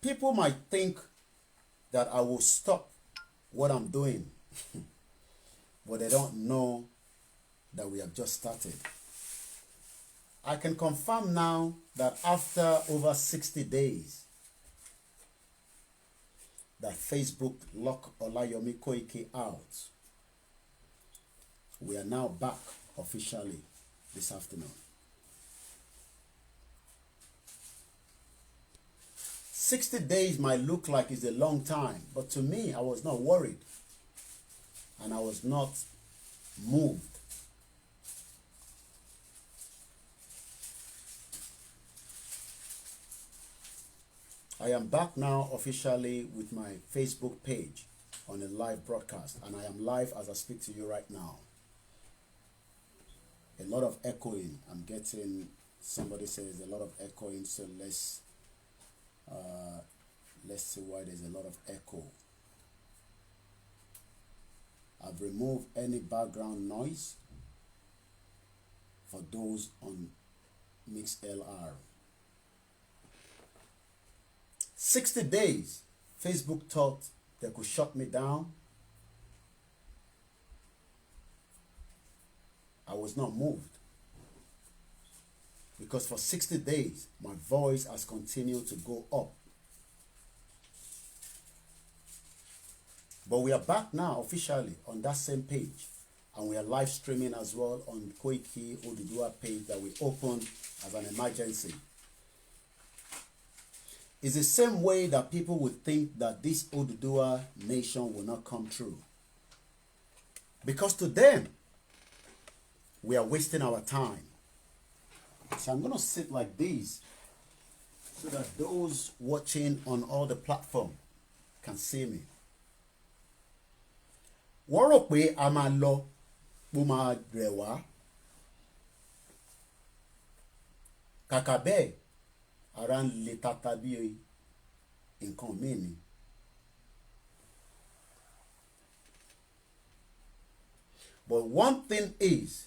People might think that I will stop what I'm doing, but they don't know that we have just started. I can confirm now that after over 60 days that Facebook locked Olayomi Koiki out, we are now back officially this afternoon. 60 days might look like it's a long time, but to me, I was not worried and I was not moved. I am back now officially with my Facebook page on a live broadcast, and I am live as I speak to you right now. A lot of echoing. I'm getting, somebody says a lot of echoing, so let's see why there's a lot of echo. I've removed any background noise for those on MixLR. 60 days, Facebook thought they could shut me down. I was not moved, because for 60 days, my voice has continued to go up. But we are back now officially on that same page, and we are live streaming as well on Koiki Pduduwa page that we opened as an emergency. It's the same way that people would think that this Pduduwa nation will not come true. Because to them, we are wasting our time. So I'm going to sit like this so that those watching on all the platform can see me. Wọ́n rò pé a máa lọ bó máa rẹ̀ wá. Kàkà bẹ́ẹ̀, ara ń le tata bí nǹkan míì ni. But one thing is,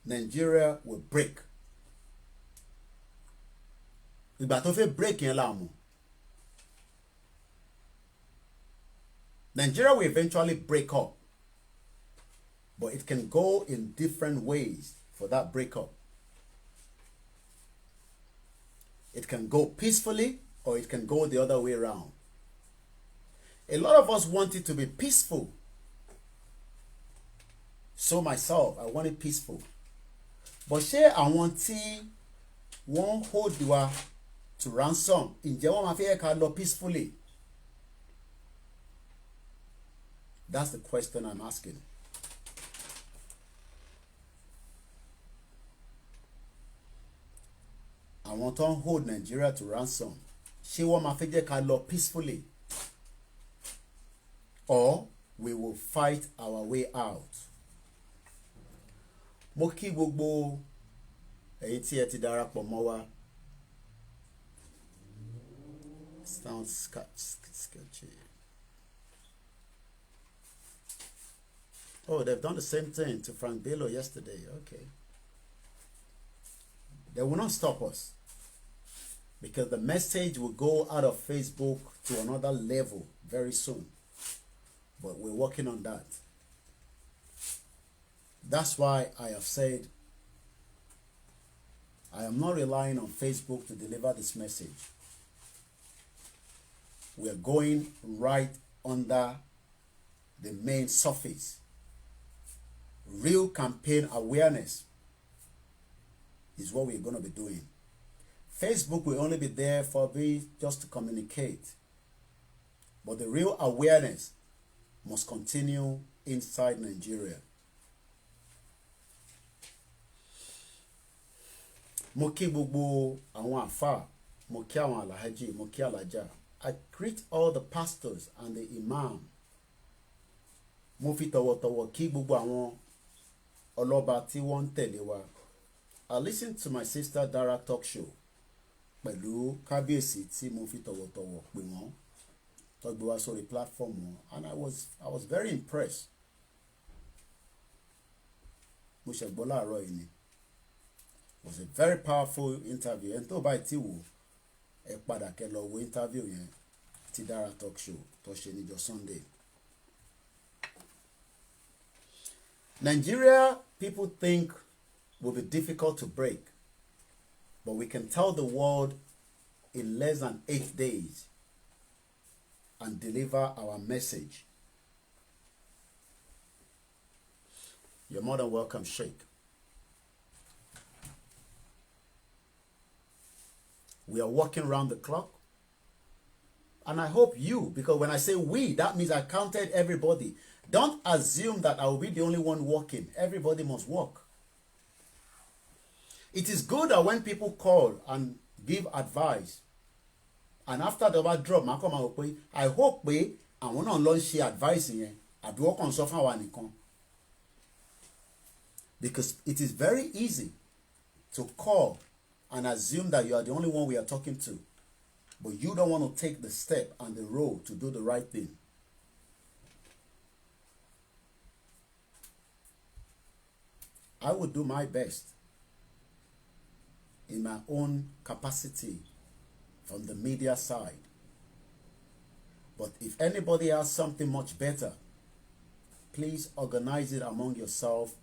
Nigeria will break. Ìgbà tó fẹ́ break yẹn la mọ̀. Nigeria will eventually break up, but it can go in different ways for that breakup. It can go peacefully, or it can go the other way around. A lot of us want it to be peaceful. So myself, I want it peaceful. But ṣé àwọn tí wọ́n hold wa to ransom, ǹjẹ́ wọ́n máa fẹ́ ká lọ peacefully? That's the question I'm asking. Àwọn tó ń hold Nigeria to ransom, ṣé wọ́n máa fẹ́ jẹ́ ká lọ peacefully? Or we will fight our way out. Mo kí gbogbo ẹ̀yin tí ẹ ti darapọ̀ mọ́ wa. Sounds sketchy. Oh, they've done the same thing to Frank Bello yesterday. Okay. They will not stop us, because the message will go out of Facebook to another level very soon. But we're working on that. That's why I have said I am not relying on Facebook to deliver this message. We are going right under the main surface. Real campaign awareness is what we're going to be doing. Facebook will only be there for me just to communicate. But the real awareness must continue inside Nigeria. Mo kí gbogbo àwọn àfáà, mo kí àwọn alhaji, mo kí alaja. I greet all the pastors and the imam. Mo fi tọ̀wọ̀tọ̀wọ̀ kí gbogbo àwọn ọlọ́ba tí wọ́n ń tẹ̀lé wa. I listened to my sister Dara talk show pẹ̀lú kábíyèsí tí mo fi tọ̀wọ̀tọ̀wọ̀ pè wọ́n tó gbé wá sórí platform wọn, and I was very impressed. Mo ṣe gbọ́ láàárọ̀ yìí ni. It was a very powerful interview, and tó bá ti wò ẹ padà kẹ́ lọ wo interview yẹn ti Dara talk show tó ṣe níjọ́ Sunday. Nigeria, people think will be difficult to break, but we can tell the world in less than 8 days and deliver our message. You're more than welcome, Sheikh. We are working around the clock. And I hope you, because when I say we, that means I counted everybody. Don't assume that I will be the only one working. Everybody must work. It is good that when people call and give advice, and after the drop, I hope I want to launch advice in because it is very easy to call and assume that you are the only one we are talking to, but you don't want to take the step and the road to do the right thing. I will do my best in my own capacity from the media side. But if anybody has something much better, please organize it among yourself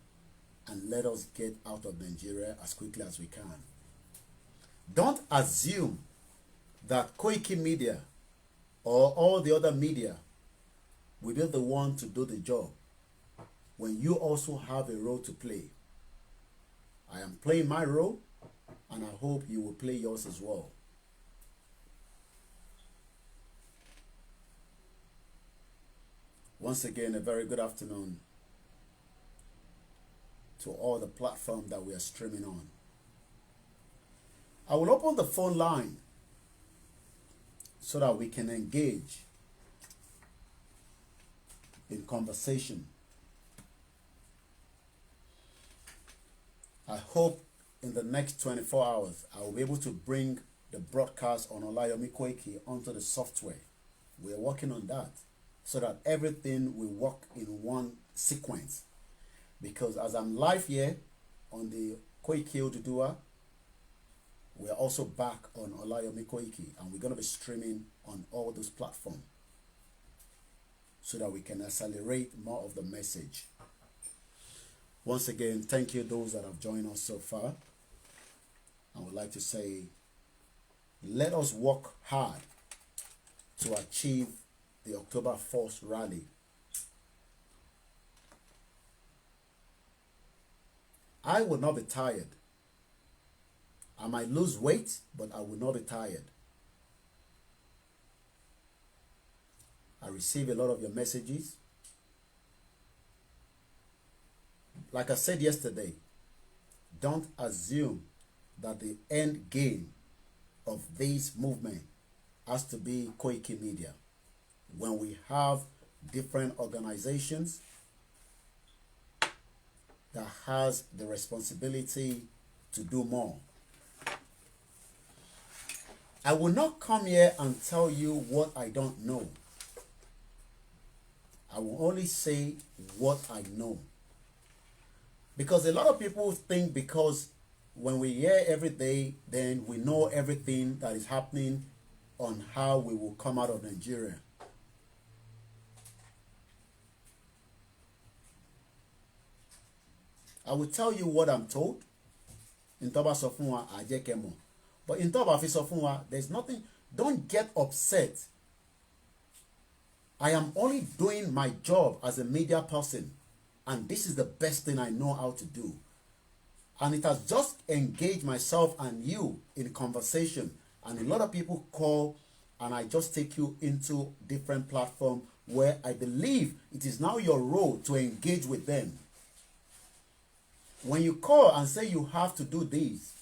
and let us get out of Nigeria as quickly as we can. Don't assume that Koiki Media or all the other media will be the one to do the job when you also have a role to play. I am playing my role, and I hope you will play yours as well. Once again, a very good afternoon to all the platforms that we are streaming on. I will open the phone line so that we can engage in conversation. I hope in the next 24 hours, I will be able to bring the broadcast on Olayomi Koiki onto the software. We are working on that so that everything will work in one sequence. Because as I'm live here on the Koiki Pduduwa, we're also back on Olayomi Koiki, and we're going to be streaming on all those platforms so that we can accelerate more of the message. Once again, thank you those that have joined us so far. I would like to say, let us work hard to achieve the October 4th rally. I will not be tired. I might lose weight, but I will not be tired. I receive a lot of your messages. Like I said yesterday, don't assume that the end game of this movement has to be Koiki Media. When we have different organizations that has the responsibility to do more. I will not come here and tell you what I don't know. I will only say what I know. Because a lot of people think because when we hear every day, then we know everything that is happening on how we will come out of Nigeria. I will tell you what I'm told. In Toba Sofunwa, Ajekemo. But in Toba Sofunwa, there's nothing. Don't get upset. I am only doing my job as a media person. And this is the best thing I know how to do. And it has just engaged myself and you in conversation. And a lot of people call and I just take you into different platforms where I believe it is now your role to engage with them. When you call and say you have to do this,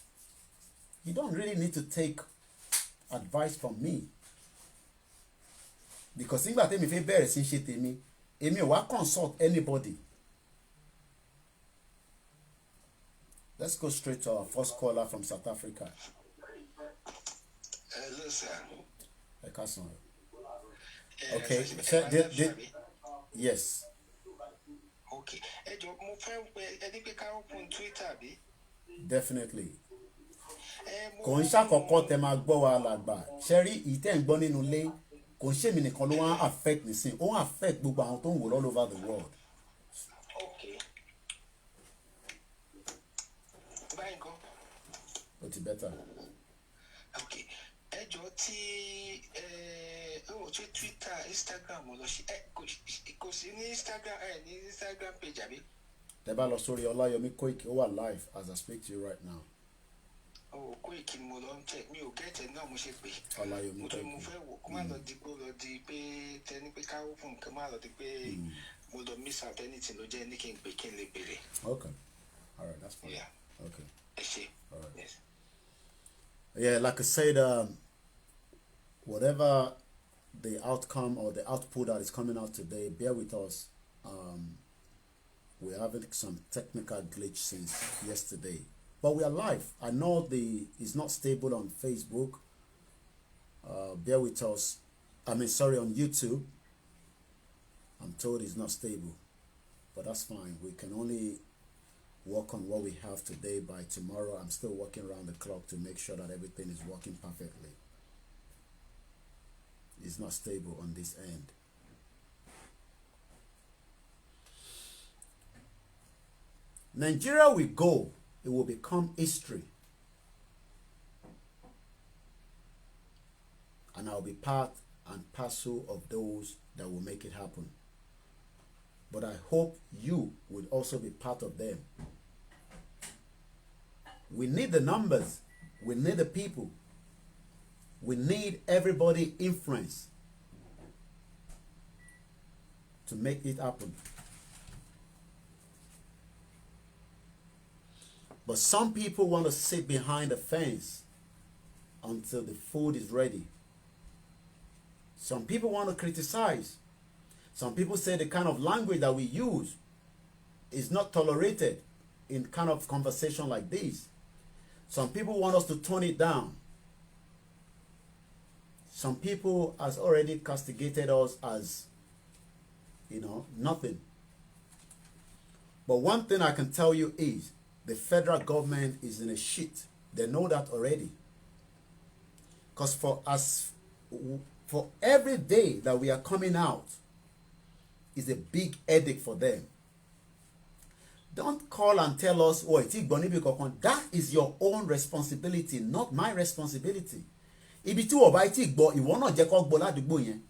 you don't really need to take advice from me. Because if I tell me if I will consult anybody. Let's go straight to our first caller from South Africa. Hello, sir. Okay. Yes. Okay. Twitter. Definitely. kò ń ṣàkọ́kọ́ tẹ máa gbọ́ wa làgbà ṣe rí ìtẹ́ ń gbọ́ nínú ilé kò ń ṣèmi nìkan ló wá ń affect nísìn ó ń affect gbogbo àwọn tó ń wò all over the world. Okay. Báyìí nǹkan. Ó ti better. Okay. Ẹ jọ tí ṣe Twitter, Instagram lọ sí kò sí ní Instagram page àbí? Tẹ bá lọ sórí Ọláyọmí Koiki ó wà live as I speak to you right now. Koiki mo lọ ń tẹ mi ò gẹ́tẹ̀ náà mo ṣe pé Ọláyọmí Koiki mo fẹ́ wò kó má lọ di pé tẹni pé káwó fún nǹkan má lọ di pé mo lọ miss out anything ló jẹ́ ní kí n pè kí n lè béèrè. Okay, all right, that's fine. Yeah. Okay. Ẹ ṣé. All right. Yes. Yeah, like I said, whatever the outcome or the output that is coming out today, bear with us. We're having some technical glitch since yesterday, but we are live. I know it's not stable on Facebook. Bear with us. On YouTube. I'm told it's not stable, but that's fine. We can only work on what we have today. By tomorrow, I'm still working around the clock to make sure that everything is working perfectly. It's not stable on this end. Nigeria will go. It will become history. And I'll be part and parcel of those that will make it happen. But I hope you will also be part of them. We need the numbers. We need the people. We need everybody influence to make it happen. But some people want to sit behind the fence until the food is ready. Some people want to criticize. Some people say the kind of language that we use is not tolerated in kind of conversation like this. Some people want us to tone it down. Some people has already castigated us as, nothing. But one thing I can tell you is the federal government is in a shit. They know that already. Because for every day that we are coming out is a big headache for them. Don't call and tell us, oh, it's gbọ́. That is your own responsibility, not my responsibility. Ibi tí wọ́n bá ti gbọ́, ìwọ náà jẹ́ kó gbọ́ ládùúgbò yẹn.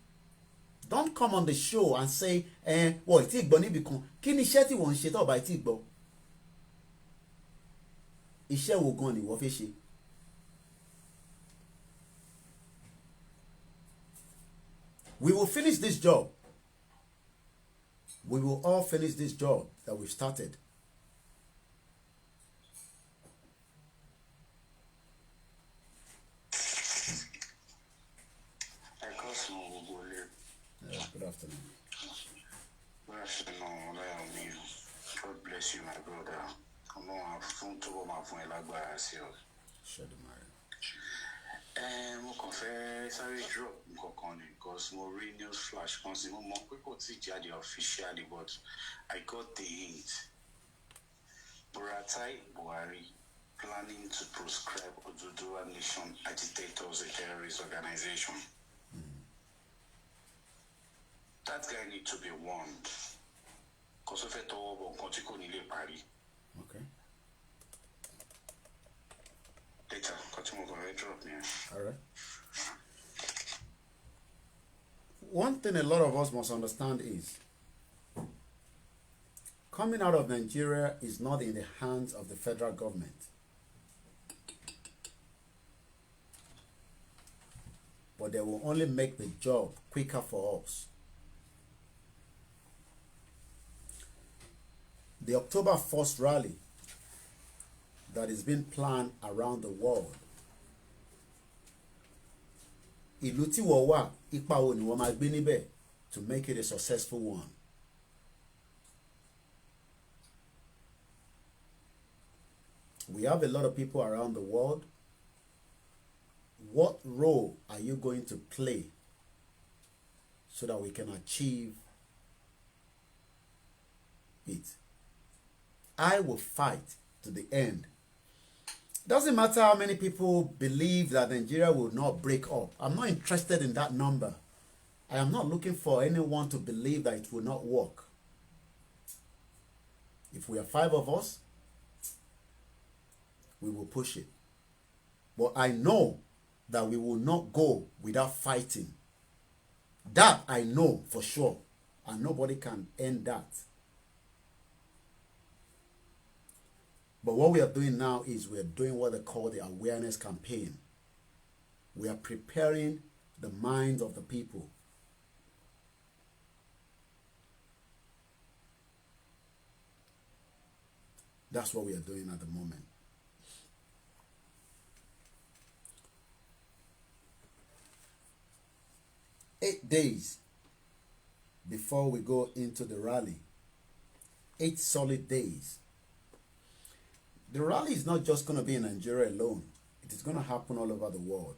Don't come on the show and say, wọ́n ti gbọ́ níbi kan. Kí ni iṣẹ́ tí wọ́n ń ṣe tó bá ti gbọ́? Iṣẹ́ wo gan ni wọ́n fẹ́ ṣe? We will finish this job. We will all finish this job that we've started. Good afternoon. Good afternoon. God bless you, my brother. I'm not phone to my phone like by yourself. Shut the matter. Mo kàn fẹ́ sáré drop nǹkan ni because mo rí news flash kan sí mo mọ̀ pé kò tí jáde officially but I got the hint. Buratai Buhari planning to proscribe Pduduwa Nation agitators a terrorist organization. That guy need to be warned. Because of it all, party. Okay. Later, continue to drop me. All right. One thing a lot of us must understand is coming out of Nigeria is not in the hands of the federal government. But they will only make the job quicker for us. The October 1st rally that is being planned around the world. Ìlú tí wọ́n wà, ipa wo ni wọ́n máa gbé níbẹ̀ to make it a successful one. We have a lot of people around the world. What role are you going to play so that we can achieve it? I will fight to the end. Doesn't matter how many people believe that Nigeria will not break up. I'm not interested in that number. I am not looking for anyone to believe that it will not work. If we are 5 of us, we will push it. But I know that we will not go without fighting. That I know for sure. And nobody can end that. But what we are doing now is we are doing what they call the awareness campaign. We are preparing the minds of the people. That's what we are doing at the moment. Eight days before we go into the rally. 8 solid days. The rally is not just going to be in Nigeria alone. It is going to happen all over the world.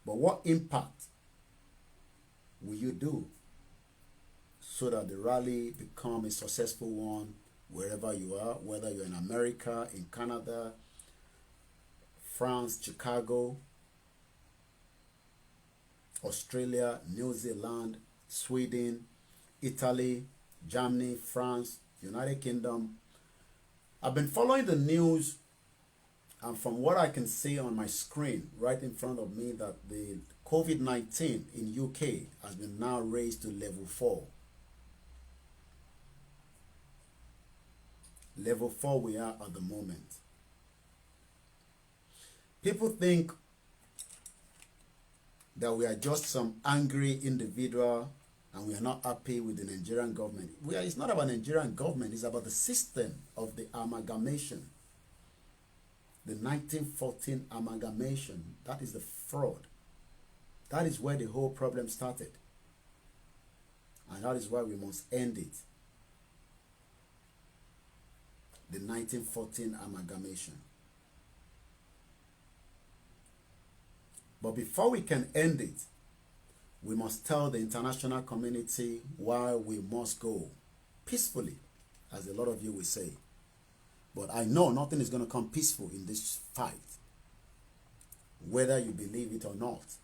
But what impact will you do so that the rally become a successful one wherever you are, whether you're in America, in Canada, France, Chicago, Australia, New Zealand, Sweden, Italy, Germany, France, United Kingdom. I've been following the news, and from what I can see on my screen right in front of me, that the COVID-19 in UK has been now raised to level 4. Level 4 we are at the moment. People think that we are just some angry individual and we are not happy with the Nigerian government. It's not about Nigerian government, it's about the system of the amalgamation. The 1914 amalgamation, that is the fraud. That is where the whole problem started. And that is why we must end it. The 1914 amalgamation. But before we can end it, we must tell the international community why we must go peacefully, as a lot of you will say. But I know nothing is going to come peaceful in this fight, whether you believe it or not.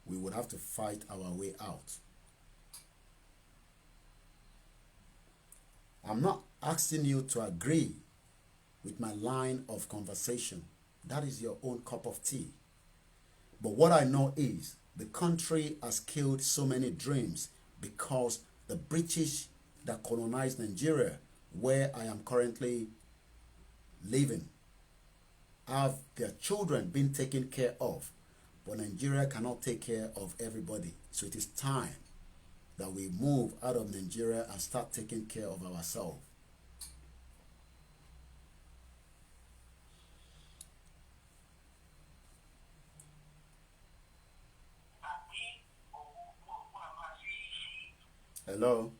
We would have to fight our way out. I'm not asking you to agree with my line of conversation. That is your own cup of tea. But what I know is the country has killed so many dreams because the British that colonized Nigeria, where I am currently living, have their children been taken care of. But Nigeria cannot take care of everybody. So it is time that we move out of Nigeria and start taking care of ourselves. Hello.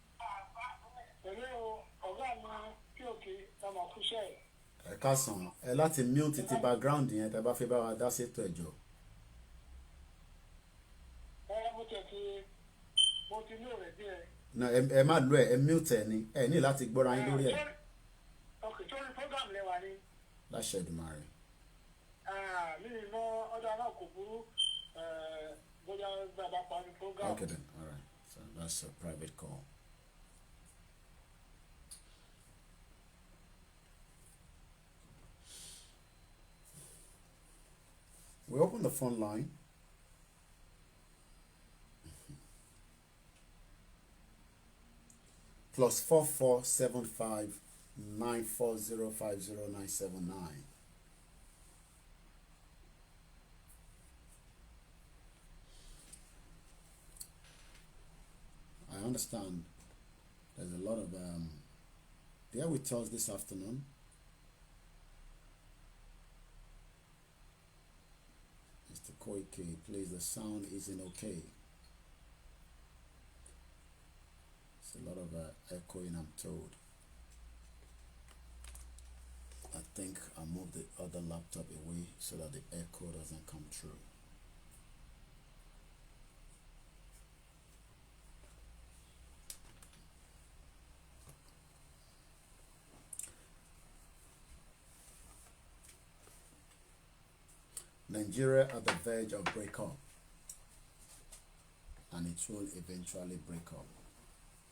Ẹ káàsán, ẹ láti mute ti background yẹn tẹ́ bá fẹ́ bá wa dá ṣètò ẹjọ́. No, ẹ má lo ẹ mute ẹ ní ní láti gbọ́ra yín lórí ẹ. Láṣẹ Èdùmàrè. Okay then, all right. So that's a private call. We open the phone line. +447594050979. I understand there's a lot of there with us this afternoon. Mr. Koike, please, the sound isn't okay. It's a lot of echoing, I'm told. I think I moved the other laptop away so that the echo doesn't come through. Nigeria at the verge of breakup, and it will eventually break up.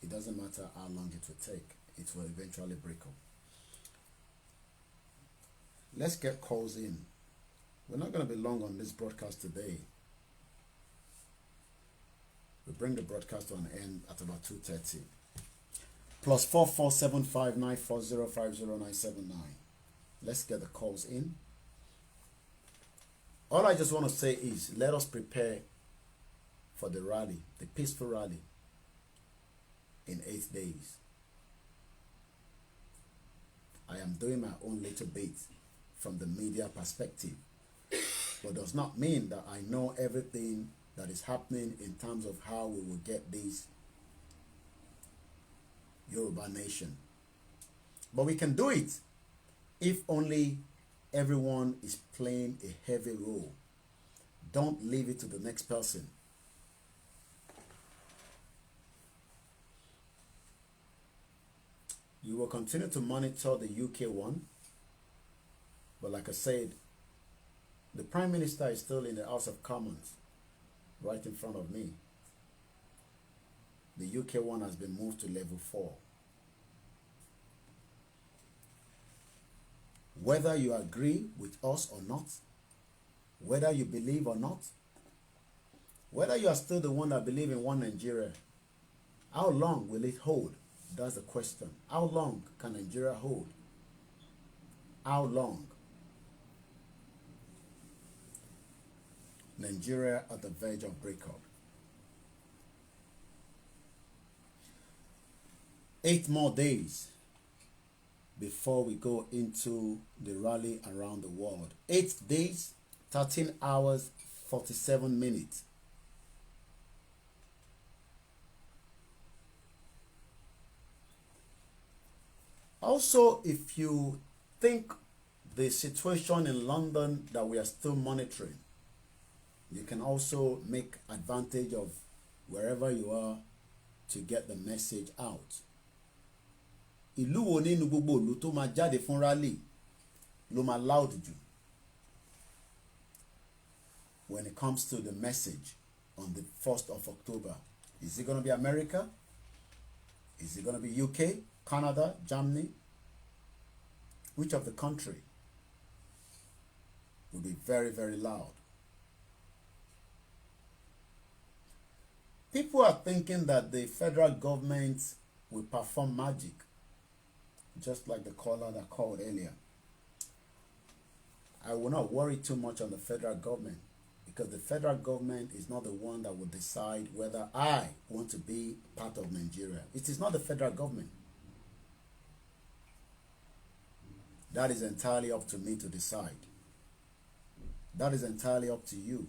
It doesn't matter how long it will take, it will eventually break up. Let's get calls in. We're not going to be long on this broadcast today. We bring the broadcast to an end at about 2:30. +447594050979. Let's get the calls in. All I just want to say is, let us prepare for the rally, the peaceful rally, in 8 days. I am doing my own little bit from the media perspective, but does not mean that I know everything that is happening in terms of how we will get this Yoruba nation. But we can do it if only everyone is playing a heavy role. Don't leave it to the next person. You will continue to monitor the UK one, but like I said, the Prime Minister is still in the House of Commons, right in front of me. The UK one has been moved to level 4. Whether you agree with us or not, whether you believe or not, whether you are still the one that believe in one Nigeria, how long will it hold? That's the question. How long can Nigeria hold? How long? Nigeria at the verge of breakup. 8 more days before we go into the rally around the world. 8 days, 13 hours, 47 minutes. Also, if you think the situation in London that we are still monitoring, you can also make advantage of wherever you are to get the message out. Ìlú wo nínú gbogbo ìlú tó máa jáde fún rally ló máa loud jù when it comes to the message on the 1st of October? Is it going to be America? Is it going to be UK, Canada, Germany? Which of the country will be very, very loud? People are thinking that the federal government will perform magic, just like the caller that called earlier. I will not worry too much on the federal government, because the federal government is not the one that will decide whether I want to be part of Nigeria. It is not the federal government. That is entirely up to me to decide. That is entirely up to you.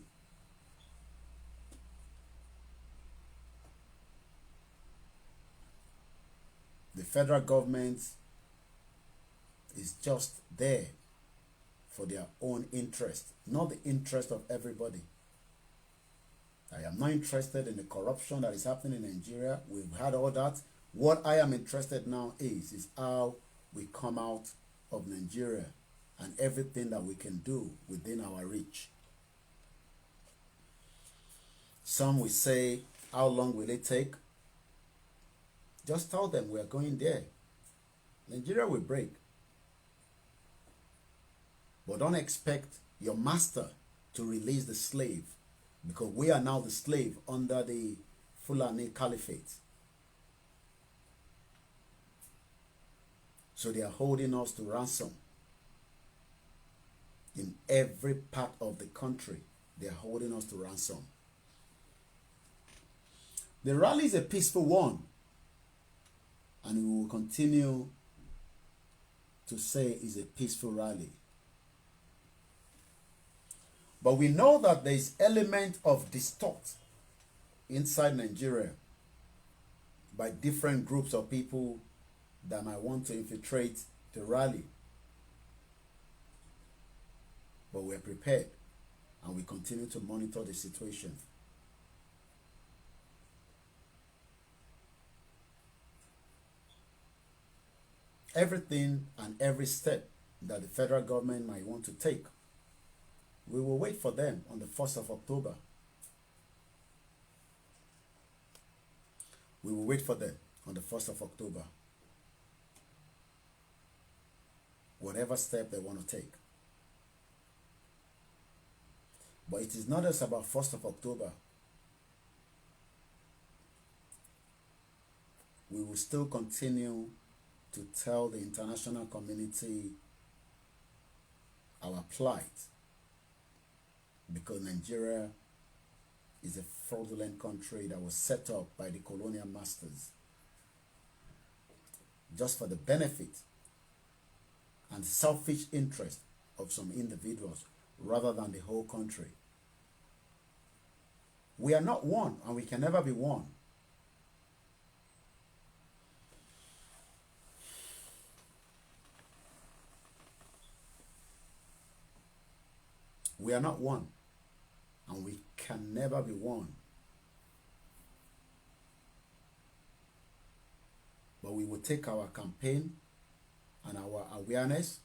The federal government is just there for their own interest, not the interest of everybody. I am not interested in the corruption that is happening in Nigeria. We've had all that. What I am interested now is how we come out of Nigeria and everything that we can do within our reach. Some will say, how long will it take? Just tell them we are going there. Nigeria will break. But don't expect your master to release the slave, because we are now the slave under the Fulani Caliphate. So they are holding us to ransom. In every part of the country, they are holding us to ransom. The rally is a peaceful one, and we will continue to say is a peaceful rally. But we know that there is element of distort inside Nigeria by different groups of people that might want to infiltrate the rally. But we're prepared, and we continue to monitor the situation. Everything and every step that the federal government might want to take, We will wait for them on the 1st of October. We will wait for them on the 1st of October. Whatever step they want to take. But it is not just about 1st of October. We will still continue to tell the international community our plight, because Nigeria is a fraudulent country that was set up by the colonial masters just for the benefit and selfish interest of some individuals rather than the whole country. We are not one, and we can never be one. We are not one, and we can never be one. But we will take our campaign and our awareness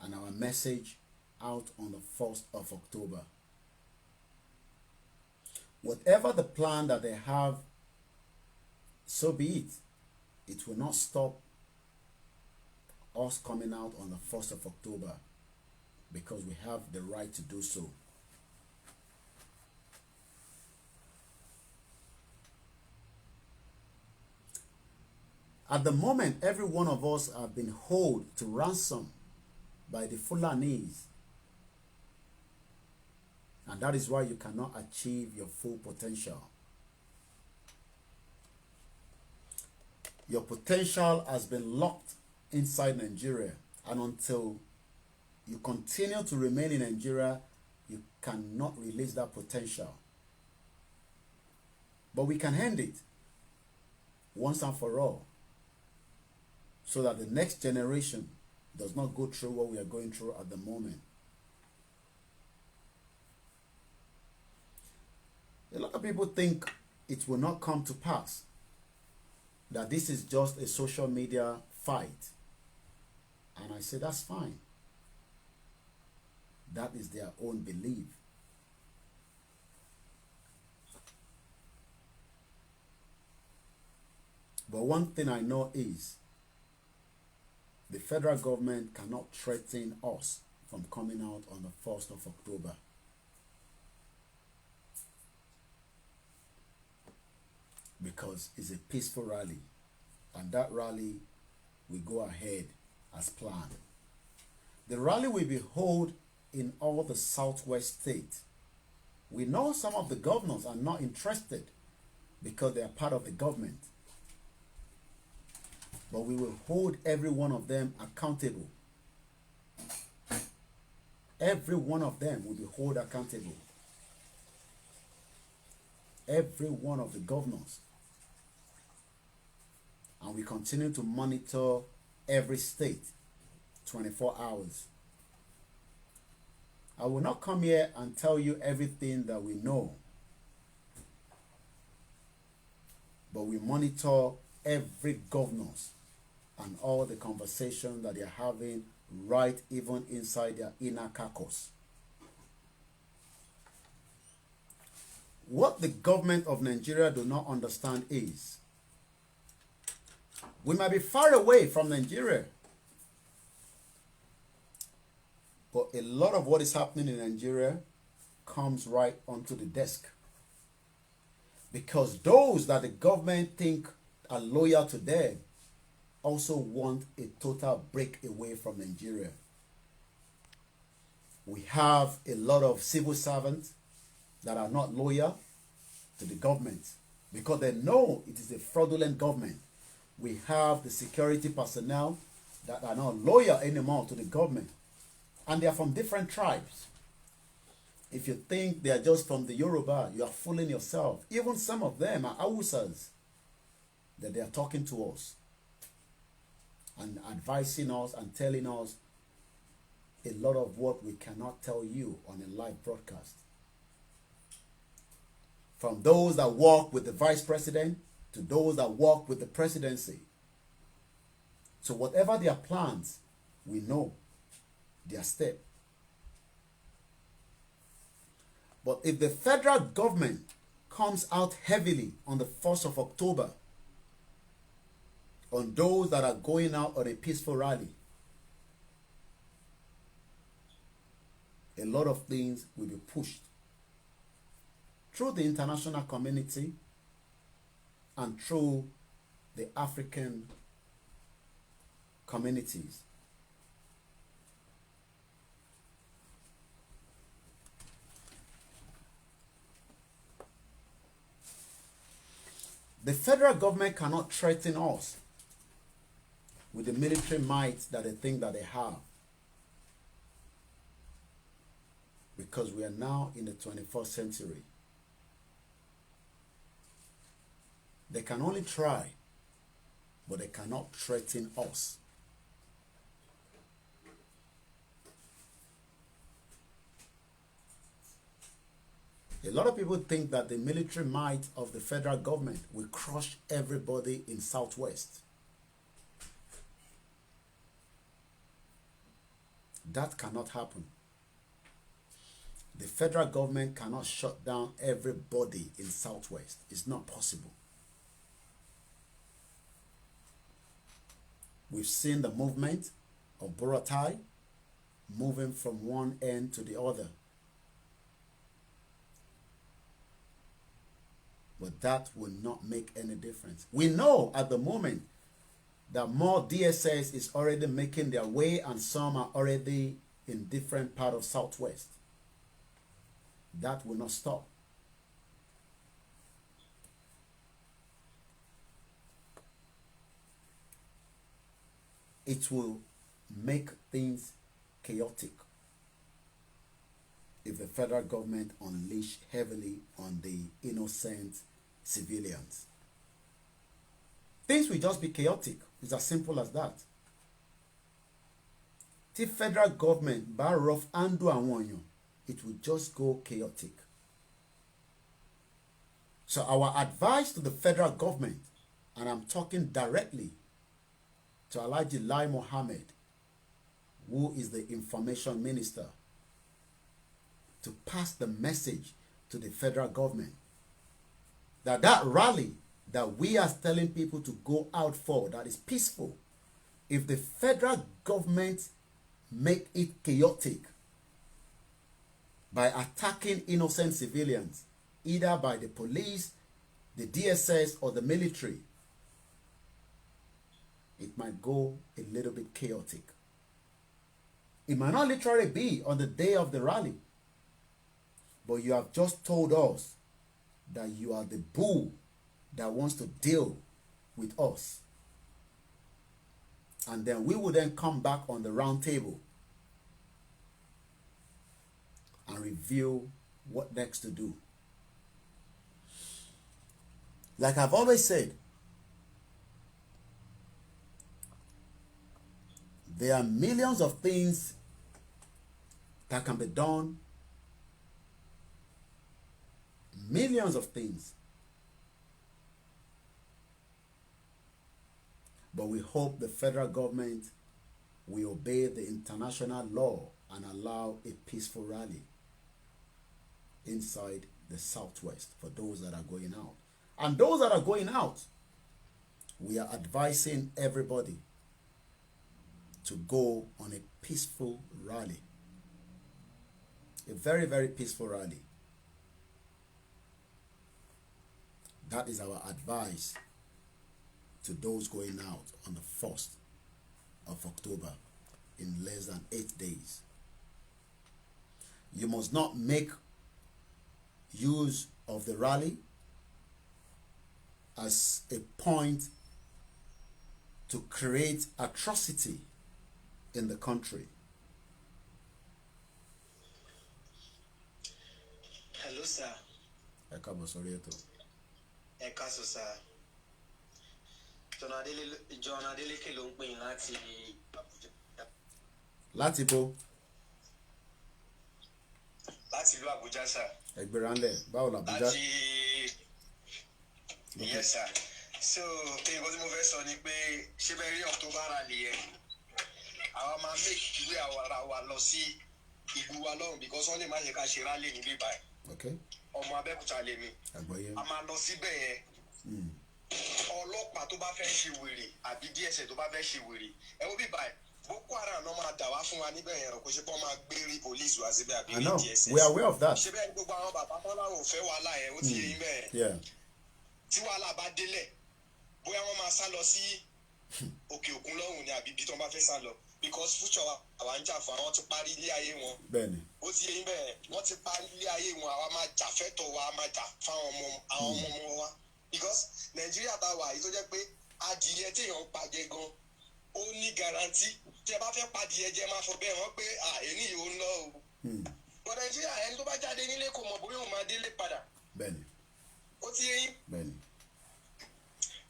and our message out on the 1st of October. Whatever the plan that they have, so be it. It will not stop us coming out on the 1st of October, because we have the right to do so. At the moment, every one of us have been held to ransom by the Fulanis. And that is why you cannot achieve your full potential. Your potential has been locked inside Nigeria, and until you continue to remain in Nigeria, you cannot release that potential. But we can end it once and for all, so that the next generation does not go through what we are going through at the moment. A lot of people think it will not come to pass, that this is just a social media fight. And I say that's fine. That is their own belief. But one thing I know is the federal government cannot threaten us from coming out on the 1st of October. Because it's a peaceful rally, and that rally will go ahead as planned. The rally will be held in all the southwest states. We know some of the governors are not interested because they are part of the government. But we will hold every one of them accountable. Every one of them will be held accountable. Every one of the governors. And we continue to monitor every state 24 hours. I will not come here and tell you everything that we know. But we monitor every governors and all the conversation that they are having right even inside their inner caucus. What the government of Nigeria do not understand is we might be far away from Nigeria, but a lot of what is happening in Nigeria comes right onto the desk. Because those that the government think are loyal to them also want a total break away from Nigeria. We have a lot of civil servants that are not loyal to the government because they know it is a fraudulent government. We have the security personnel that are not loyal anymore to the government, and they are from different tribes. If you think they are just from the Yoruba, you are fooling yourself. Even some of them are Hausas that they are talking to us and advising us and telling us a lot of what we cannot tell you on a live broadcast. From those that work with the vice president to those that work with the presidency. So whatever their plans, we know their step. But if the federal government comes out heavily on the 1st of October on those that are going out on a peaceful rally, a lot of things will be pushed through the international community and through the African communities. The federal government cannot threaten us with the military might that they think that they have, because we are now in the 21st century. They can only try, but they cannot threaten us. A lot of people think that the military might of the federal government will crush everybody in Southwest. That cannot happen. The federal government cannot shut down everybody in Southwest. It's not possible. We've seen the movement of Buratai moving from one end to the other. But that will not make any difference. We know at the moment that more DSS is already making their way, and some are already in different parts of Southwest. That will not stop. It will make things chaotic if the federal government unleash heavily on the innocent civilians. Things will just be chaotic. It's as simple as that. The federal government bá rough handle àwọn èèyàn, it will just go chaotic. So our advice to the federal government, and I'm talking directly to Alhaji Lai Mohammed, who is the information minister, to pass the message to the federal government that that rally that we are telling people to go out for, that is peaceful, if the federal government make it chaotic by attacking innocent civilians, either by the police, the DSS, or the military, it might go a little bit chaotic. It might not literally be on the day of the rally, but you have just told us that you are the bull that wants to deal with us. And then we will then come back on the round table and review what next to do. Like I've always said, there are millions of things that can be done. Millions of things. But we hope the federal government will obey the international law and allow a peaceful rally inside the Southwest for those that are going out. And those that are going out, we are advising everybody to go on a peaceful rally. A very, very peaceful rally. That is our advice to those going out on the 1st of October in less than 8 days. You must not make use of the rally as a point to create atrocity in the country. Hello, sir. Ẹ káàbọ̀ sórí ètò. Ẹ káàsán, sir. John Adeleke ló ń pè yín láti Abuja. Láti bo? Láti ìlú Abuja, sir. Ẹgbẹ̀rún ńlẹ̀, báwo la Abuja? Yes, sir. So, nǹkan tí mo fẹ́ sọ ni pé ṣé bẹ́ẹ̀ rí October rally yẹn? Àwa máa make ìwé ara wa lọ sí ìlú wa lọ́rùn, because wọ́n lè má ṣe ká ṣe rally níbí báyìí. Okay. ọmọ Abẹ́òkúta lèmi Àgbọ́yé. a máa lọ síbẹ̀ yẹn ọlọ́pàá tó bá fẹ́ ṣe wèrè àbí DSS tó bá fẹ́ ṣe wèrè ẹ wo bí báyìí Boko Haram náà máa dà wá fún wa níbẹ̀ yẹn kò ṣe pé wọ́n máa gbé rí police wá síbẹ̀ àbí rí DSS. We are aware of that. ṣé bẹ́ẹ̀ ni gbogbo àwọn bàbá wọn làwọn ò fẹ́ wàhálà yẹn ó ti yé yín bẹ́ẹ̀. Yeah. tí wàhálà bá délẹ̀ bóyá wọ́n máa sá lọ sí òkè òkun lọ́hùn ni àbí ibi tí wọ́n bá fẹ́ sá lọ because future àwa ń jà fún àwọn ti parí ilé ayé wọn. Bẹ́ẹ̀ni. ó ti yé yín bẹ́ẹ̀ wọ́n ti parí ilé ayé wọn àwa máa jà fẹ́tọ̀ wa máa jà fáwọn ọmọ wa because Nàìjíríà tá a wà yìí tó jẹ́ pé adìyẹ téèyàn ń pàjẹ́ gan ó ní garanti tí ẹ bá fẹ́ padìyẹ jẹ máa fọ bẹ́ẹ̀ wọ́n pé èyí yìí ó ń lọ o. but Nàìjíríà ẹni tó bá jáde nílé kò mọ̀ bóyá òun máa délé padà. Bẹ́ẹ̀ni. ó ti yé yín. Bẹ́ẹ̀ni.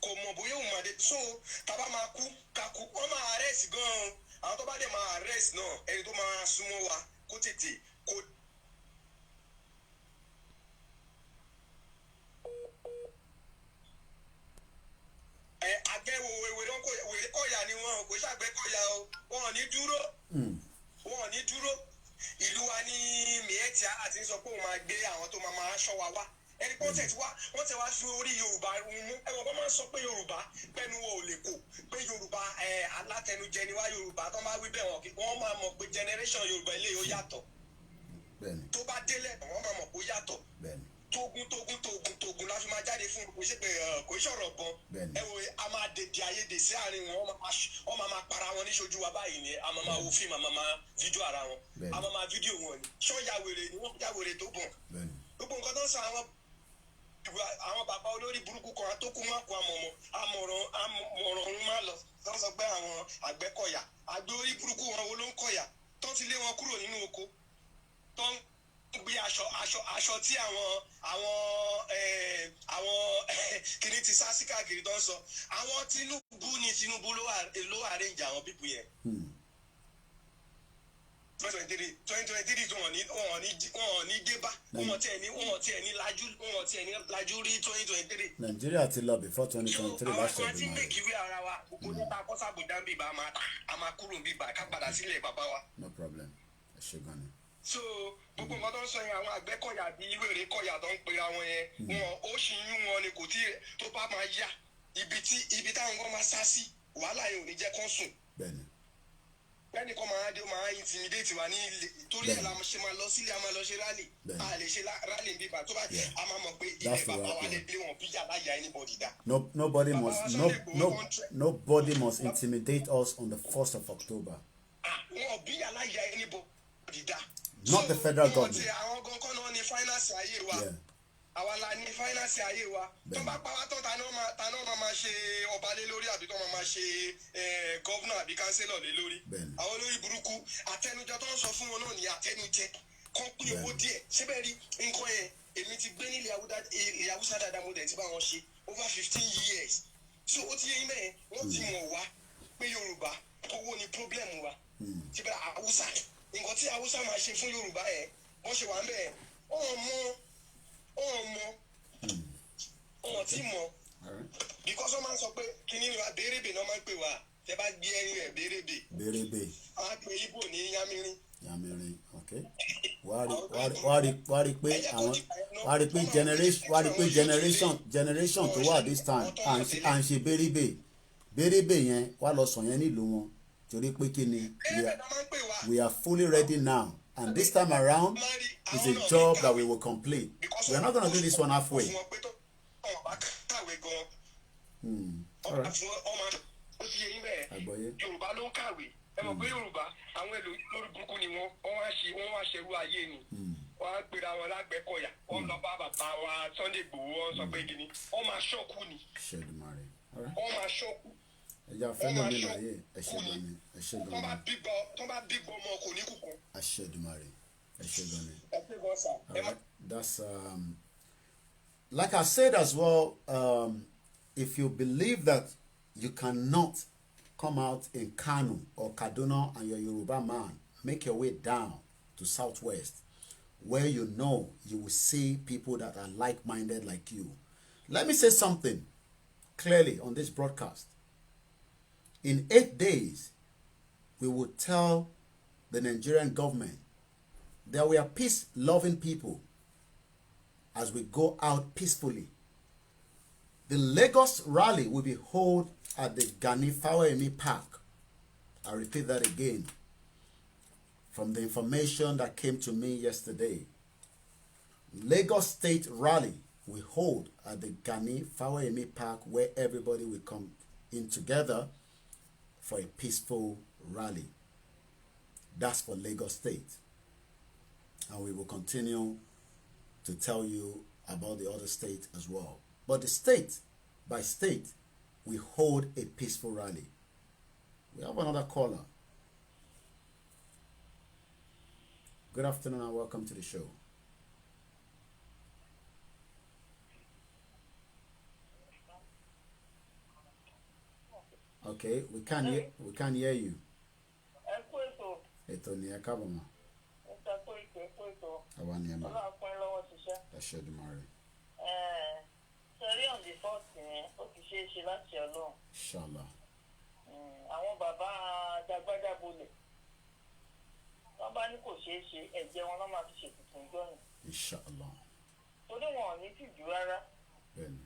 kò mọ̀ bóyá òun máa dé so tábà máa kú kakú wọ́n máa arrest gan-an àwọn tó bá dẹ̀ máa arrest náà ẹni tó máa súnmọ́ wa kó tètè kó. Àgbẹ̀wò wèrè kọ̀yà ni wọn kò ṣàgbẹ́kọ̀yà o wọn ò ní dúró wọn ò ní dúró ìlú wa ní miẹ̀tì àti sọ pé òun máa gbé àwọn tó máa ṣọ́ wa wá ẹni pé wọ́n tẹ̀ wá fi orí Yorùbá mú ẹ̀wọ̀n bá máa sọ pé Yorùbá pẹ́nu wo ò lè kó pé Yorùbá alátẹnujẹ ni wá Yorùbá tó máa wí bẹ́ẹ̀ wọ́n máa mọ̀ pé generation Yorùbá eléyìí ó yàtọ̀ tó bá délẹ̀ wọ́n máa mọ̀ pé ó yàtọ̀ tógun la fi máa jáde fún kò ṣe pé kò ṣọ̀rọ̀ bọ́n ẹ wo a máa dèdè àyèdè sí àárín wọn wọ́n máa para wọn níṣojú wa báyìí ni a máa wo fíìmù a máa fídíò ara wọn a máa fídíò wọn ni ṣọ́ yàwèrè ni wọ́n yàwèrè tó bọ̀ gbogbo nǹkan tó ń sọ àwọn bàbá olórí burúkú kan tó kú má kó àmọ̀ràn ọ̀run má lọ tó ń sọ pé àwọn àgbẹ̀kọ̀yà àgbẹ̀ orí burúkú wọn wo ló ń kọ̀yà tó ti lé wọn kúrò nínú oko tó ń gbé aṣọ tí àwọn kìnìún ti sá sí káàkiri tó ń sọ àwọn Tinubu ló arrange àwọn pípù yẹn. 2023 tí wọ́n ní débá wọ́n tiẹ̀ ní lajú rí 2023. Nàìjíríà ti lọ before 2023 láṣẹ àwọn àti ìgbìmọ̀ make ìwé ara wa gbogbo nípa kọ́sàbù dáńbì bá a máa kúrò bíbá ká padà sílẹ̀ bàbá wa. no problem ẹ ṣe gan ni. so gbogbo nǹkan tó ń sọ yẹn àwọn àgbẹ̀kọ̀yà bíi wèrè kọ̀yà tó ń pera wọn yẹn wọn ó sì yún wọn ni kò tí tó bá máa yá ibi táwọn kan máa sá sí wàhálà yẹn ò ní jẹ́ kán sùn. Bẹ́ẹ̀ni. bẹ́ẹ̀ni kọ́ máa dé máa intimidate wa ní ilé torí ẹ̀ la ṣe máa lọ sílé a máa lọ ṣe rally a lè ṣe rally bíbá tó bá a máa mọ̀ pé ilé bàbá wa lè lé wọn bíjà láyà anybody dá. Nobody must intimidate us on the 1st of October. wọn bíjà láyà anybody dá. Not the federal government. àwọn gangan náà ní finance ayé wa àwa la ní finance ayé wa tó bá pa wá tán ta náà máa ṣe ọba lé lórí àbí tó máa ṣe gọ́vnà àbí kánsílọ̀ lé lórí àwọn olórí burúkú àtẹnujẹ tó ń sọ fún wọn náà ní àtẹnujẹ kan pín owó díẹ̀ síbẹ̀ rí nǹkan yẹn èmi ti gbé nílẹ̀ Haúsá dáadáa mo dẹ̀ ti bá wọn ṣe over 15 years so ó ti yẹ yín bẹ́ẹ̀ wọ́n ti mọ̀ wá pé Yorùbá owó ni problem wa síbẹ̀ Haúsá nǹkan tí Haúsá máa ṣe fún Yorùbá yẹn wọ́n ṣe wà ń bẹ̀ ọmọ tí mọ because wọ́n máa ń sọ pé kíní ni wa béèrèbè náà máa ń pè wá tẹ bá gbé ẹyin rẹ béèrèbè àwọn àpè ibo ní yamirin ok wá rí pé generation tó wà this time à ń ṣe béèrèbè yẹn wá lọ sọ yẹn nílùú wọn torí pé kí ni we are fully ready now. And this time around is a job that we will complete. We are not going to do this one halfway. Yorùbá ló ń kàwé ẹ mọ̀ pé Yorùbá àwọn èlò lórí burúkú ni wọ́n wá ṣerú ayé ni wọ́n á pera wọn lágbẹ́kọ̀yà wọ́n lọ bá bàbá wa Sunday Igboho wọ́n sọ pé gini wọ́n máa ṣọ́kù ni wọ́n máa ṣọ́kù. ẹja fẹ́lẹ́ mi láyé ẹ̀ṣẹ̀ gan ni ẹ̀ṣẹ̀ gan ni. tó bá bí gbọmọ kò ní kúkú. Aṣẹ́dùmarè ẹ̀ṣẹ̀ gan ni. ẹ̀ṣẹ̀ gan sà. That's like I said as well, if you believe that you cannot come out in Kano or Kaduna and you're Yoruba man, make your way down to Southwest, where you know you will see people that are like-minded like you. Let me say something clearly on this broadcast. In 8 days, we will tell the Nigerian government that we are peace-loving people. as we go out peacefully. The Lagos rally will be held at the Gani Fawemi Park. I repeat that again. From the information that came to me yesterday, Lagos State rally will hold at the Gani Fawemi Park, where everybody will come in together for a peaceful rally. That's for Lagos State. And we will continue to tell you about the other states as well. But the state by state, we hold a peaceful rally. We have another caller. Good afternoon and welcome to the show. Okay, we can't hear you. Ètò ni ẹ káàbọ̀ mọ́. Àwa ni ẹ máa. Ẹ ṣe Èdùmàrè. Sẹ́rí on the 4th yẹn, ó ti ṣeé ṣe láti Ọlọ́run. Inshallah. Àwọn bàbá Dàgbàdàbolẹ̀, wọ́n bá ní kò ṣeé ṣe, ẹ̀jẹ̀ wọn ló máa fi ṣètùtù ìjọ yẹn. Inshallah. Torí wọn ò ní tìjú rárá. Bẹ́ẹ̀ni.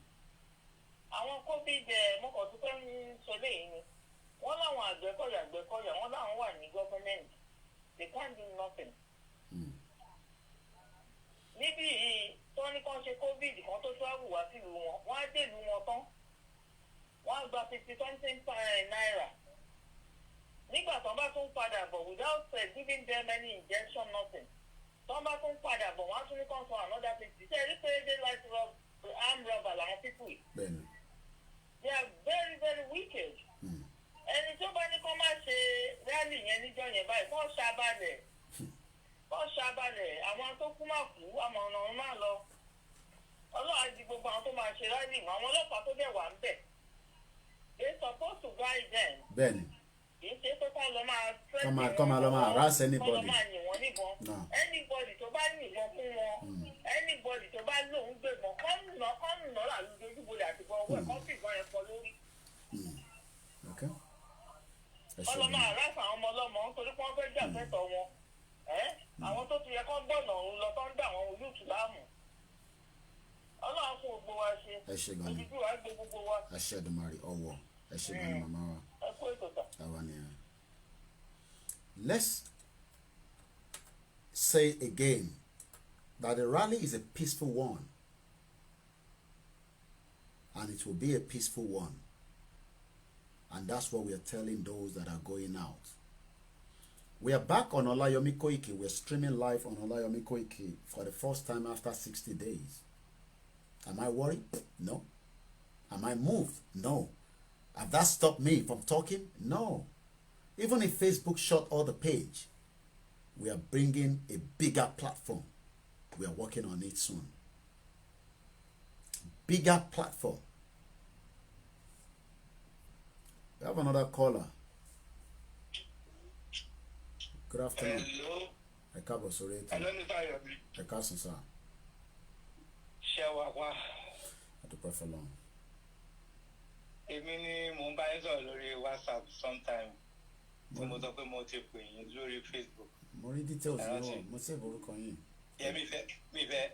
Àwọn COVID mọ́kàn tó fẹ́ ń sọ léyìn ni. Wọ́n láwọn àgbẹ̀kọ̀yà, wọ́n láwọn wà ní gọ́fẹ́mẹ̀ntì. They can't do nothing. Níbi yìí, tó ní kán ṣe COVID kan tó travel wá sílùú wọn, wọ́n á dèlùú wọn tán. Wọ́n á gba 50-something naira. Nígbà tó bá tún padà bọ̀ without giving them any injection, nothing. Tó bá tún padà bọ̀, wọ́n á tún ní kán sọ another 50. Ṣé ẹ̀rí pé they like armed robber làwọn people yìí? Bẹ́ẹ̀ni. They are very, very wicked. Ẹni tó bá ní kán má ṣe rally yẹn níjọ́ yẹn báyìí, kán ṣàbàlẹ̀. Àwọn tó kú máa kú, àmọ́ ọ̀nà máa lọ. Ọlọ́run á di gbogbo àwọn tó máa ṣe rally mọ́. Àwọn ọlọ́pàá tó dẹ̀ wà ń bẹ̀. They supposed to guide them. Bẹ́ẹ̀ni. Kì í ṣe pé kán lọ máa fẹ́ Kọ́ máa lọ máa harass anybody. Kán lọ máa yìn wọ́n níbọn. Anybody tó bá yìnbọn fún wọn. Anybody tó bá lóun gbẹ̀gbọ́n, kán nà lálùjọ ojúbọlẹ̀ àti bọ́ ọwọ́ ẹ̀ kán fi ìbọn yẹn fọ lórí. Ọlọ́mọ àráfà àwọn ọmọ ọlọ́mọ nítorí pé wọ́n fẹ́ jà fẹ́tọ̀ wọn. Àwọn tó ti yẹ kán gbọ̀nà òun lọ tán dà wọn olùtù láàmú. Ọlọ́run fún gbogbo wa ṣe. Ẹ ṣe gan ni. Ojúbí wa gbé gbogbo wa. Ẹ ṣe Èdùmàrè ọwọ́. Ẹ ṣe gan ni màmá wa. Ẹ kú ètò tà. Àwa ni ẹ. Let's say again that the rally is a peaceful one. And it will be a peaceful one. And that's what we are telling those that are going out. We are back on Olayomi Koiki. We're streaming live on Olayomi Koiki for the first time after 60 days. Am I worried? No. Am I moved? No. Have that stopped me from talking? No. Even if Facebook shut all the page, we are bringing a bigger platform. We are working on it soon. Bigger platform. We have another caller. Good afternoon. Hello. Ẹ káàbọ̀ sórí ètò. Hello, Mr. Ayobi. Ẹ káàsán sá. Ṣé wà wá? A dúpẹ́ fọlọ́run. Èmi ni mò ń bá yín sọ̀rọ̀ lórí WhatsApp sometime. Tí mo sọ pé mo ti pè yín lórí Facebook. Mo rí details náà, mo sì borúkọ yín. Yẹ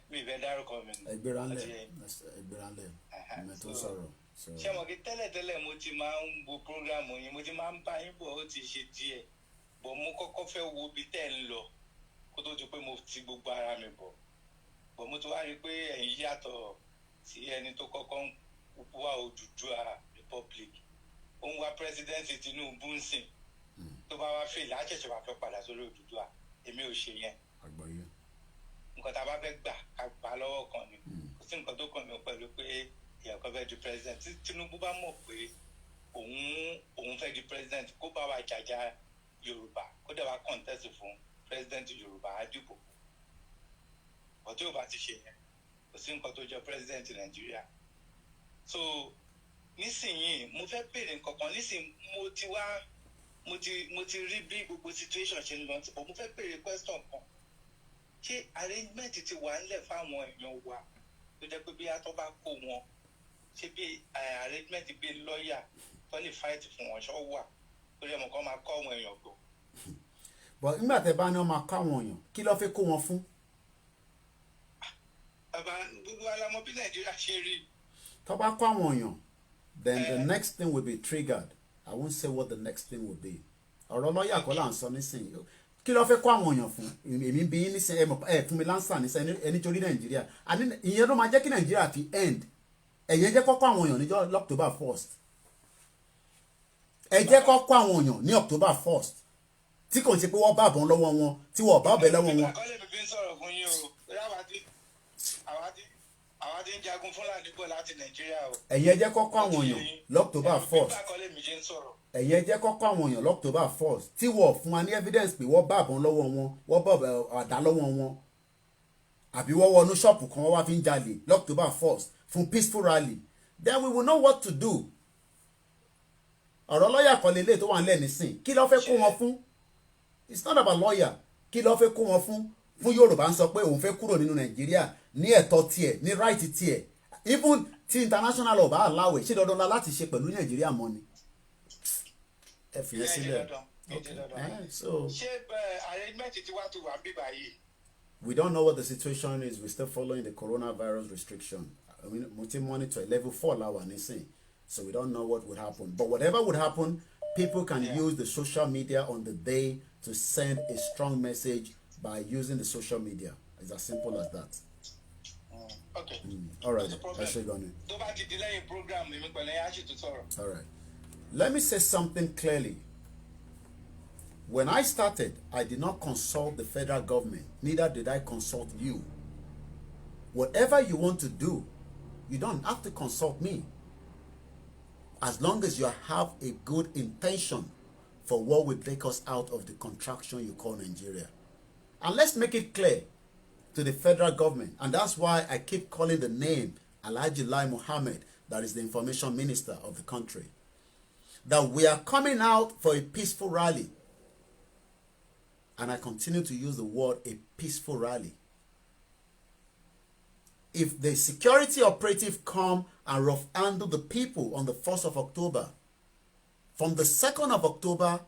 mi fẹ́ dárúkọ mi. Ẹgbẹ́ra ńlẹ̀, ìmọ̀ tó sọ̀rọ̀. Ṣé mo kí tẹ́lẹ̀tẹ́lẹ̀ mo ti máa ń wo program yín, mo ti máa ń bá yín bọ̀ ó ti ṣe díẹ̀. Bọ̀ mo kọ́kọ́ fẹ́ wo ibi tẹ́ ń lọ kó tó di pé mo ti gbogbo ara mi bọ̀. Bọ̀ mo ti wá rí i pé ẹ̀yin yàtọ̀ sí ẹni tó kọ́kọ́ ń wá Odùduwà Republic. Ó ń wá President Tinubu ń sìn. Tó bá wá fèlè, á ṣẹ̀ṣẹ̀ wá fẹ́ padà sórí Odùduwà. Èmi ò ṣe yẹn. Àgbọ̀yé. Nǹkan tá a bá fẹ́ gbà ká gbà lọ́wọ́ kan ni. Kò sí nǹkan tó kàn mí pẹ̀lú pé èèyàn kan fẹ́ di president. Tí Tinubu bá mọ̀ pé òun fẹ́ di president, kó bá wa jàjà Yorùbá, kó dẹ̀ wá contest fún president Yorùbá á dìbò. Bọ̀ tí ò bá ti ṣe yẹn, kò sí nǹkan tó jọ president Nàìjíríà. So nísìnyìí mo fẹ́ béèrè nǹkan kan. Nísìnyìí mo ti rí bí gbogbo situation ṣe ń lọ. Mo fẹ́ béèrè question kan. Ṣé arrangement ti wà nílẹ̀ fáwọn èèyàn wa tó jẹ́ pé bí atọ́ bá kó wọn, ṣé bí arrangement bí lọ́ọ̀yà tó lè fight fún wọn ṣọ́ wà tó yẹ mọ̀ kán máa kọ́ àwọn èèyàn gbọ́. But nígbà tẹ́ bá ní wọ́n máa kọ́ àwọn èèyàn, kí ló fẹ́ kó wọn fún? Bàbá gbogbo alamọ bí Nàìjíríà ṣe rí. Tó bá kó àwọn èèyàn, then the next thing will be triggered. I won't say what the next thing will be. Ọ̀rọ̀ lọ́yà kọ́ là ń sọ nísìnyí. Kí ló fẹ́ kó àwọn èèyàn fún? Èmi bí yín nísìnyí fún mi lánsà nísìnyí ẹni torí Nàìjíríà. Àní ìyẹn ló máa jẹ́ kí Nàìjíríà fi end. Ẹ̀yẹn jẹ́ kó kó àwọn èèyàn ní October 1st. Ẹ jẹ́ kó kó àwọn èèyàn ní October 1st. Tí kò ń ṣe pé wọ́n bá àbọ̀n lọ́wọ́ wọn, tí wọ́n bá ọ̀bẹ lọ́wọ́ wọn. Àkọlé mi fi ń sọ̀rọ̀ fún yín o. Àwa ti ń jagun Fúlàní bọ̀ láti Nàìjíríà o. Ẹ̀yin ẹ jẹ́ kó kó àwọn èèyàn l'October 1st. Ẹ̀yin ẹ jẹ́ kó kó àwọn èèyàn l'October 1st. Tí wọ́n fún wa ní evidence pé wọ́n bá àbọ̀n lọ́wọ́ wọn, wọ́n bá àdá lọ́wọ́ wọn. Àbí wọ́n wọnú ṣọ́ọ̀pù kan wọ́n wá fi ń jalè l'October 1st fún peaceful rally. Then we will know what to do. Ọ̀rọ̀ lọ́yà kan lélẹ̀ tó wà nílẹ̀ nísìn. Kí ló fẹ́ kó wọn fún? It's not about lawyer. Kí ló fẹ́ kó wọn fún? Fún Yorùbá ń sọ pé òun fẹ́ kúrò nínú Nàìjíríà ní ẹ̀tọ́ tiẹ̀ ní right tiẹ̀. Even tí international law bá allow ṣé dandan la láti ṣe pẹ̀lú Nàìjíríà mọ́ ni. Ẹ fi ẹ sílẹ̀. So ṣé arrangement ti wá tó wà bíbá yìí? We don't know what the situation is. We're still following the coronavirus restriction. I mean, multi-monitor level 4 la wà nísìn. So we don't know what would happen. But whatever would happen, people can use the social media on the day to send a strong message by using the social media. It's as simple as that. Okay. All right. I should go on it. All right. Let me say something clearly. When I started, I did not consult the federal government. Neither did I consult you. Whatever you want to do, you don't have to consult me. As long as you have a good intention for what will take us out of the contraction you call Nigeria. And let's make it clear to the federal government. And that's why I keep calling the name Alhaji Lai Mohammed, that is the information minister of the country. That we are coming out for a peaceful rally. And I continue to use the word a peaceful rally. If the security operative come and rough handle the people on the 1st of October, from the 2nd of October,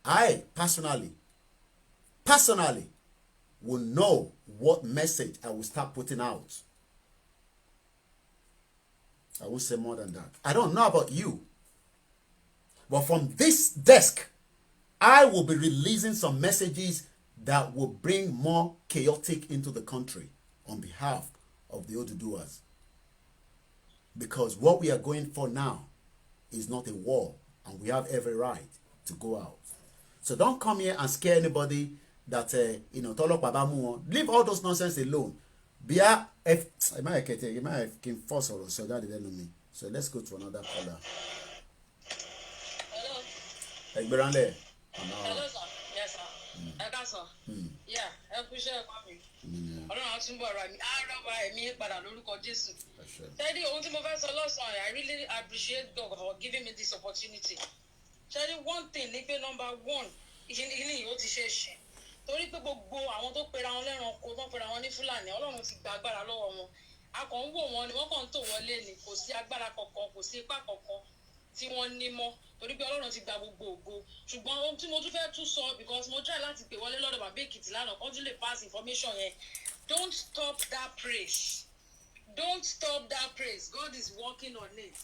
I personally will know what message I will start putting out. I won't say more than that. I don't know about you. But from this desk, I will be releasing some messages that will bring more chaotic into the country on behalf of the Pduduwas. Because what we are going for now is not a war, and we have every right to go out. So don't come here and scare anybody that, leave all those nonsense alone. So let's go to another caller. Hello. Hello, sir. Yes, sir. Sir. Yeah, I appreciate it. Ọlọ́run àtúbọ̀ ra mi àárọ̀bá ẹ̀mí padà lórúkọ Jésù. Tẹ́lí ohun tí mo fẹ́ sọ lọ́sàn-án, I really appreciate God for giving me this opportunity. Tẹ́lí one thing ní pé number one, ìṣẹ́ni yìí ó ti ṣe é ṣe. Torí pé gbogbo àwọn tó pera wọn lẹ́ranko tó pera wọn ní Fúlàní, Ọlọ́run ti gba agbára lọ́wọ́ wọn. A kàn ń wò wọ́n ni wọ́n kàn ń tò wọlé ni, kò sí agbára kankan, kò sí ipá kankan tí wọ́n ní mọ́. Torí pé Ọlọ́run ti gba gbogbo ògo. Ṣùgbọ́n ohun tí mo tún fẹ́ tún sọ, because mo try láti pè wọlé lọ́dọ̀ bàbá Èkìtì lánàá kó tún lè pass information yẹn. Don't stop that praise. Don't stop that praise. God is working on it.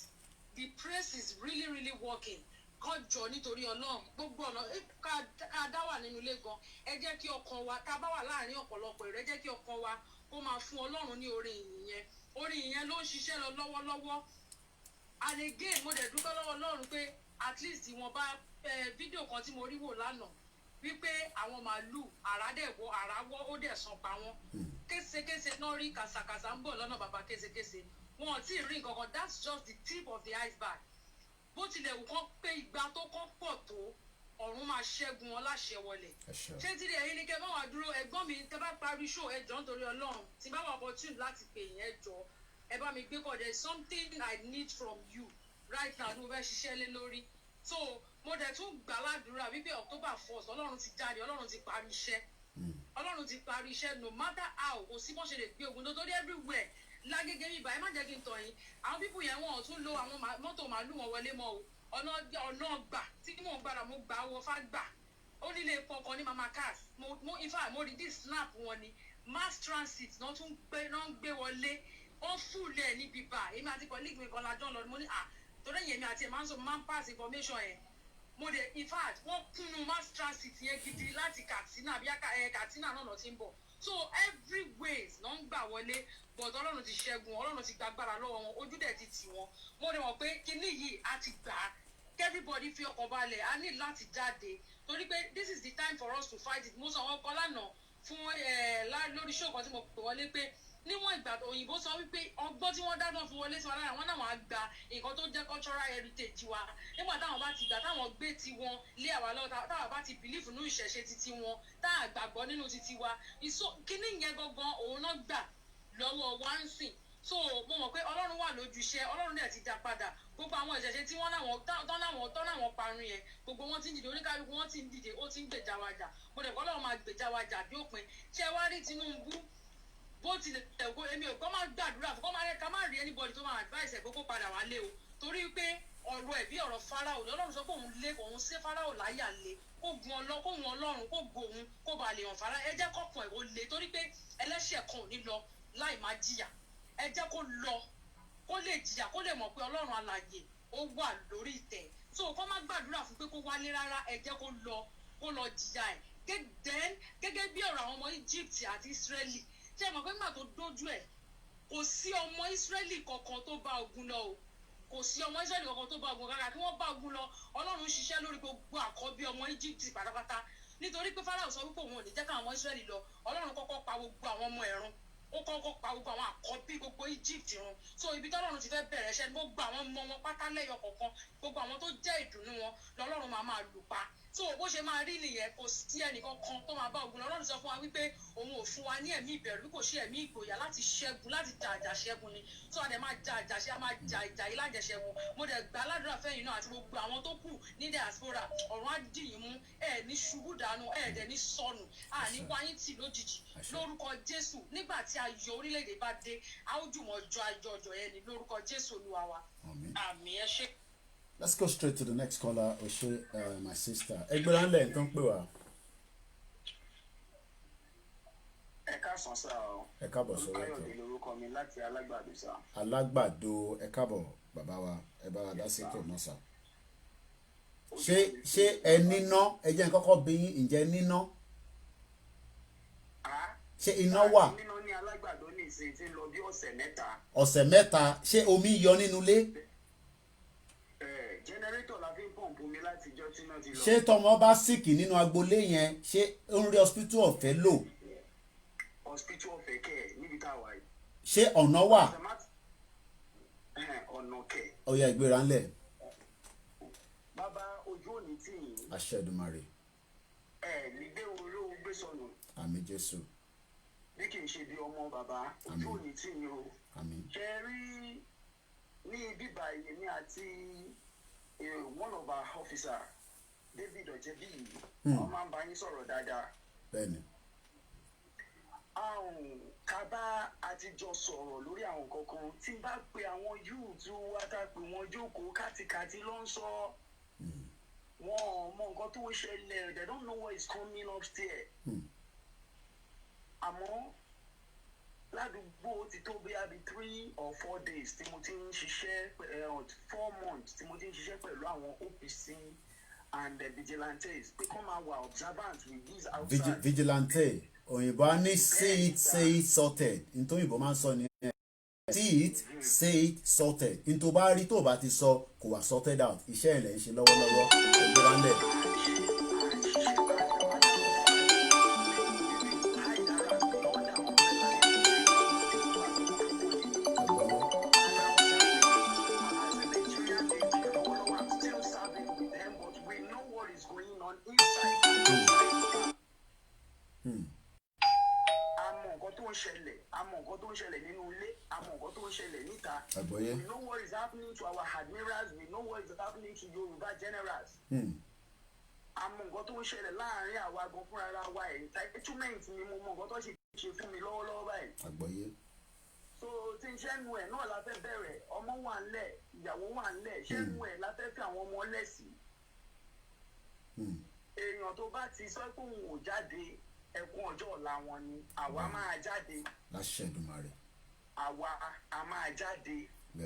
The praise is really, really working. God jọ nítorí Ọlọ́run gbogbo ọ̀nà ká dá wà nínú ilé gan. Ẹ jẹ́ kí ọkàn wa tá bá wà láàrin ọ̀pọ̀lọpọ̀ èrè, ẹ jẹ́ kí ọkàn wa kó máa fún Ọlọ́run ní orin ìyìn yẹn. Orin ìyẹn ló ń ṣiṣẹ́ lọ lọ́wọ́lọ́wọ́. And again, mo dẹ̀ dúpẹ́ lọ́wọ́ Ọlọ́run pé at least ìwọ̀nba fídíò kan tí mo rí wò lánàá wípé àwọn màálù àràdẹ̀wọ̀ àràwọ̀ ó dẹ̀ san pa wọ́n. Késekése náà rí kàsàkàsà ń bọ̀ lọ́nà bàbá késekése. Wọn ò tí ì rí nǹkan kan. That's just the tip of the iceberg. Bó tilẹ̀ wù kán pé ìgbà tó kán pọ̀ tó, ọ̀run máa ṣẹ́gun wọn láṣẹ wọlé. Ṣé tí ẹ̀yin ni kẹ́ bá wà dúró ẹ̀gbọ́n mi tẹ́ bá parí show ẹ jọ̀ọ́ nítorí Ọlọ́run tí bá wà opportunity láti pè yín ẹ jọ̀ọ́ ẹ bá mi gbé kọ́ there is something I need from you right now ní mo fẹ́ ṣiṣẹ́ lé lórí. So mo dẹ̀ tún gbà ládùúrà wípé October 1st Ọlọ́run ti jáde, Ọlọ́run ti parí iṣẹ́. Ọlọ́run ti parí iṣẹ́ no matter how kò sí bó ṣe lè gbé ogun tó torí everywhere lágége mi báyìí má jẹ́ kí n tọ̀ yín. Àwọn pípù yẹn wọn ò tún lo àwọn mọ́tò màálù wọn wọlé mọ́ o. Ọ̀nà gbà tí mò ń gbàdà mo gbà wọ fá gbà. Ó nílé epo ọkọ̀ ní mama cars. In fact mo rí this snap wọn ni mass transit náà tún gbé wọlé ó fúlẹ̀ níbi bá èmi àti colleague mi kan lájọ́ lọ mo ní torí èmi àti ẹ̀ máa ń sọ máa ń pass information yẹn mo dé in fact wọ́n kúnnú mass transit yẹn gidi láti Katsina bí Katsina náà lọ ti ń bọ̀ so every ways ló ń gbà wọlé but ọlọ́run ti ṣẹ́gun ọlọ́run ti gbàgbára lọ́wọ́ wọn ojú dẹ̀ ti tì wọ́n mo dé mọ̀ pé kinní yìí á ti gbà á everybody fi ọkàn balẹ̀ a ní láti jáde torí pé this is the time for us to fight it mo sọ àwọn kan lánàá fún lórí show kan tí mo pè wọlé pé níwọ̀n ìgbà òyìnbó sọ wípé ọgbọ́n tí wọ́n dáná fún wọlé sí wa lára wọn náà wọ́n á gba nǹkan tó jẹ́ cultural heritage wa nígbà táwọn bá ti gbà táwọn gbé tiwọn lé àwa lọ́wọ́ táwọn bá ti believe nínú ìṣẹ̀ṣe titi wọn táwọn gbàgbọ́ nínú titi wa kíní yẹn gangan òun náà gbà lọ́wọ́ wa ń sìn so mo mọ̀ pé ọlọ́run wà lójú iṣẹ́ ọlọ́run dẹ̀ ti dá padà gbogbo àwọn ìṣẹ̀ṣe tí wọ́n náwọn parun yẹn gbogbo wọn ti ń dìde oníkálukú wọn ti ń dìde ó ti ń gbèjà wa jà mo dẹ̀ kọ́ ọlọ́run máa gbèjà wa jà bí òpin ṣé wá rí Tinubu bó tilẹ̀ tẹ̀kọ́ èmi ò kọ́ máa gbàdúrà fún kọ́ máa ká má rí anybody tó máa advice ẹ̀ kókó padà wá lé o torí pé ọ̀rọ̀ ẹ̀ bí ọ̀rọ̀ Fáráò lọ́lọ́run sọ pé òun sé Fáráò láyà lé kó gun ọlọ́run kó go òun kó ba lè hàn Fáráò ẹ jẹ́ kọ́kàn ẹ̀ ó le torí pé ẹlẹ́ṣẹ̀ kan ò ní lọ láì má jìyà ẹ jẹ́ kó lọ kó lè jìyà kó lè mọ̀ pé ọlọ́run alààyè ó wà lórí ìtẹ́ so kọ́ má gbàdúrà fún pé kó wálé rárá ẹ jẹ́ kó lọ jìyà ẹ̀ gẹ́gẹ́ bí ọ̀rọ̀ àwọn ọmọ Egypt àti Israeli ṣé mọ̀ pé nígbà tó dójú ẹ̀ kò sí ọmọ Ísírẹ́lì kankan tó bá ogun lọ o kò sí ọmọ Ísírẹ́lì kankan tó bá ogun rárá kí wọ́n bá ogun lọ Ọlọ́run ṣiṣẹ́ lórí gbogbo àkọ́bí ọmọ Íjíbítì pátápátá nítorí pé Fáráò sọ wípé òun ò ní jẹ́ káwọn ọmọ Ísírẹ́lì lọ Ọlọ́run kọ́kọ́ pa gbogbo àwọn ọmọ ẹ̀rún ó kọ́kọ́ pa gbogbo àwọn àkọ́bí gbogbo Egypt run so ibi tọ́lọ́run ti fẹ́ bẹ̀rẹ̀ ṣẹ́ gbogbo àwọn ọmọ wọn pátá lẹ́yọ kọ̀ọ̀kan gbogbo àwọn tó jẹ́ ìdùnnú wọn lọ́lọ́run máa lù pa so bó ṣe máa rí nìyẹn kò sí ẹnìkan kan tó máa bá ogun lọ́lọ́run sọ fún wa wípé òun ò fún wa ní ẹ̀mí ìbẹ̀rù kò ṣe ẹ̀mí ìgboyà láti ṣẹ́gun láti jà àjà ṣẹ́gun ni so àdẹ máa jà àjà ṣe a máa jà ìjà yìí lájẹṣẹ́gun mo dẹ̀ gbà aládùúrà fẹ́yìn náà àti gbogbo àwọn tó kù ní diaspora ọ̀run á dì yín mú ẹ̀ ní ṣubú dànù ẹ̀ dẹ̀ ní sọnù àní wáyé tì lójijì lórúkọ Jésù nígbà tí ayọ̀ orílẹ̀-èdè bá dé a ó jùmọ̀ jọ àjọjọ yẹn ní lórúkọ Jésù Olúwa wa àmín ẹ ṣé. Let's go straight to the next caller, Oshe, my sister. Egberanle tó ń pè wá. Ẹ káàsán sá o. Ẹ káàbọ̀ sọ́wọ́ ẹ̀kọ́. Olúkáyọ̀dé lorúkọ mi láti Alágbàdo sá. Alágbàdo ẹ káàbọ̀ bàbá wa ẹ bá wa dá sí ètò náà sá. Ṣé ẹ níná ẹ jẹ́ n kọ́kọ́ bí yín ǹjẹ́ níná? Ṣé iná wà? Níná ní Alágbàdo ní ìsìn tí ń lọ bí ọ̀sẹ̀ mẹ́ta. Ọ̀sẹ̀ mẹ́ta ṣé omi yọ nínú ilé? Jẹnẹrétọ̀ la fi ń pọ̀npù mi láti ìjọ tí náà ti lọ. Ṣé tọmọ bá síkì nínú agboolé yẹn ṣé ó ń rí hospital ọ̀fẹ́ lò? Hospital ọ̀fẹ́ kẹ̀ níbi tá a wà yìí. Ṣé ọ̀nà wà? Ọ̀nà kẹ̀. Ó yá ìgbéra ńlẹ̀. Bàbá ojú òní tì yín. Àṣẹ Èdùmàrè. Nígbé olówó gbé sọnù. Àmín Jésù. Bí kì í ṣe bí ọmọ bàbá ojú òní tì yín o. Àmín. Ṣé rí ní bíbá èmi àti one of our officer David Ojebi wọ́n máa ń bá yín sọ̀rọ̀ dáadáa. Bẹ́ẹ̀ni. Kábà àtijọ́ sọ̀rọ̀ lórí àwọn kankan tí n bá pe àwọn youth wa ká pè wọ́n jókòó kátikàti ló ń sọ wọn mọ nǹkan tó ń ṣẹlẹ̀ they don't know what is coming upstairs. Àmọ́ ládùúgbò ti tó bí abi 3 or 4 days tí mo ti ń ṣiṣẹ́ 4 months tí mo ti ń ṣiṣẹ́ pẹ̀lú àwọn OPC and vigilantes pé kọ́ máa wà observant with these outside. Vigilante òyìnbó á ní say it sorted nítorí òyìnbó máa ń sọ ní see it say it sorted nítorí bá rí tó bá ti sọ kò wà sorted out iṣẹ́ ilẹ̀ ń ṣe lọ́wọ́lọ́wọ́ Egberanle. Àmọ́ nǹkan tó ń ṣẹlẹ̀ nínú ilé, àmọ́ nǹkan tó ń ṣẹlẹ̀ níta. Àgbọ́yé. We know what is happening to our admirals, we know what is happening to Yorùbá generals. Àmọ́ nǹkan tó ń ṣẹlẹ̀ láàárín àwa gan fúnra wa entitlement ni mo mọ nǹkan tó ṣe fún mi lọ́wọ́lọ́wọ́ báyìí. Àgbọ́yé. So tí iṣẹ́ nu ẹ̀ náà la fẹ́ bẹ̀rẹ̀, ọmọ wà ńlẹ̀, ìyàwó wà ńlẹ̀, iṣẹ́ nu ẹ̀ la fẹ́ fi àwọn ọmọ lẹ́sìn. Èèyàn tó bá ti sọ pé òun ò jáde ẹkún ọjọ́ ọ̀la wọn ni àwa máa jáde. Láṣẹ Èdùmàrè. àwa a máa jáde.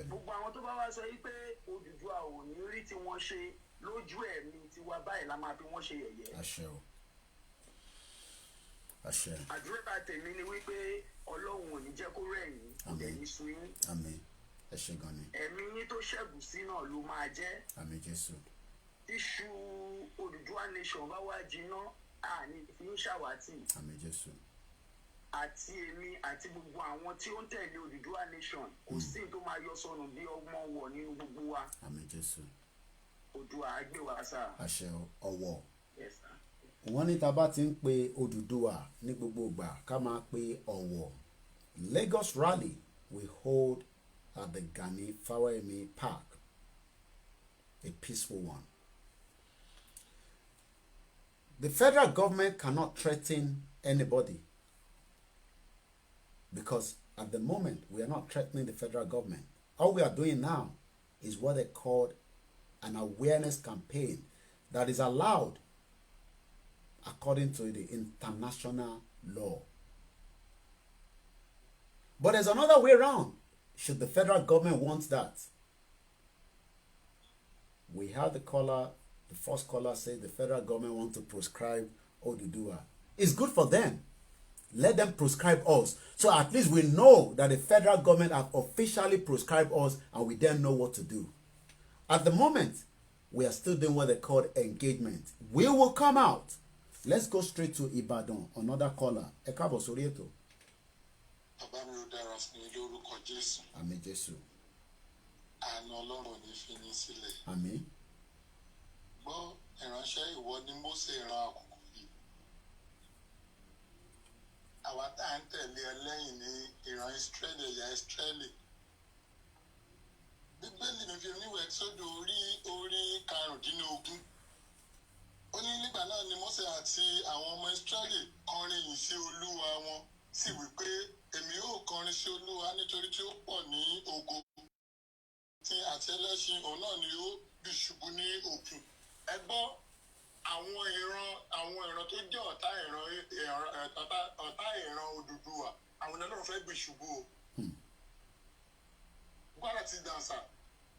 Gbogbo àwọn tó bá wá sọ wípé Odùduwà ò ní rí tí wọ́n ṣe lójú ẹ̀mí tiwa báyìí la máa fi wọ́n ṣe yẹ̀yẹ́. àṣẹ o. àṣẹ. àdúrà tèmi ni wípé Ọlọ́run ò ní jẹ́ kó rẹ̀ yín kò dẹ̀ ní sú yín. àmín. ẹ ṣé gan ni. ẹ̀mí yín tó ṣẹ́gun sí náà ló máa jẹ́. àmín Jésù. Iṣu Odùduwà nation bá wá jiná àní fi ń ṣàwátì. àmín Jésù. àti èmi àti gbogbo àwọn tí ó ń tẹ̀lé Odùduwà nation kò sí tó máa yọ sọnù bí ọmọ wọ̀ nínú gbogbo wa. àmín Jésù. Odùduwà á gbé wa sá. àṣẹ ọwọ́. Yes, sir. wọ́n ní tá bá ti ń pe Odùduwà ní gbogbo ìgbà ká máa pe ọ̀wọ̀. Lagos rally we hold at the Gani Fawayemi Park, a peaceful one. The federal government cannot threaten anybody because at the moment we are not threatening the federal government. All we are doing now is what they call an awareness campaign that is allowed according to the international law. But there's another way around. Should the federal government want that? We have the caller, the first caller says the federal government wants to proscribe Odùduwà. It's good for them. Let them proscribe us. So at least we know that the federal government have officially proscribed us and we then know what to do. At the moment, we are still doing what they call engagement. We will come out. Let's go straight to Ibadan. Another caller. Ẹ káàbọ̀ sórí ètò. Bàbá mi ò dára fún mi lórúkọ Jésù. Àmín Jésù. Àánú Ọlọ́run ní fi yín sílẹ̀. Àmín. Gbọ́ ìránṣẹ́ ìwọ ni Mósè ran àkókò yìí. Àwa tá à ń tẹ̀lé ẹ lẹ́yìn ní ìran Ísírẹ́lì ẹ̀yà Ísírẹ́lì. Bíbélì mi fi oníwèé sódò orí karùndínlógún. Ó ní nígbà náà ni Mósè àti àwọn ọmọ Ísírẹ́lì kọrin yìí sí Olúwa wọn sì wí pé èmi yóò kọrin sí Olúwa nítorí tí ó pọ̀ ní ògo tí àti ẹlẹ́ṣin òun náà ni ó bí ṣubú ní òkun. Ẹ gbọ́ àwọn ìran tó jẹ́ ọ̀tá ìran Odùduwà àwọn Ọlọ́run fẹ́ bí ṣubú o. Gbọ́dọ̀ ti dànsà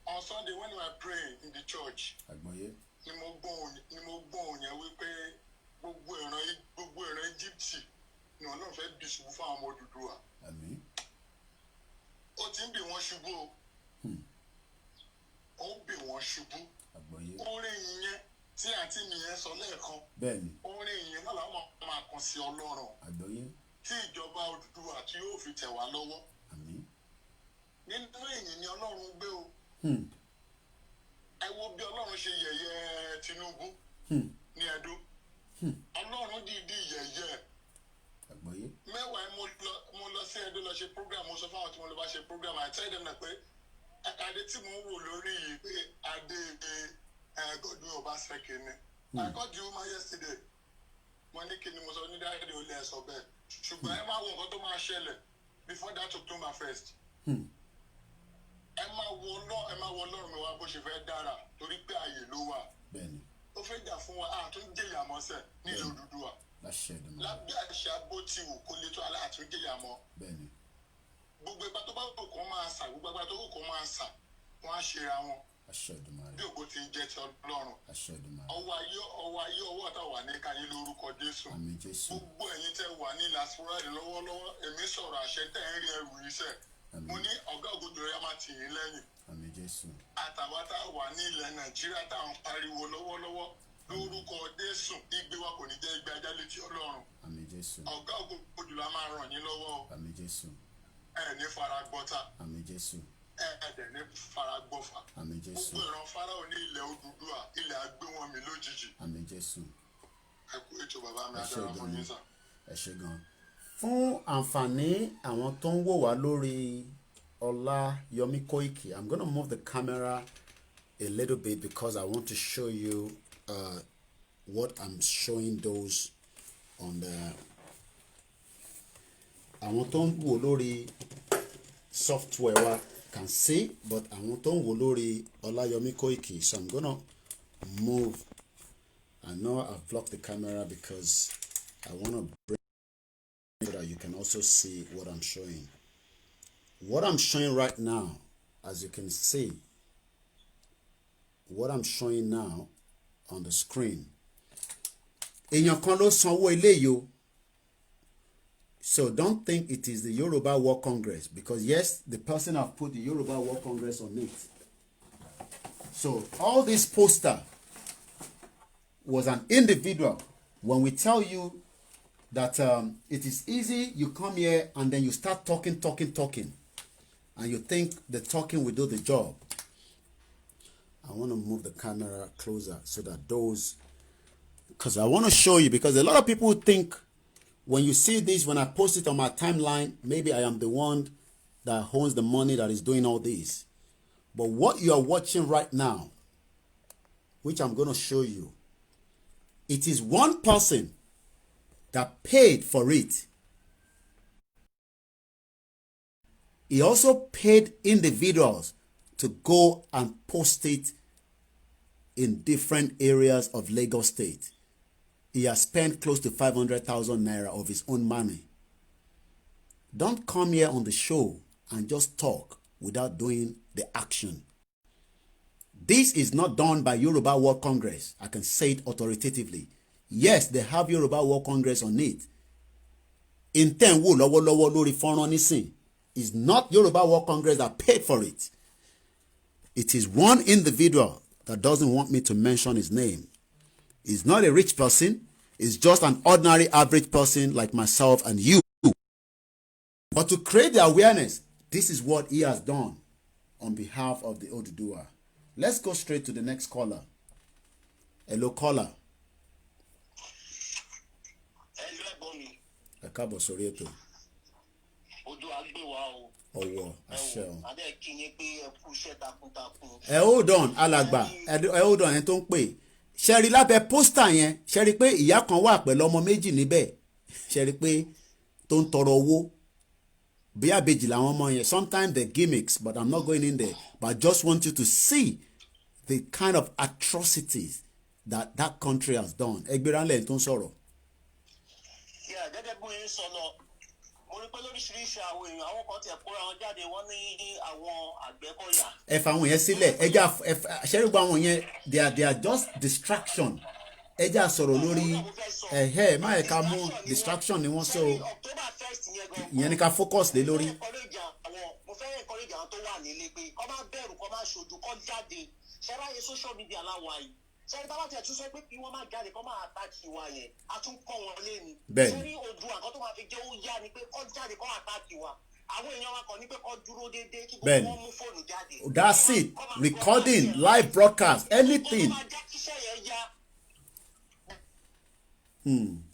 on Sunday when we are praying in the church. Àgbọ̀yé. Ni mo gbọ́ òun yẹn wípé gbogbo ìran Egypt ni Ọlọ́run fẹ́ bí ṣubú fún àwọn ọmọ Odùduwà. Àmín. Ó ti ń bì wọ́n ṣubú o. Ó bì wọ́n ṣubú. Àgbọ̀yé. Orin yẹn tí àǹtí mi yẹn sọ lẹ́ẹ̀kan. Bẹ́ẹ̀ni. Orin yẹn náà làwọn máa kàn sí Ọlọ́run. Àgbọ̀yé. Tí ìjọba Odùduwà tí yóò fi tẹ̀ wá lọ́wọ́. Àmín. Nínú èyí ni Ọlọ́run gbé o. Ẹ wo bí Ọlọ́run ṣe yẹ̀yẹ́ Tinubu ní Ẹdó. Ọlọ́run dìídì yẹ̀yẹ́. Àgbọ̀yé. Mẹ́wàá mo lọ sí Ẹdó lọ ṣe program mo sọ fún àwọn tí mo lọ bá ṣe program I tell them na pé adé tí mo ń wò lórí yìí pé adé Godwin Obaseki ni. I got the woman yesterday. Mo ní kí ni mo sọ ní dáadé olè ẹ̀ sọ bẹ́ẹ̀. Ṣùgbọ́n ẹ máa wo nǹkan tó máa ṣẹlẹ̀ before that October 1st. Ẹ máa wo Ọlọ́run mi wá bó ṣe fẹ́ dára torí pé ààyè ló wà. Bẹ́ẹ̀ni. Ó fẹ́ jà fún wa àtúndéyà mọ́sẹ̀ nílẹ̀ Odùduwà. Lábẹ́ àṣà bó ti wù kó lè tó àtúndéyà mọ́. Bẹ́ẹ̀ni. Gbogbo ìgbà tó bá wù kó máa sà gbogbo ìgbà tó wù kó máa sà wọ́n á ṣera wọn. Àṣẹ Èdùmàrè. Bí ògo ti jẹ́ ti Ọlọ́run. Àṣẹ Èdùmàrè. Ọwọ́ ọ̀tá wà ní káyé lórúkọ Jésù. Àmín Jésù. Gbogbo ẹ̀yin tẹ́ wà ní ìlàsíwájú lọ́wọ́lọ́wọ́ èmi sọ̀rọ̀ àṣẹ tẹ́ ń rí ẹrù iṣẹ́. Mo ní ọ̀gá ògùdù rẹ̀ máa tì yín lẹ́yìn. Àmín Jésù. Àtàwọn tá a wà ní ilẹ̀ Nàìjíríà tá à ń pariwo lọ́wọ́lọ́wọ́ lórúkọ Jésù igbe wa kò ní jẹ́ igbe ajá létí Ọlọ́run. Àmín Jésù. Ọ̀gá ògùdù la máa ràn yín lọ́wọ́. Àmín Jésù. Ẹ ní fara gbọ́ta. Àmín Jésù. Ẹ dẹ̀ ní fara gbọ́fà. Àmín Jésù. Gbogbo ìran Fáráò ní ilẹ̀ Odùduwà ilẹ̀ àgbé wọn mì lójijì. Àmín Jésù. Ẹ kú ètò bàbá mi àdára fún yín sà. Ẹ ṣé gan. Fún àǹfààní àwọn tó ń wò wá lórí Olayomi Koiki, I'm going to move the camera a little bit because I want to show you what I'm showing those on the àwọn tó ń wò lórí software wa can see, but àwọn tó ń wò lórí Olayomi Koiki, so I'm going to move. I know I've blocked the camera because I want to bring so that you can also see what I'm showing. What I'm showing right now, as you can see, what I'm showing now on the screen. Èèyàn kan ló sanwó eléyìí o. So don't think it is the Yoruba World Congress, because yes, the person have put the Yoruba World Congress on it. So all this poster was an individual. When we tell you that it is easy, you come here and then you start talking, and you think the talking will do the job. I want to move the camera closer so that those, because I want to show you, because a lot of people think when you see this, when I post it on my timeline, maybe I am the one that owns the money that is doing all this. But what you are watching right now, which I'm going to show you, it is one person that paid for it. He also paid individuals to go and post it in different areas of Lagos State. He has spent close to 500,000 naira of his own money. Don't come here on the show and just talk without doing the action. This is not done by Yoruba World Congress. I can say it authoritatively. Yes, they have Yoruba World Congress on it. Inten wo lọ́wọ́lọ́wọ́ lórí fọ́nrán nísìn. It's not Yoruba World Congress that paid for it. It is one individual that doesn't want me to mention his name. He's not a rich person. He's just an ordinary average person like myself and you. But to create the awareness, this is what he has done on behalf of the Pduduwa. Let's go straight to the next caller. Hello, caller. Ẹ káàbọ̀ sórí ètò. Ọwọ́ àṣẹ o. Ẹ hold on alàgbà, ẹ hold on ẹni tó ń pè. Ṣé rí lábẹ́ pósítà yẹn, ṣé rí pé ìyá kan wà pẹ̀lú ọmọ méjì níbẹ̀. Ṣé rí pé tó ń tọrọ owó. Bí àbèjì làwọn ọmọ yẹn. Sometimes they're gimmicks, but I'm not going in there. But I just want you to see the kind of atrocities that that country has done. Ẹgbẹ́ránlẹ̀ tó ń sọ̀rọ̀. Gẹ́gẹ́ bó ń sọ lọ, mo rí pé lóríṣiríṣi àwọn èèyàn àwọn kan tiẹ̀ kóra wọn jáde wọ́n ní àwọn Àgbẹ̀kọ̀yà. Ẹ fa àwọn yẹn sílẹ̀, ẹja ṣẹ́rígbà àwọn yẹn they are just distraction. Ẹja sọ̀rọ̀ lórí má ẹ̀ka mú distraction ni wọ́n sọ. Ìyẹn ni ká focus lé lórí. Mo fẹ́ encourage àwọn tó wà nílé pé kọ́ máa bẹ̀rù kọ́ máa ṣojú kọ́ jáde ṣẹ́ráyé social media láwa yìí. Sẹ́ni táwọn tiẹ̀ tún sọ pé kí wọ́n máa jáde kọ́ máa àtàkì wa yẹn a tún kọ́ wọn lé ni. Bẹ́ẹ̀ni. Sẹ́ni Oòduà nǹkan tó máa fi jẹ́ ó yá ni pé kọ́ jáde kọ́ àtàkì wa. Àwọn èèyàn wa kàn ní pé kọ́ dúró déédéé kí gbogbo wọn mú fóònù jáde. That's it. Recording, live broadcast, anything. Kọ́ máa jẹ́ kíṣẹ́ yẹn yá.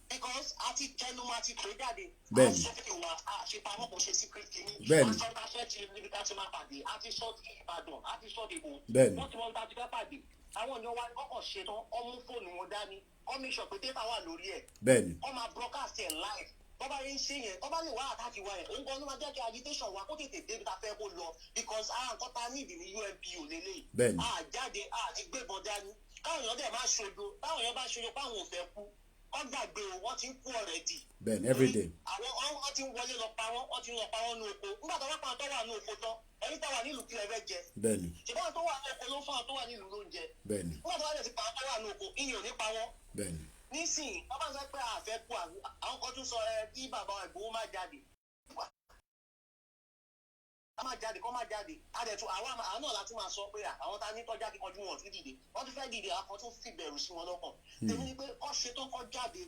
Because a ti tẹnu ma ti pè jáde. Bẹ́ẹ̀ni. A sọ pé wa a ṣe pamọ́ kò ṣe secret kìíní. Bẹ́ẹ̀ni. A sọ pé a fẹ́ ti níbi ká ti máa pàdé. A ti sọ Ìbàdàn, a ti sọ Èkó. Bẹ́ẹ̀ni. Wọ́n ti wọ́n ta ti fẹ́ pàdé. Àwọn èèyàn wa kọ́kọ́ ṣetán ọmú fóònù wọn dání ọmọ ìṣọ̀ pé data wà lórí ẹ̀. Bẹ́ẹ̀ni. Wọ́n máa broadcast ẹ̀ live. Bọ́bá yẹn ń ṣe yẹn bọ́bá lè wá àtàkì wa yẹn òun gan ló máa jẹ́ kí agitation wa kó tètè débi ta fẹ́ kó lọ because ara nǹkan ta ní ìdí ní UNPO lélẹ̀. Bẹ́ẹ̀ni. A jáde a ti gbébọn dání káwọn èèyàn dẹ̀ máa ṣojo táwọn èèyàn bá ṣojo páwọn ò fẹ́ kú kọ́ gbàgbé o wọ́n ti ń kú already. Bẹ́ẹ̀ni everyday. Àwọn ti ń wọlé lọ pa wọ́n ti ń lọ pa wọ́n ní oko nígbà tó wá pa tó wà ní oko tán ẹni tó wà nílùú kílẹ̀ fẹ́ jẹ. Bẹ́ẹ̀ni. ṣùgbọ́n tó wà ní oko ló fún àwọn tó wà nílùú ló ń jẹ. Bẹ́ẹ̀ni. nígbà tó wà ní pa tó wà ní oko ìyẹn ò ní pa wọ́n. Bẹ́ẹ̀ni. nísìnyí wọ́n bá sọ pé àfẹ́ kú àwọn kan tún sọ kí bàbá Ìgbòho má jáde. Ká má jáde kọ́ má jáde àdẹ̀tù àwọn náà láti máa sọ pé àwọn ta ní tọ́jà kíkanjú wọn tún dìde wọ́n tún fẹ́ dìde àwọn tún fi bẹ̀rù sí wọn lọ́kàn. tèmi ni pé kọ́ ṣetán kọ́ jáde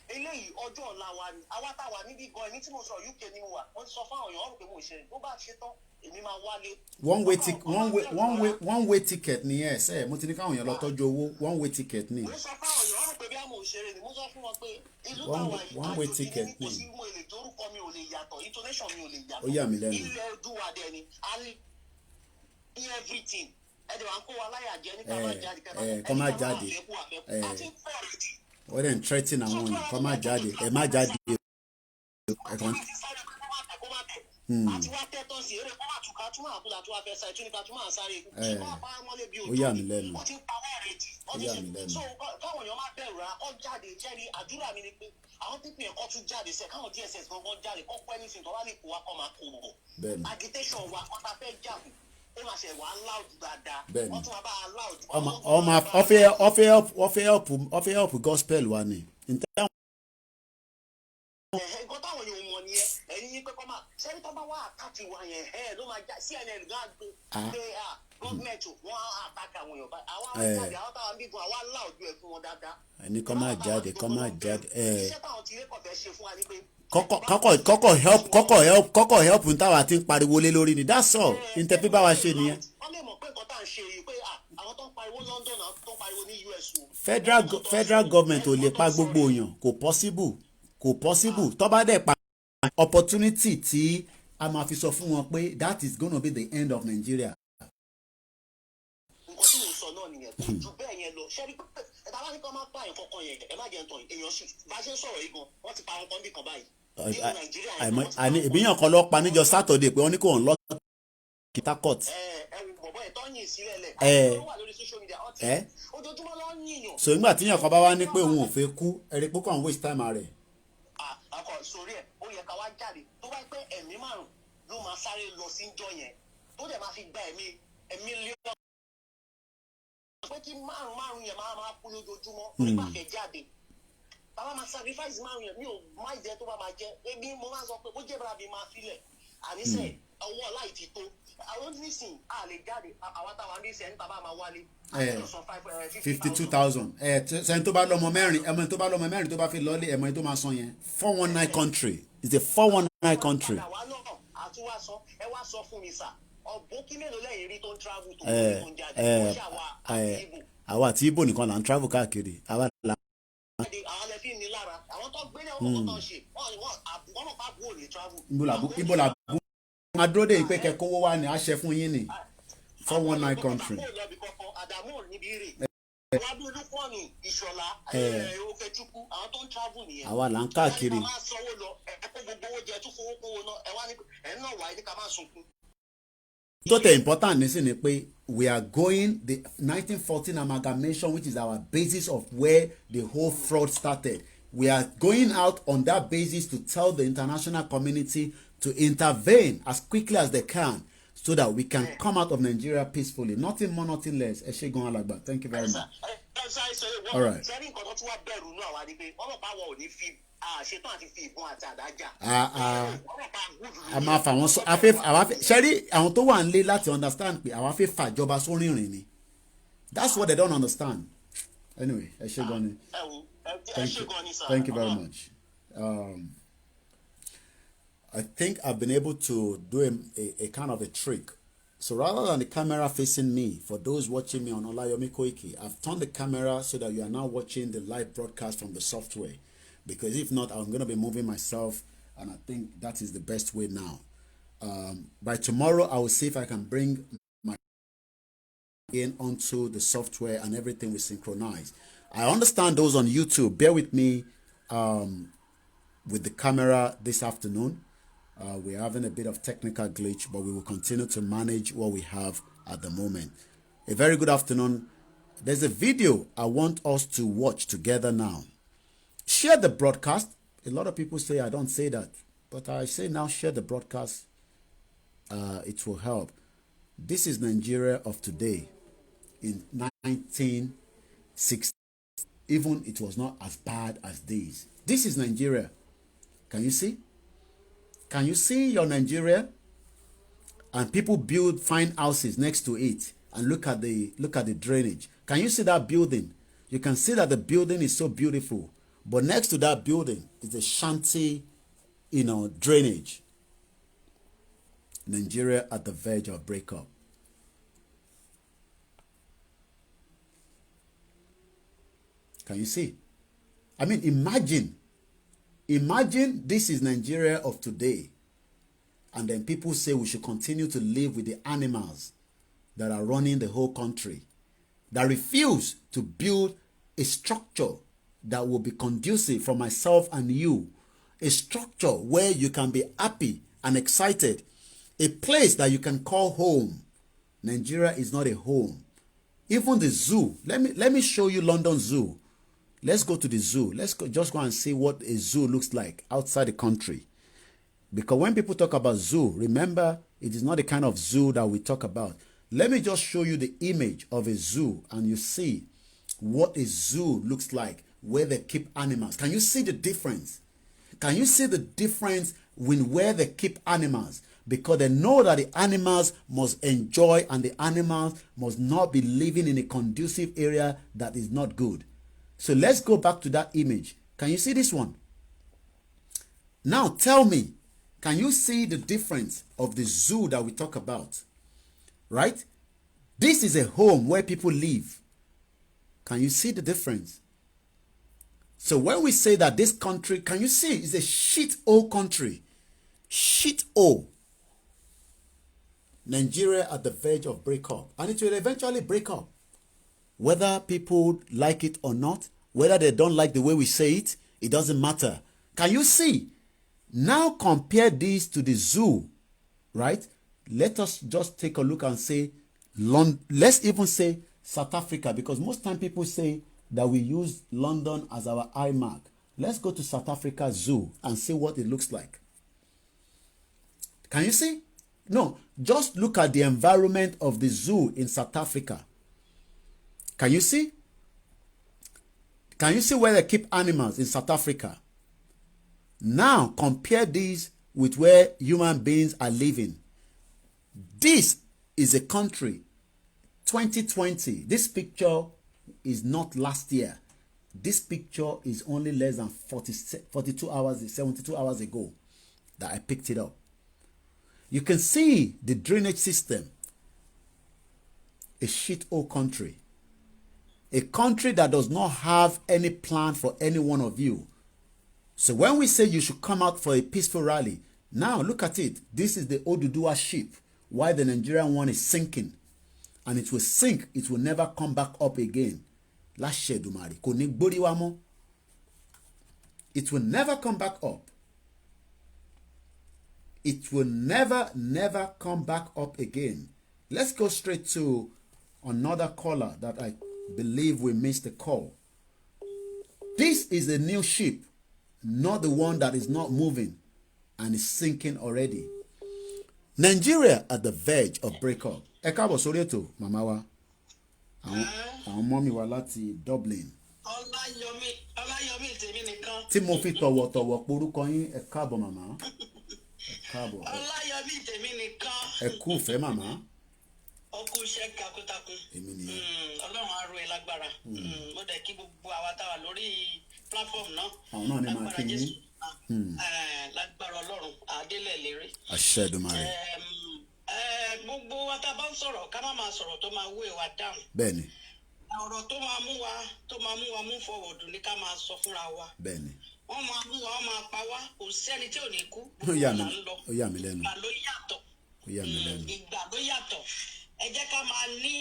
eléyìí ọjọ́ ọ̀la wa ni àwa tá a wà níbí gan ẹni tí mo sọ UK ni mo wà wọ́n ti sọ fáwọn èèyàn ọ̀rùn pé mo ṣe bó bá ṣe tán èmi máa wálé. one way ticket ni ẹ ṣe mo ti ní káwọn èèyàn lọ tọ́jú owó one way ticket ni. mo sọ fáwọn èèyàn ọ̀rùn pé bí àmọ̀ òṣèré ni mo sọ fún wọn pé ìlú táwa yìí one way ticket ni. kò sí mo lè dorúkọ mi ò lè yàtọ̀ intonation mi ò lè yàtọ̀. ó yà mí lẹ́nu. ilẹ̀ Oòduà dẹ̀ ni a ní everything ẹ̀dẹ̀ wà ń kó wa láyà jẹ́ nípa máa jáde kọ́ máa jáde wọ́n dẹ̀ ń threaten àwọn èèyàn kọ́ máa jáde ẹ̀ má jáde ẹ̀kan. àti wá tẹ́tọ́ sí eré kọ́mà tún ká tún máa kú látún wá fẹ́ sáré tún ní ká tún máa sáré ṣé kọ́ apá mọ́lé bí ojú yà mi mí lẹ́nu. wọ́n ti ń pa wọ́n rẹ̀ jì wọ́n ti ṣe so káwọn èèyàn máa bẹ̀rù ra kọ́ jáde jẹ́rí àdúrà mi ni pé àwọn pípín ẹ̀kọ́ tún jáde sẹ́ káwọn DSS gangan jáde kọ́ pẹ́ nísìnyí tó wá lè kó wa kọ́ máa kó bọ̀ agitation wa kọ́ ta fẹ́ jà fún ó máa ṣe wà loud dáadáa wọ́n tún máa bá a loud. ọfẹ help gospel wa ni. nǹkan táwọn yòó mọ̀ nìyẹn ẹ̀yin yín pé kọ́ máa sẹ́ni tó bá wá àtàkì wa yẹn ló máa já CNN gan gbé pé gọ́ọ̀mẹ̀ntì wọ́n á àtàkì àwọn èèyàn báyìí àwọn àjáde àwọn táwọn bí gan àwa loud ẹ̀ fún wọn dáadáa. ẹni kọ́ máa jáde kọ́ máa jáde. iṣẹ́ táwọn ti rékọ̀ fẹ́ ṣe fún wa ni pé. kọ́kọ́ help n táwa ti ń pariwo lé lórí ni that's all ntẹ́fí bá wa ṣe nìyẹn. wọ́n lè mọ̀ pé nǹkan tá à ń ṣe yìí pé àwọn tó ń pariwo London àwọn tó ń pariwo ní US o. federal government ò lè pa gbogbo èèyàn kò possible tó bá dẹ̀ pa opportunity tí a máa fi sọ fún wọn pé that is gonna be the end of Nigeria. nǹkan tí mo sọ náà nìyẹn kò ju bẹ́ẹ̀ yẹn lọ ṣẹ́rí pé ẹ̀ta bá ní kí wọ́n máa pa nǹkan kan yẹn ẹ má jẹ́ ntọ́ èèyàn sì bá ṣe ń sọ̀rọ̀ yìí gan wọ́n ti pa àwọn kan bí kan báyìí. nínú Nàìjíríà àní ìbíyàn kan lọ pa níjọ́ Saturday pé wọ́n ní kò ń lọ kìtà court. bọ̀bọ̀ ẹ̀ tọ́yìn sílẹ̀ lẹ̀ àwọn wà lórí social media ojoojúmọ́ ló ń yìnyàn. so nígbà tíyàn kan bá wá ní pé òun ò fẹ́ kú ẹ̀rí pé kò ń waste time rẹ̀. akọ sórí ẹ̀ ó yẹ ká wá jáde tó bá pẹ́ ẹ̀mí márùn ló máa sáré lọ sí ìjọ yẹn tó dẹ̀ máa fi gba ẹ̀mí lé pé kí márùn yẹn máa kú lójoojúmọ́ nígbà fẹ́ jáde bàbá máa sacrifice márùn yẹn mi ò má jẹ tó bá máa jẹ ebi mo máa sọ pé bó jẹ́ bàbá mi máa filẹ̀ àníṣe ọwọ́ láì ti tó àwọn nísìn a lè jáde àwọn táwọn ní sẹ́ni tàbá máa wálé. 52,000 sẹ́ni tó bá lọ́mọ mẹ́rin tó bá fi lọ́ọ́lé ẹ̀mọ́ tó máa san yẹn 419 country it's a 419 country. àwa náà àtúwá sọ ẹ wá sọ fún mi sà ọ̀bùn kí mélòó lẹ́yìn rí tó ń travel tó ń jáde kó ṣàwà àti Ìgbò. àwa àti Ìgbò nìkan là ń travel káàkiri àwa là. àwọn lè fi ní lára àwọn tó gbé ní ọkọ̀ tó ń ṣe wọ́n náà bá bú òní travel. Ibo la bú máa dúró dé ìpè kẹ́kọ̀ọ́ wá ní àṣẹ fún yín ni 419 country. àdàmú níbi rè wọ́n bí olúkọ́ni ìṣọ̀lá òkèchukwu àwọn tó ń travel nìyẹn. àwa là ń káàkiri. ẹ máa sanwó lọ ẹ kó gbogbo owó jẹ tún fowó kówó náà ẹ wá ní ẹ náà wáyé ní ká máa sunkún. tó tẹ̀ important nísìn ni pé we are going the 1914 amalgamation which is our basis of where the whole fraud started. We are going out on that basis to tell the international community to intervene as quickly as they can so that we can come out of Nigeria peacefully. Nothing more, nothing less. Ẹ ṣé gan alàgbà. Thank you very much. All right. sẹ́ni nǹkan tó tún wá bẹ̀rù nú àwa ni pé wọ́n mọ̀ pé àwọn ò ní fi ṣetán àti fi ìbọn àti àdájà. a máa fà wọ́n sọ ṣẹ́rí àwọn tó wà nílé láti understand pé àwa fẹ́ fàjọba sórí ìrìn ni. That's what they don't understand. Anyway, ẹ ṣé gan ni. Thank you very much. I think I've been able to do a kind of a trick. So rather than the camera facing me, for those watching me on Olayomi Koiki, I've turned the camera so that you are now watching the live broadcast from the software. Because if not, I'm going to be moving myself, and I think that is the best way now. By tomorrow, I will see if I can bring my in onto the software and everything will synchronize. I understand those on YouTube. Bear with me with the camera this afternoon. We're having a bit of technical glitch, but we will continue to manage what we have at the moment. A very good afternoon. There's a video I want us to watch together now. Share the broadcast. A lot of people say I don't say that, but I say now share the broadcast. It will help. This is Nigeria of today in 1960. Even it was not as bad as this. This is Nigeria. Can you see? Can you see your Nigeria? And people build fine houses next to it, and look at the drainage. Can you see that building? You can see that the building is so beautiful, but next to that building is a shanty, drainage. Nigeria at the verge of breakup. Can you see? I mean, imagine this is Nigeria of today, and then people say we should continue to live with the animals that are running the whole country, that refuse to build a structure that will be conducive for myself and you, a structure where you can be happy and excited. A place that you can call home. Nigeria is not a home. Even the zoo. Let me show you London Zoo. Let's go to the zoo. Let's just go and see what a zoo looks like outside the country. Because when people talk about zoo, remember, it is not the kind of zoo that we talk about. Let me just show you the image of a zoo and you see what a zoo looks like, where they keep animals. Can you see the difference? Can you see the difference in where they keep animals? Because they know that the animals must enjoy and the animals must not be living in a conducive area that is not good. So let's go back to that image. Can you see this one? Now tell me, can you see the difference of the zoo that we talk about? Right? This is a home where people live. Can you see the difference? So when we say that this country, can you see, it's a shit-hole country. Shit-hole. Nigeria at the verge of breakup. And it will eventually break up. Whether people like it or not, whether they don't like the way we say it, it doesn't matter. Can you see? Now compare this to the zoo, right? Let us just take a look and say, let's even say South Africa, because most time people say that we use London as our eye mark. Let's go to South Africa Zoo and see what it looks like. Can you see? No, just look at the environment of the zoo in South Africa. Can you see? Can you see where they keep animals in South Africa? Now compare these with where human beings are living. This is a country, 2020. This picture is not last year. This picture is only less than 42 hours, 72 hours ago that I picked it up. You can see the drainage system. A shit-hole country. A country that does not have any plan for any one of you. So when we say you should come out for a peaceful rally, now look at it. This is the Pduduwa ship. Why the Nigerian one is sinking. And it will sink. It will never come back up again. It will never come back up. It will never come back up again. Let's go straight to another caller that I believe we missed the call. This is a new ship, not the one that is not moving and is sinking already. Nigeria at the verge of breakup. Ẹ káàbọ̀ sórí ètò màmá wa. Àwọn ọmọ mi wá láti Dublin. Ọláyọmí tèmi nìkan. Tí mo fi tọ̀wọ̀tọ̀wọ̀ porúkọ yín, ẹ káàbọ̀ màmá. Ẹ káàbọ̀. Ọláyọmí tèmi nìkan. Ẹ kú ìfẹ́ màmá. Ọkùn iṣẹ́ takuntakun. Èmi nìyẹn. Ọlọ́run á ró ẹ lágbára. Mo dẹ̀ kí gbogbo àwa tá wà lórí platform náà. Àwọn náà ni màá kí yín. Lágbára Ọlọ́run àdélẹ̀ lérí. Àṣẹ Èdùmàrè. Gbogbo wa tá a bá ń sọ̀rọ̀ ká má máa sọ̀rọ̀ tó máa wé wa down. Bẹ́ẹ̀ni. Ọ̀rọ̀ tó máa mú wa mú forward ní ká máa sọ fúnra wa. Bẹ́ẹ̀ni. Wọ́n máa mú wa, wọ́n máa pa wá, kò sẹ́ni tí ò ní kú. Ó yà mí lẹ́nu. Ìgbà ló yàtọ̀. Ó yà mí lẹ́nu. Ìgbà ló yàtọ̀. Ẹ jẹ́ ká máa ní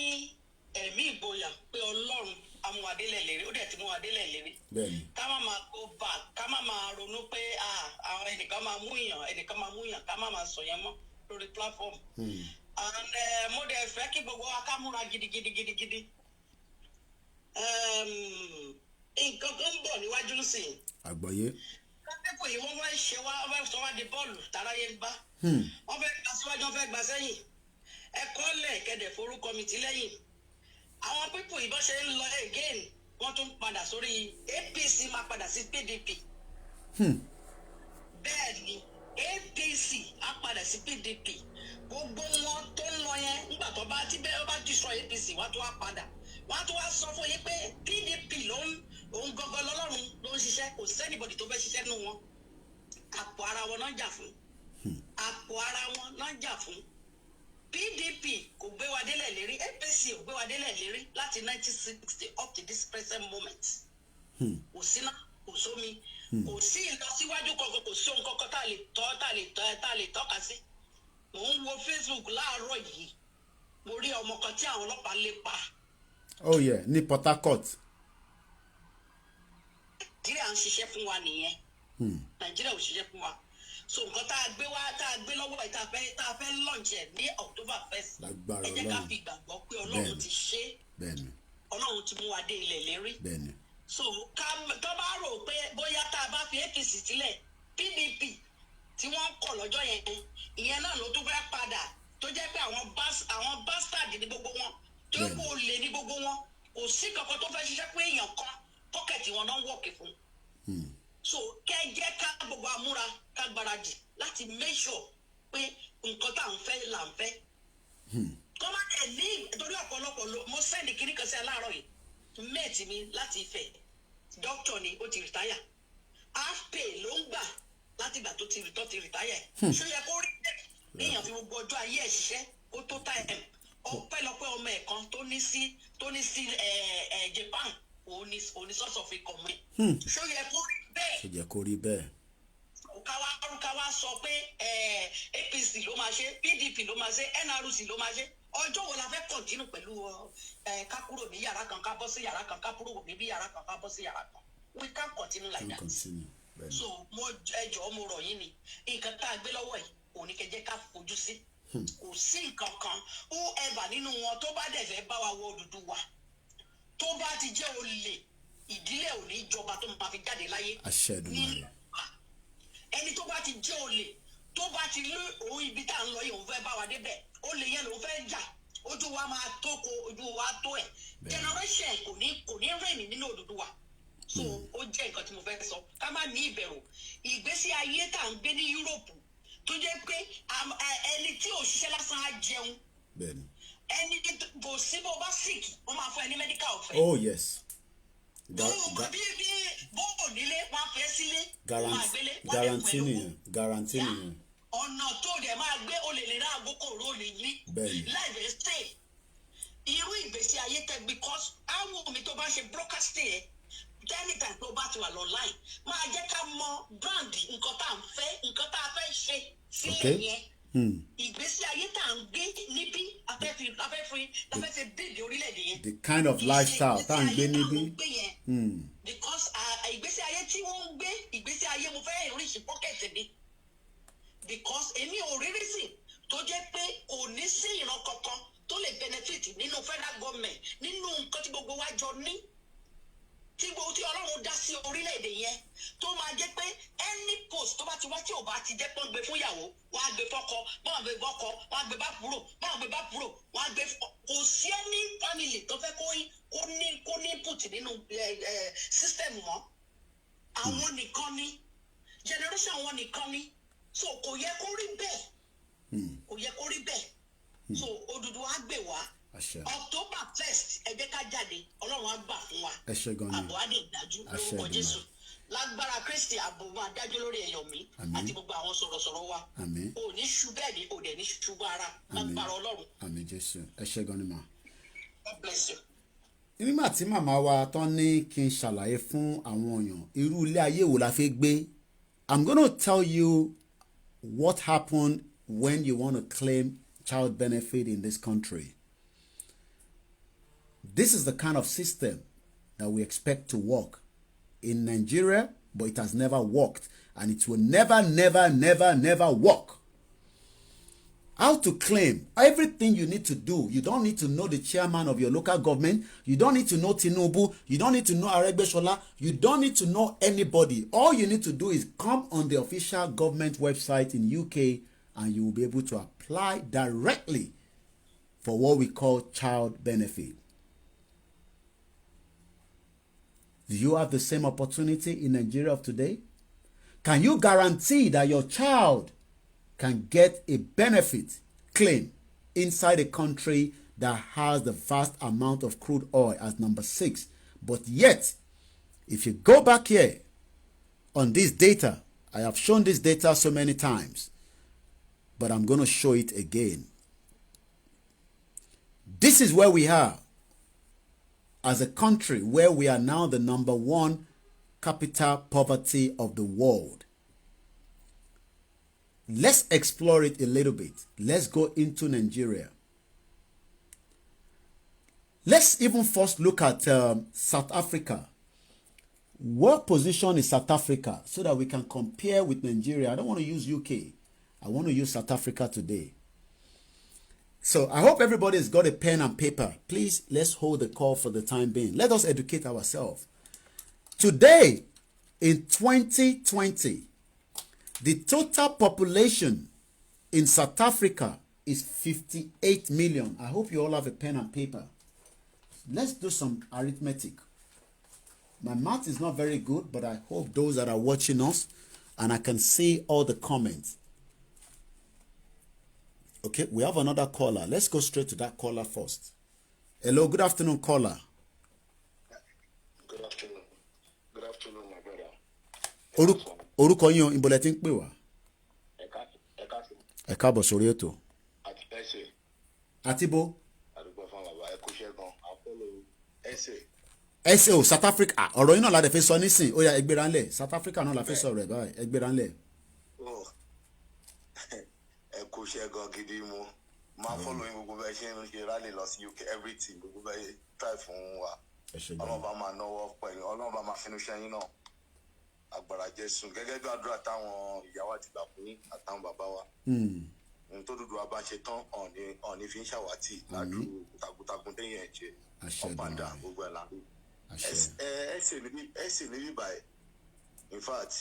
ẹ̀mí ìgboyà pé Ọlọ́run amúwadélẹ̀ lérí, ó dẹ̀ ti múwadélẹ̀ lérí. Bẹ́ẹ̀ni. Ká má máa go back, ká má máa ronú pé àwọn ẹnìkan máa mú yàn, ká má máa sọ yẹn mọ́ lórí platform. And mo dẹ̀ fẹ́ kí gbogbo wa ká múra gidigidi. Nǹkan tó ń bọ̀ níwájú sí i. Àgbọ́yé. Kápẹ́kọ̀ yìí wọ́n fẹ́ ṣe wá, wọ́n fẹ́ sọ wá di bọ́ọ̀lù táráyé ń bá. Wọ́n fẹ́ gbà síwájú, wọ́n fẹ́ gbà sẹ́yìn. Ẹ̀kọ́ lẹ̀ kẹ̀dẹ̀ forúkọ mi ti lẹ́yìn. Àwọn pípò ìbọn ṣe ń lọ again, wọ́n tún padà sórí APC máa padà sí PDP. Bẹ́ẹ̀ ni APC á padà sí PDP. Gbogbo wọn tó ń lọ yẹn nígbà tó bá ti bẹ́ẹ̀ bá ti sọ APC wọ́n á tún wá padà. Wọ́n á tún wá sọ fún yín pé PDP òun gangan lọ́lọ́run ló ń ṣiṣẹ́, kò sẹ́nìbọ̀dì tó fẹ́ ṣiṣẹ́ nù wọn. Àpò ara wọn náà jà fún. Àpò ara wọn náà jà fún. PDP kò gbé wa délẹ̀ lérí, APC ò gbé wa délẹ̀ lérí láti 1960 up to this present moment. Kò sí náà, kò sómi, kò sí ìlọsíwájú kankan, kò sí ohun kankan tá a lè tọ́ka sí. Mò ń wo Facebook láàárọ̀ yìí, mo rí ọmọ kan tí àwọn ọlọ́pàá lè pa. Oh yeah, ní Port Harcourt. Nàìjíríà ń ṣiṣẹ́ fún wa nìyẹn. Nàìjíríà ò ṣiṣẹ́ fún wa. so nǹkan tá a gbé wá tá a gbé lọ́wọ́ ẹ̀ tá a fẹ́ launch ẹ̀ ní October 1st ẹ jẹ́ ká fi gbàgbọ́ pé Ọlọ́run ti ṣe Ọlọ́run ti mú wa dé ilẹ̀ lérí so tó bá rò pé bóyá tá a bá fi APC sílẹ̀ PDP tí wọ́n kọ̀ lọ́jọ́ yẹn ìyẹn náà ló tún fẹ́ padà tó jẹ́ pé àwọn bastard ní gbogbo wọn tó kó lè ní gbogbo wọn kò sí kankan tó fẹ́ ṣiṣẹ́ pé èèyàn kan pọ́kẹ̀tì wọn náà wọ̀kì fún so kẹ́ jẹ́ ká gbogbo amúra ká gbáradì láti make sure pé nǹkan tá à ń fẹ́ là ń fẹ́ kọ́ má dẹ̀ ní torí ọ̀pọ̀lọpọ̀ mo sẹ́ni kiri kan sí aláàárọ̀ yìí mẹ́ẹ̀tì mi láti Ifẹ̀ dókítà ni ó ti rìtáyà half pay ló ń gbà láti ìgbà tó ti rìtáyà ẹ̀ ṣó yẹ kó rí bẹ́ẹ̀ èèyàn fi gbogbo ọjọ́ ayé ẹ̀ ṣiṣẹ́ ó tó time ọpẹ́lọpẹ́ ọmọ ẹ̀ kan tó ní sí Japan òní source of income ṣó yẹ kó rí bẹ́ẹ̀. ṣó yẹ kó rí bẹ́ẹ̀. ká wá sọ pé APC ló máa ṣe PDP ló máa ṣe NRC ló máa ṣe ọjọ́ wo la fẹ́ kọ̀ntínú pẹ̀lú ká kúrò ní yàrá kan ká bọ́ sí yàrá kan ká kúrò níbi yàrá kan ká bọ́ sí yàrá kan we can't continue like that. So mo ẹjọ́ mo rọ̀ yín ni nǹkan tá a gbé lọ́wọ́ yìí òní kẹjẹ ká fojú sí kò sí nǹkan kan whoever nínú wọn tó bá dẹ̀ fẹ́ bá wa wọ Odùduwà tó bá ti jẹ́ olè ìdílé ò ní jọba tó máa fi jáde láyé ẹni tó bá ti jẹ́ olè tó bá ti lé òun ibi tá à ń lọ yìí òun fẹ́ bá wa débẹ̀ olè yẹn lòun fẹ́ jà ojú wa máa tó ko ojú wa tó ẹ̀ generation kò ní rìn nínú Odùduwà so ó jẹ́ nǹkan tí mo fẹ́ sọ ká má ní ìbẹ̀rù ìgbésí ayé tá à ń gbé ní Europe tó jẹ́ pé ẹni tí ò ṣiṣẹ́ lásán á jẹun ẹni kò sí bó bá sick wọ́n máa fún ẹ ní medical ọ̀fẹ́. Oh yes. bí bóò nílé wọ́n á fẹ́ sílé wọ́n máa gbélé guarantee nìyẹn. ọ̀nà tó dẹ̀ máa gbé olè lè rà àgbókò róòlì ní láìpẹ́ stay irú ìgbésí ayé tẹ because àwọn omi tó bá ṣe broadcasting ẹ̀ anytime tó bá ti wà online máa jẹ́ ká mọ brand nǹkan tá à ń fẹ́ nǹkan tá a fẹ́ ṣe sílẹ̀ yẹn ìgbésí ayé tá à ń gbé níbí afẹ́fẹ́ bèbè orílẹ̀-èdè yẹn. the kind of lifestyle tá à ń gbé níbí. because ìgbésí ayé tí wọ́n ń gbé ìgbésí ayé mo fẹ́ ìrìnsì pocket mi because èmi ò rí reason tó jẹ́ pé kò ní sí ìran kankan tó lè benefit nínú federal government nínú nǹkan tí gbogbo wa jọ ní tí gbogbo tí Ọlọ́run dá sí orílẹ̀-èdè yẹn tó máa jẹ́ pé any post tó bá ti wá tí ò bá ti jẹ́ pọ́n gbé fún ìyàwó wọ́n á gbé fọ́kọ wọ́n á gbé bọ́kọ wọ́n á gbé bá púrò wọ́n á gbé bá púrò wọ́n á gbé kò sí any family tó fẹ́ kó ní input nínú system mọ́ àwọn nìkan ni generation àwọn nìkan ni so kò yẹ kó rí bẹ́ẹ̀ kò yẹ kó rí bẹ́ẹ̀ so Odùduwà á gbè wá. October 1st ẹ jẹ́ ká jáde Ọlọ́run á gbà fún wa àbọ̀ á lè dájú lórúkọ Jésù lágbára Kristi àbò máa dájú lórí ẹ̀yọ̀ mi àti gbogbo àwọn sọ̀rọ̀sọ̀rọ̀ wa ò ní ṣu bẹ́ẹ̀ ni ò dẹ̀ ní ṣubú ara lágbára Ọlọ́run. Àmín Jésù ẹ ṣé gan ni mà. God bless you. nígbà tí màmá wa tán ní kí n ṣàlàyé fún àwọn èèyàn irú ilé ayé wo la fẹ́ gbé I'm gonna tell you what happened when you want to claim child benefit in this country. This is the kind of system that we expect to work in Nigeria, but it has never worked, and it will never work. How to claim everything you need to do. You don't need to know the chairman of your local government. You don't need to know Tinubu. You don't need to know Aregbesola. You don't need to know anybody. All you need to do is come on the official government website in UK, and you will be able to apply directly for what we call child benefit. Do you have the same opportunity in Nigeria of today? Can you guarantee that your child can get a benefit claim inside a country that has the vast amount of crude oil as number 6? But yet, if you go back here on this data, I have shown this data so many times, but I'm going to show it again. This is where we are as a country, where we are now the number 1 capital poverty of the world. Let's explore it a little bit. Let's go into Nigeria. Let's even first look at South Africa, What position is South Africa so that we can compare with Nigeria? I don't want to use UK. I want to use South Africa today. So I hope everybody's got a pen and paper. Please, let's hold the call for the time being. Let us educate ourselves. Today, in 2020, the total population in South Africa is 58 million. I hope you all have a pen and paper. Let's do some arithmetic. My math is not very good, but I hope those that are watching us and I can see all the comments. Okay, we have another caller. Let's go straight to that caller first. Hello, good afternoon, caller. Good afternoon. Good afternoon, my brother. Orúkọ yín ibo lẹ tí ń pè wá. Ẹ káàbọ̀ sórí ètò. Àti bo. Ẹsẹ̀ o South Africa ọ̀rọ̀ yín náà la dẹ̀ fi sọ nísìn ó yá ẹgbẹ́ra ńlẹ̀ South Africa náà la fi sọ̀rọ̀ ẹ̀ báyìí ẹgbẹ́ra ńlẹ̀. Ẹ kú iṣẹ́ gan gidi mo máa follow yín gbogbo bẹ́ẹ̀ ṣe ń ṣe rally lọ sí UK everything gbogbo bẹ́ẹ̀ try fún wa Ọlọ́run bá máa náwó pẹ̀lú Ọlọ́run bá máa finú ṣẹ́yìn náà agbára Jésù gẹ́gẹ́ bí àdúrà táwọn ìyàwó àti ìgbà fún yín àtàwọn bàbá wa ohun tó dúdú wa bá ṣe tán ọ̀ọ́ni fi ń ṣàwátì ládùú takuntakun téèyàn ẹ̀ ṣe ọ̀padà gbogbo ẹ̀ ládùú ẹ sì ní bíbá ẹ̀ in fact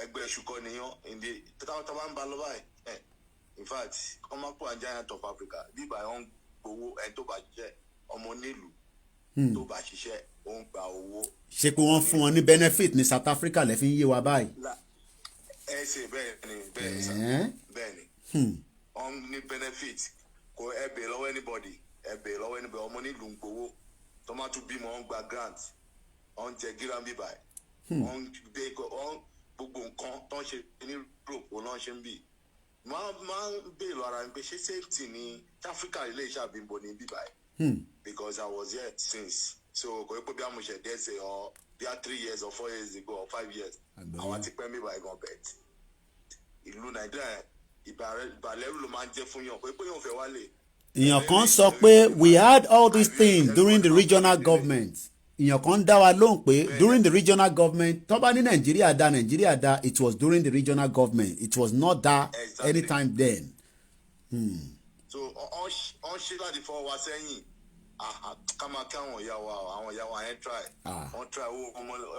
ẹgbẹ́ ẹ̀ṣù kọ́ nìyàn ìdí táwọn tó bá ń ba lọ báyìí in fact wọ́n máa pọ̀ giant of Africa bíbá ẹ̀ wọ́n gbowó ẹ̀ tó bá jẹ́ ọmọ nílùú tó bá ṣiṣẹ́ ó ń gba owó. Ṣé pé wọ́n fún wọn ní benefit ní South Africa lẹ́ fi ń yé wa báyìí. ẹ ṣe bẹ́ẹ̀ ni wọ́n ní benefit kò ẹ bèè lọ́wọ́ anybody ọmọ nílùú ń gbowó tó máa tún bímọ wọ́n gba grant wọ́n jẹ gíra bíbá ẹ̀ wọ́n gbogbo nǹkan tó ń ṣe ní Europe ó náà ṣe ń bì máa ń bèèrè ara mi pé ṣé safety ní Africa ilé iṣẹ́ àbímbọ ní bíbá ẹ̀ because I was here since so kò pé bí a mo ṣe dé ṣe ọ bí a 3 years or 4 years ago or 5 years àwọn ti pẹ́ mi bá ẹ̀gàn bẹ̀t ìlú Nàìjíríà ìbàlẹ́rù ló máa ń jẹ́ fún yàn pé yàn fẹ́ wálé. Èèyàn kan sọ pé we had all these things during the regional government. Èèyàn kan dá wa lóhùn pé during the regional government tó bá ní Nàìjíríà dá it was during the regional government it was not that anytime then. So on ṣe láti fọwọ́ wa sẹ́yìn ká máa kí àwọn ìyá wa yẹn try wọ́n try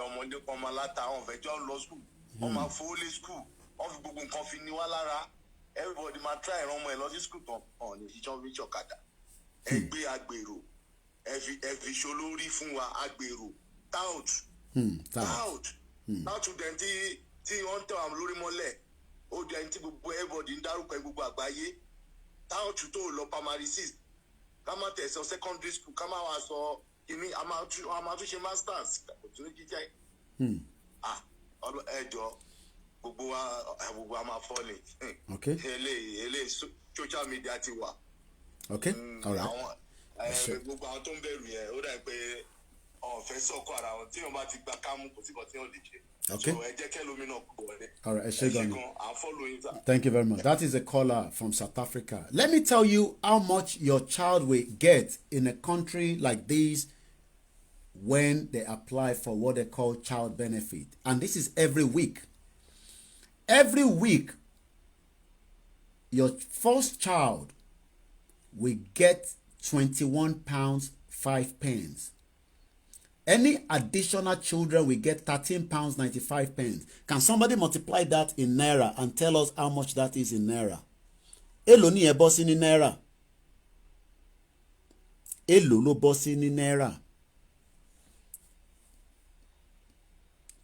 ọmọdé kan máa láta àwọn fẹjọ́ lọ school wọ́n máa fowó lé school wọ́n fi gbogbo nǹkan fi ní wá lára everybody máa try ìran ọmọ ẹ̀ lọ sí school tán ọ̀n ní ìṣiṣẹ́ fi ṣọ̀kadà ẹ gbé agbèrò ẹ fi ṣolórí fún wa agbèrò tout dẹ̀ tí wọ́n tẹ̀ wọ́n lórí mọ́lẹ̀ ó dẹ̀ tí gbogbo everybody ń dárúkọ gbogbo àgbáyé tout tó lọ primary 6 ká má tẹ̀sán secondary school ká má wá sọ kìíní a máa tún ṣe masters kò tún ní jíjẹ́ ẹjọ́ gbogbo wa máa fọ́ ni eléyìí social media ti wà. Gbogbo àwọn tó ń bẹ̀rù yẹn ó dà pé ọ̀fẹ́ sọ̀kọ̀ ara wọn tí wọ́n bá ti gba kámú kò sí kan tí wọ́n lè ṣe. So ẹ jẹ́ kẹ́lómi náà kú wọlé. All right, thank you very much. That is a caller from South Africa. Let me tell you how much your child will get in a country like this when they apply for what they call child benefit. And this is every week. Every week, your first child will get £21.05. Any additional children will get £13.95. Can somebody multiply that in naira and tell us how much that is in naira? Èló ni ẹ bọ́ sí ní naira? Èló ló bọ́ sí ní naira?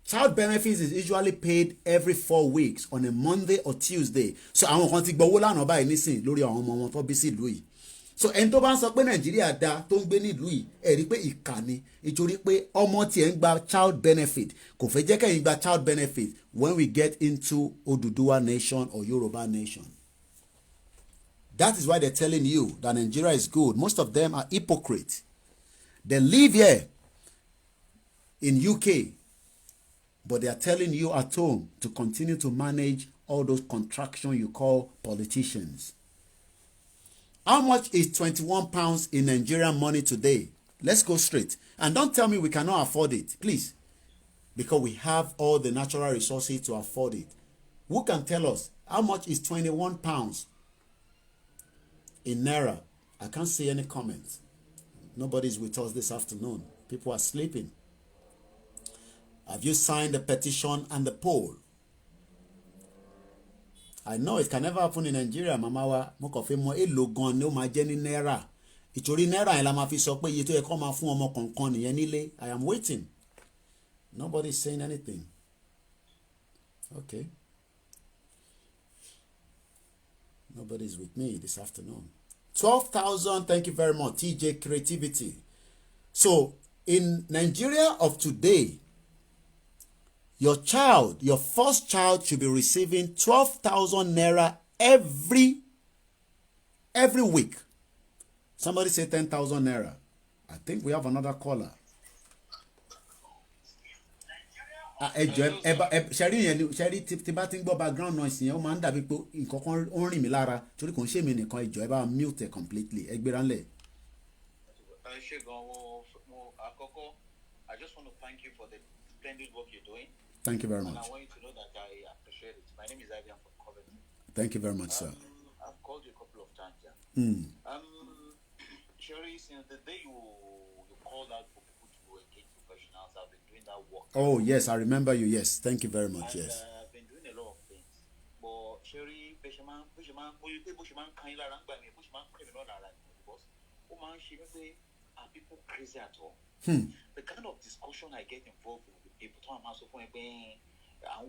Child benefits is usually paid every 4 weeks on a Monday or Tuesday. So àwọn kan ti gbowó lánàá báyìí nísìn lórí àwọn ọmọ wọn tó bí sí ìlú yìí. So ẹni tó bá ń sọ pé Nàìjíríà dá tó ń gbé nílùú yìí ẹ rí pé ìkà ni nítorí pé ọmọ tiẹ̀ ń gba child benefit kò fẹ́ jẹ́ kẹ́yìn gba child benefit when we get into Pduduwa nation or Yoruba nation. That is why they're telling you that Nigeria is good. Most of them are hypocrites. They live here in UK, but they are telling you at home to continue to manage all those contractions you call politicians. How much is £21 in Nigerian money today? Let's go straight. And don't tell me we cannot afford it, please. Because we have all the natural resources to afford it. Who can tell us how much is 21 pounds in Naira? I can't see any comments. Nobody's with us this afternoon. People are sleeping. Have you signed the petition and the poll? I know it can never happen in Nigeria, Mama wa. Mo kàn fẹ́ mọ̀ èlò gan ni ó máa jẹ́ ní náírà. Ìtorí náírà yẹn la máa fi sọ pé iye tó yẹ kó máa fún ọmọ kọ̀ọ̀kan nìyẹn nílé. I am waiting. Nobody is saying anything. Okay. Nobody is with me this afternoon. 12,000. Thank you very much, TJ Creativity. So in Nigeria of today, your first child should be receiving 12,000 naira every week. Somebody say 10,000 naira. I think we have another caller. Ṣẹ́rí tí bá ti ń gbọ́ background noise yẹn ó máa ń dàbí pé nǹkan kan ó ń rìn mí lára torí kò ń ṣe mí nìkan ẹjọ́ ẹ bá mute completely ẹ gbéra ńlẹ̀. ṣé gan mo àkọ́kọ́ I just want to thank you for the splendid work you're doing. Thank you very much. And I want you to know that I appreciate it. My name is Ivan from Coventry. Thank you very much, sir. I've called you a couple of times. Yeah. Sherry, since the day you called out for people to engage professionals, I've been doing that work. Oh yes, I remember you. Yes, thank you very much. And, yes. I've been doing a lot of things. But Sherry, Bushiman, are people crazy at all? The kind of discussion I get involved with people, and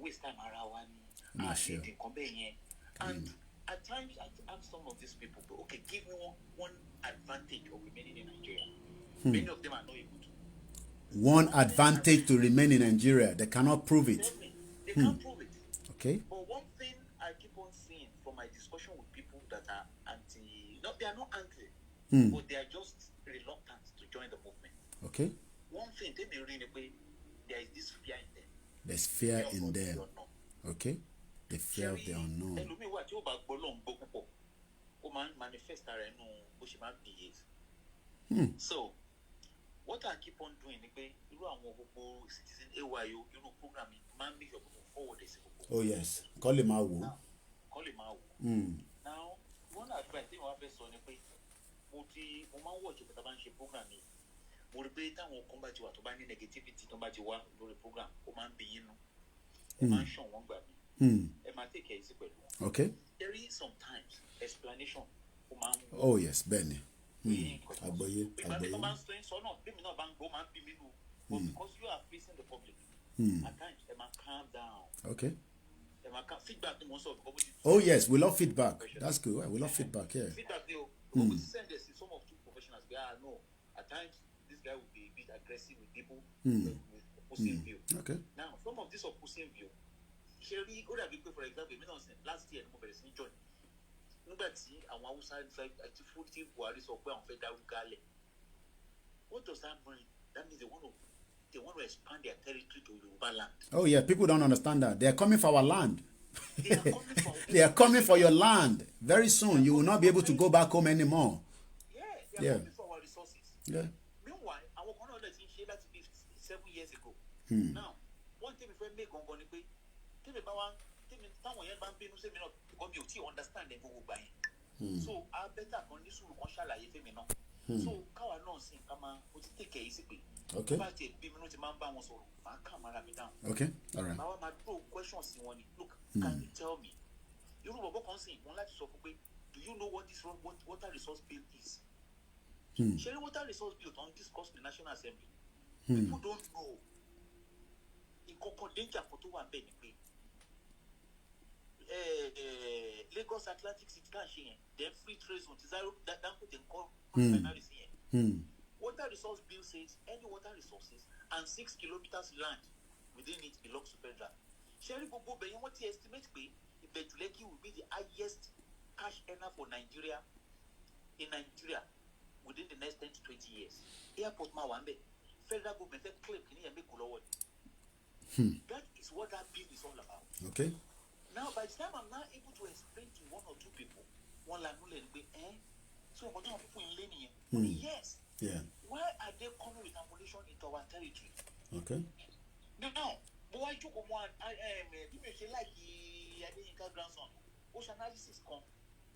waste time around and at times I ask some of these people, okay, give me one advantage of remaining in Nigeria. Many of them are not able to. One advantage to remain in Nigeria, they cannot prove it. They can't prove it. Okay. But one thing I keep on seeing from my discussion with people that are they are not anti, but they are just reluctant to join the movement. Okay. One thing they may really be, there is this fear in them. There's fear in them. Okay. The fear of the unknown. So, what I keep on doing is citizen AYO, program forward. Oh yes, call him out. Call him out. Now, one advice I have is on a way. Watch the program. Negativity program. Okay. There is sometimes explanation. Oh yes, Benny. Because you are facing the public, at times they might calm down. Okay. They might feedback them also. Oh yes, we love feedback. That's good. We love feedback. Yeah. Feedback send this some of two professionals. No, at times this guy will be a bit aggressive with people with opposing view. Okay. Now, some of this opposing view, Sherry, for example, last year, joined. What does that mean? That means they want to expand their territory to Yoruba land. Oh yeah, people don't understand that. They are coming for our land. They are coming for your land. Very soon, you will not be able to go back home anymore. They are coming for our resources. Yeah. Meanwhile, our economy is in shape that 7 years ago. Now, one thing before me go understand them go buy. So I better condition so kawa nonsense kama take it easy. Okay. Okay. All right. Now my questions in one. Look, can you tell me? Do you know what this water resource bill is? Sharing water resource bill on discuss the National Assembly. People don't know. In danger for 2 1 benefit. Lagos Atlantic City then free trade zone that put in call water resource bill says any water resources and 6 kilometers land within it belongs to federal. Sherry Bobo Bayon, what he estimates Betuleki will be the highest cash earner for Nigeria within the next 10 to 20 years. Airport Mawambe, federal government claim that is what that bill is all about. Okay. Now, by the time I'm now able to explain to one or two people, one like so what people in Lenny, yes, Yeah. Why are they coming with ammunition into our territory? Okay. Now, but why you come on? Bí mi ṣe like Adéyínká grandson, ó ṣe analysis kan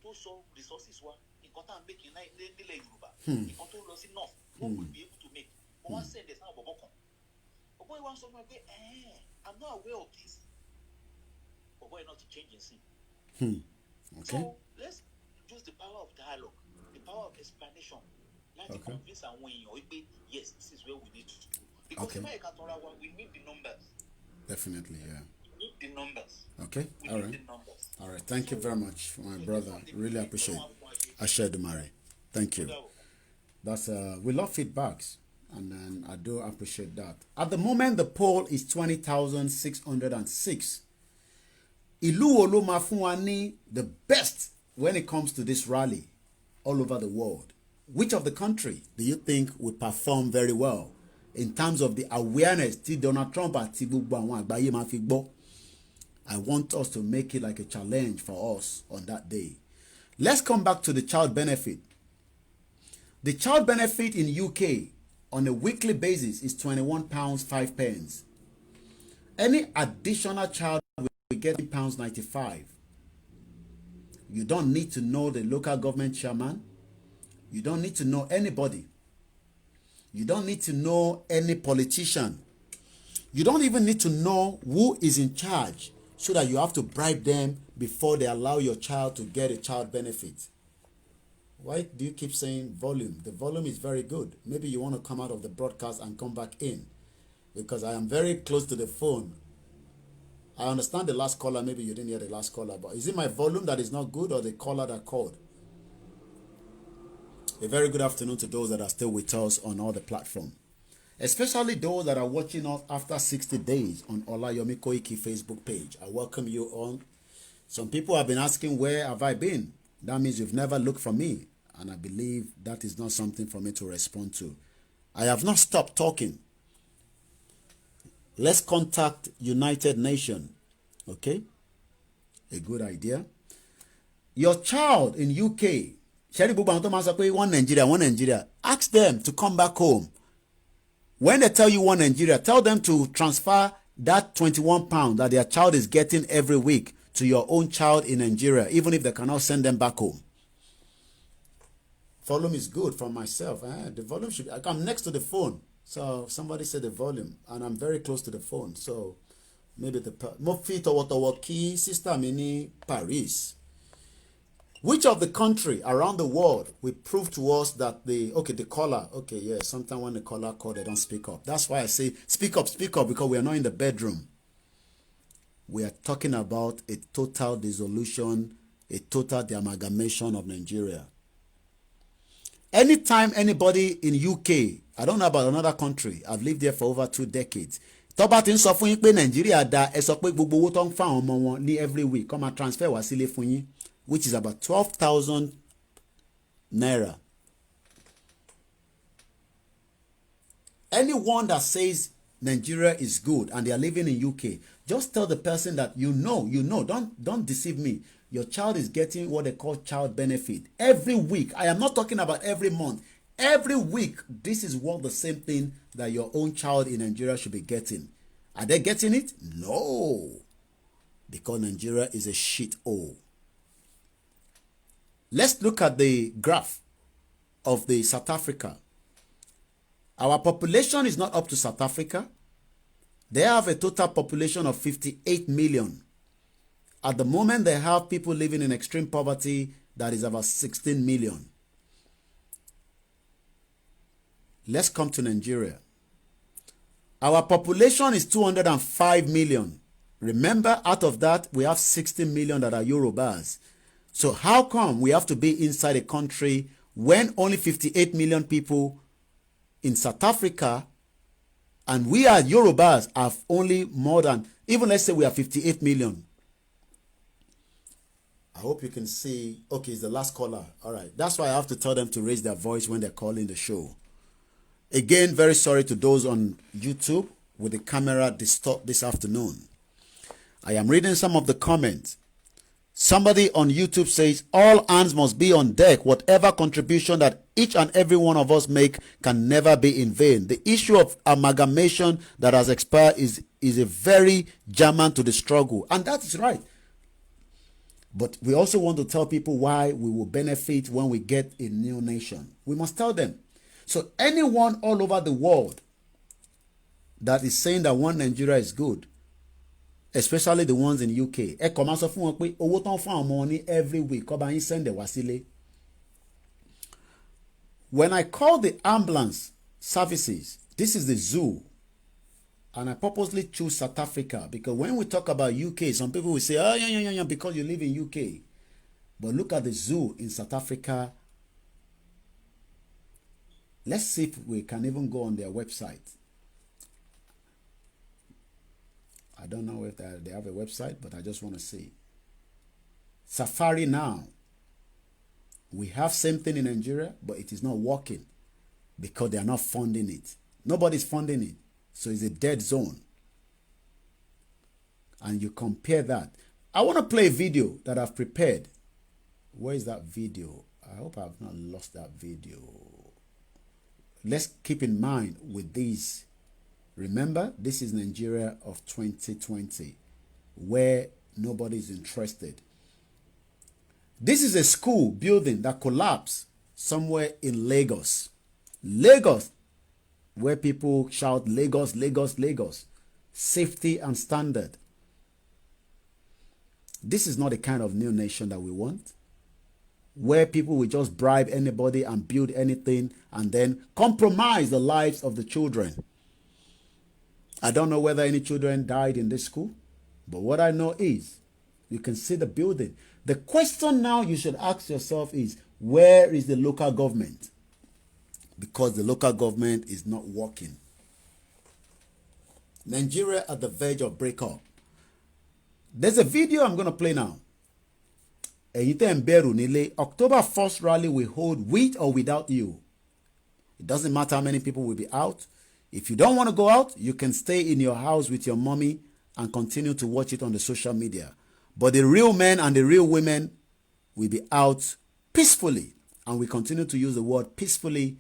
tó sọ resources wa, nǹkan tá à ń make nílẹ̀ Yorùbá, nǹkan tó lọ sí north, what we be able to make. But wọ́n send us náà bọ̀bọ̀ kan. Bọ̀bọ̀ yìí wá sọ fún mi pé, I'm not aware of this. Bọ̀bọ̀ yìí not changing scene. Okay. So let's use the power of dialogue, the power of explanation. Let's convince àwọn èèyàn wípé yes, this is where we need to do. Because we need the numbers. Definitely, yeah. We need the numbers. Okay, we all need right. The numbers. All right, thank you very much, my brother. Really appreciate it. Ashe Dumare. Thank you. That's we love feedbacks, and then I do appreciate that. At the moment, the poll is 20,606. Ìlú wo ló máa fún wa ní the best when it comes to this rally all over the world? Which of the country do you think will perform very well in terms of the awareness tí Donald Trump àti gbogbo àwọn àgbáyé máa fi gbọ́? I want us to make it like a challenge for us on that day. Let's come back to the child benefit. The child benefit in UK on a weekly basis is £21.05. Any additional child will get £95. You don't need to know the local government chairman. You don't need to know anybody. You don't need to know any politician. You don't even need to know who is in charge so that you have to bribe them before they allow your child to get a child benefit. Why do you keep saying volume? The volume is very good. Maybe you want to come out of the broadcast and come back in, because I am very close to the phone. I understand the last caller. Maybe you didn't hear the last caller, but is it my volume that is not good or the caller that called? A very good afternoon to those that are still with us on all the platforms, especially those that are watching us after 60 days on Olayomi Koiki Facebook page. I welcome you on. Some people have been asking, where have I been? That means you've never looked for me, and I believe that is not something for me to respond to. I have not stopped talking. Let's contact United Nations, okay? A good idea. Your child in UK, one Nigeria, ask them to come back home. When they tell you one Nigeria, tell them to transfer that £21 that their child is getting every week to your own child in Nigeria, even if they cannot send them back home. Volume is good for myself. The volume should be, I'm next to the phone. So somebody said the volume, and I'm very close to the phone. So maybe the Mofi Towotowaki sister mini Paris. Which of the country around the world will prove to us that the caller, sometimes when the caller call, they don't speak up. That's why I say speak up, because we are not in the bedroom. We are talking about a total dissolution, a total amalgamation of Nigeria. Anytime anybody in UK, I don't know about another country, I've lived there for over 2 decades. Tọ́ba ti ń sọ fún yín pé Nàìjíríà da, ẹ sọ pé gbogbo owó tó ń fún àwọn ọmọ wọn ní every week kó máa transfer wá sílé fún yín, which is about 12,000 naira. Anyone that says Nigeria is good and they are living in UK, just tell the person that you know, don't deceive me. Your child is getting what they call child benefit every week. I am not talking about every month. Every week, this is what the same thing that your own child in Nigeria should be getting. Are they getting it? No. Because Nigeria is a shithole. Let's look at the graph of the South Africa. Our population is not up to South Africa. They have a total population of 58 million. At the moment, they have people living in extreme poverty that is about 16 million. Let's come to Nigeria. Our population is 205 million. Remember, out of that, we have 16 million that are Yorubas. So how come we have to be inside a country when only 58 million people in South Africa, and we are Yorubas have only more than, even let's say we are 58 million. I hope you can see. Okay, it's the last caller. All right. That's why I have to tell them to raise their voice when they're calling the show. Again, very sorry to those on YouTube with the camera disturbed this afternoon. I am reading some of the comments. Somebody on YouTube says all hands must be on deck. Whatever contribution that each and every one of us make can never be in vain. The issue of amalgamation that has expired is a very German to the struggle. And that is right. But we also want to tell people why we will benefit when we get a new nation. We must tell them. So anyone all over the world that is saying that one Nigeria is good, especially the ones in UK, ẹ kàn máa sọ fún wọn pé owó tán fún àwọn ọmọ ní every week kọ́ bá yín send ẹ̀ wá sílé. When I call the ambulance services, this is the zoo, and I purposely choose South Africa because when we talk about UK, some people will say, oh yeah, because you live in UK. But look at the zoo in South Africa. Let's see if we can even go on their website. I don't know if they have a website, but I just want to see. Safari now. We have same thing in Nigeria, but it is not working because they are not funding it. Nobody's funding it. So it's a dead zone. And you compare that. I want to play a video that I've prepared. Where is that video? I hope I've not lost that video. Let's keep in mind with these. Remember, this is Nigeria of 2020, where nobody is interested. This is a school building that collapsed somewhere in Lagos. Lagos, where people shout Lagos, Lagos, Lagos. Safety and standard. This is not the kind of new nation that we want, where people will just bribe anybody and build anything and then compromise the lives of the children. I don't know whether any children died in this school, but what I know is you can see the building. The question now you should ask yourself is, where is the local government? Because the local government is not working. Nigeria at the verge of breakup. There's a video I'm going to play now. October 1st rally we hold with or without you. It doesn't matter how many people will be out. If you don't want to go out, you can stay in your house with your mommy and continue to watch it on the social media. But the real men and the real women will be out peacefully. And we continue to use the word peacefully.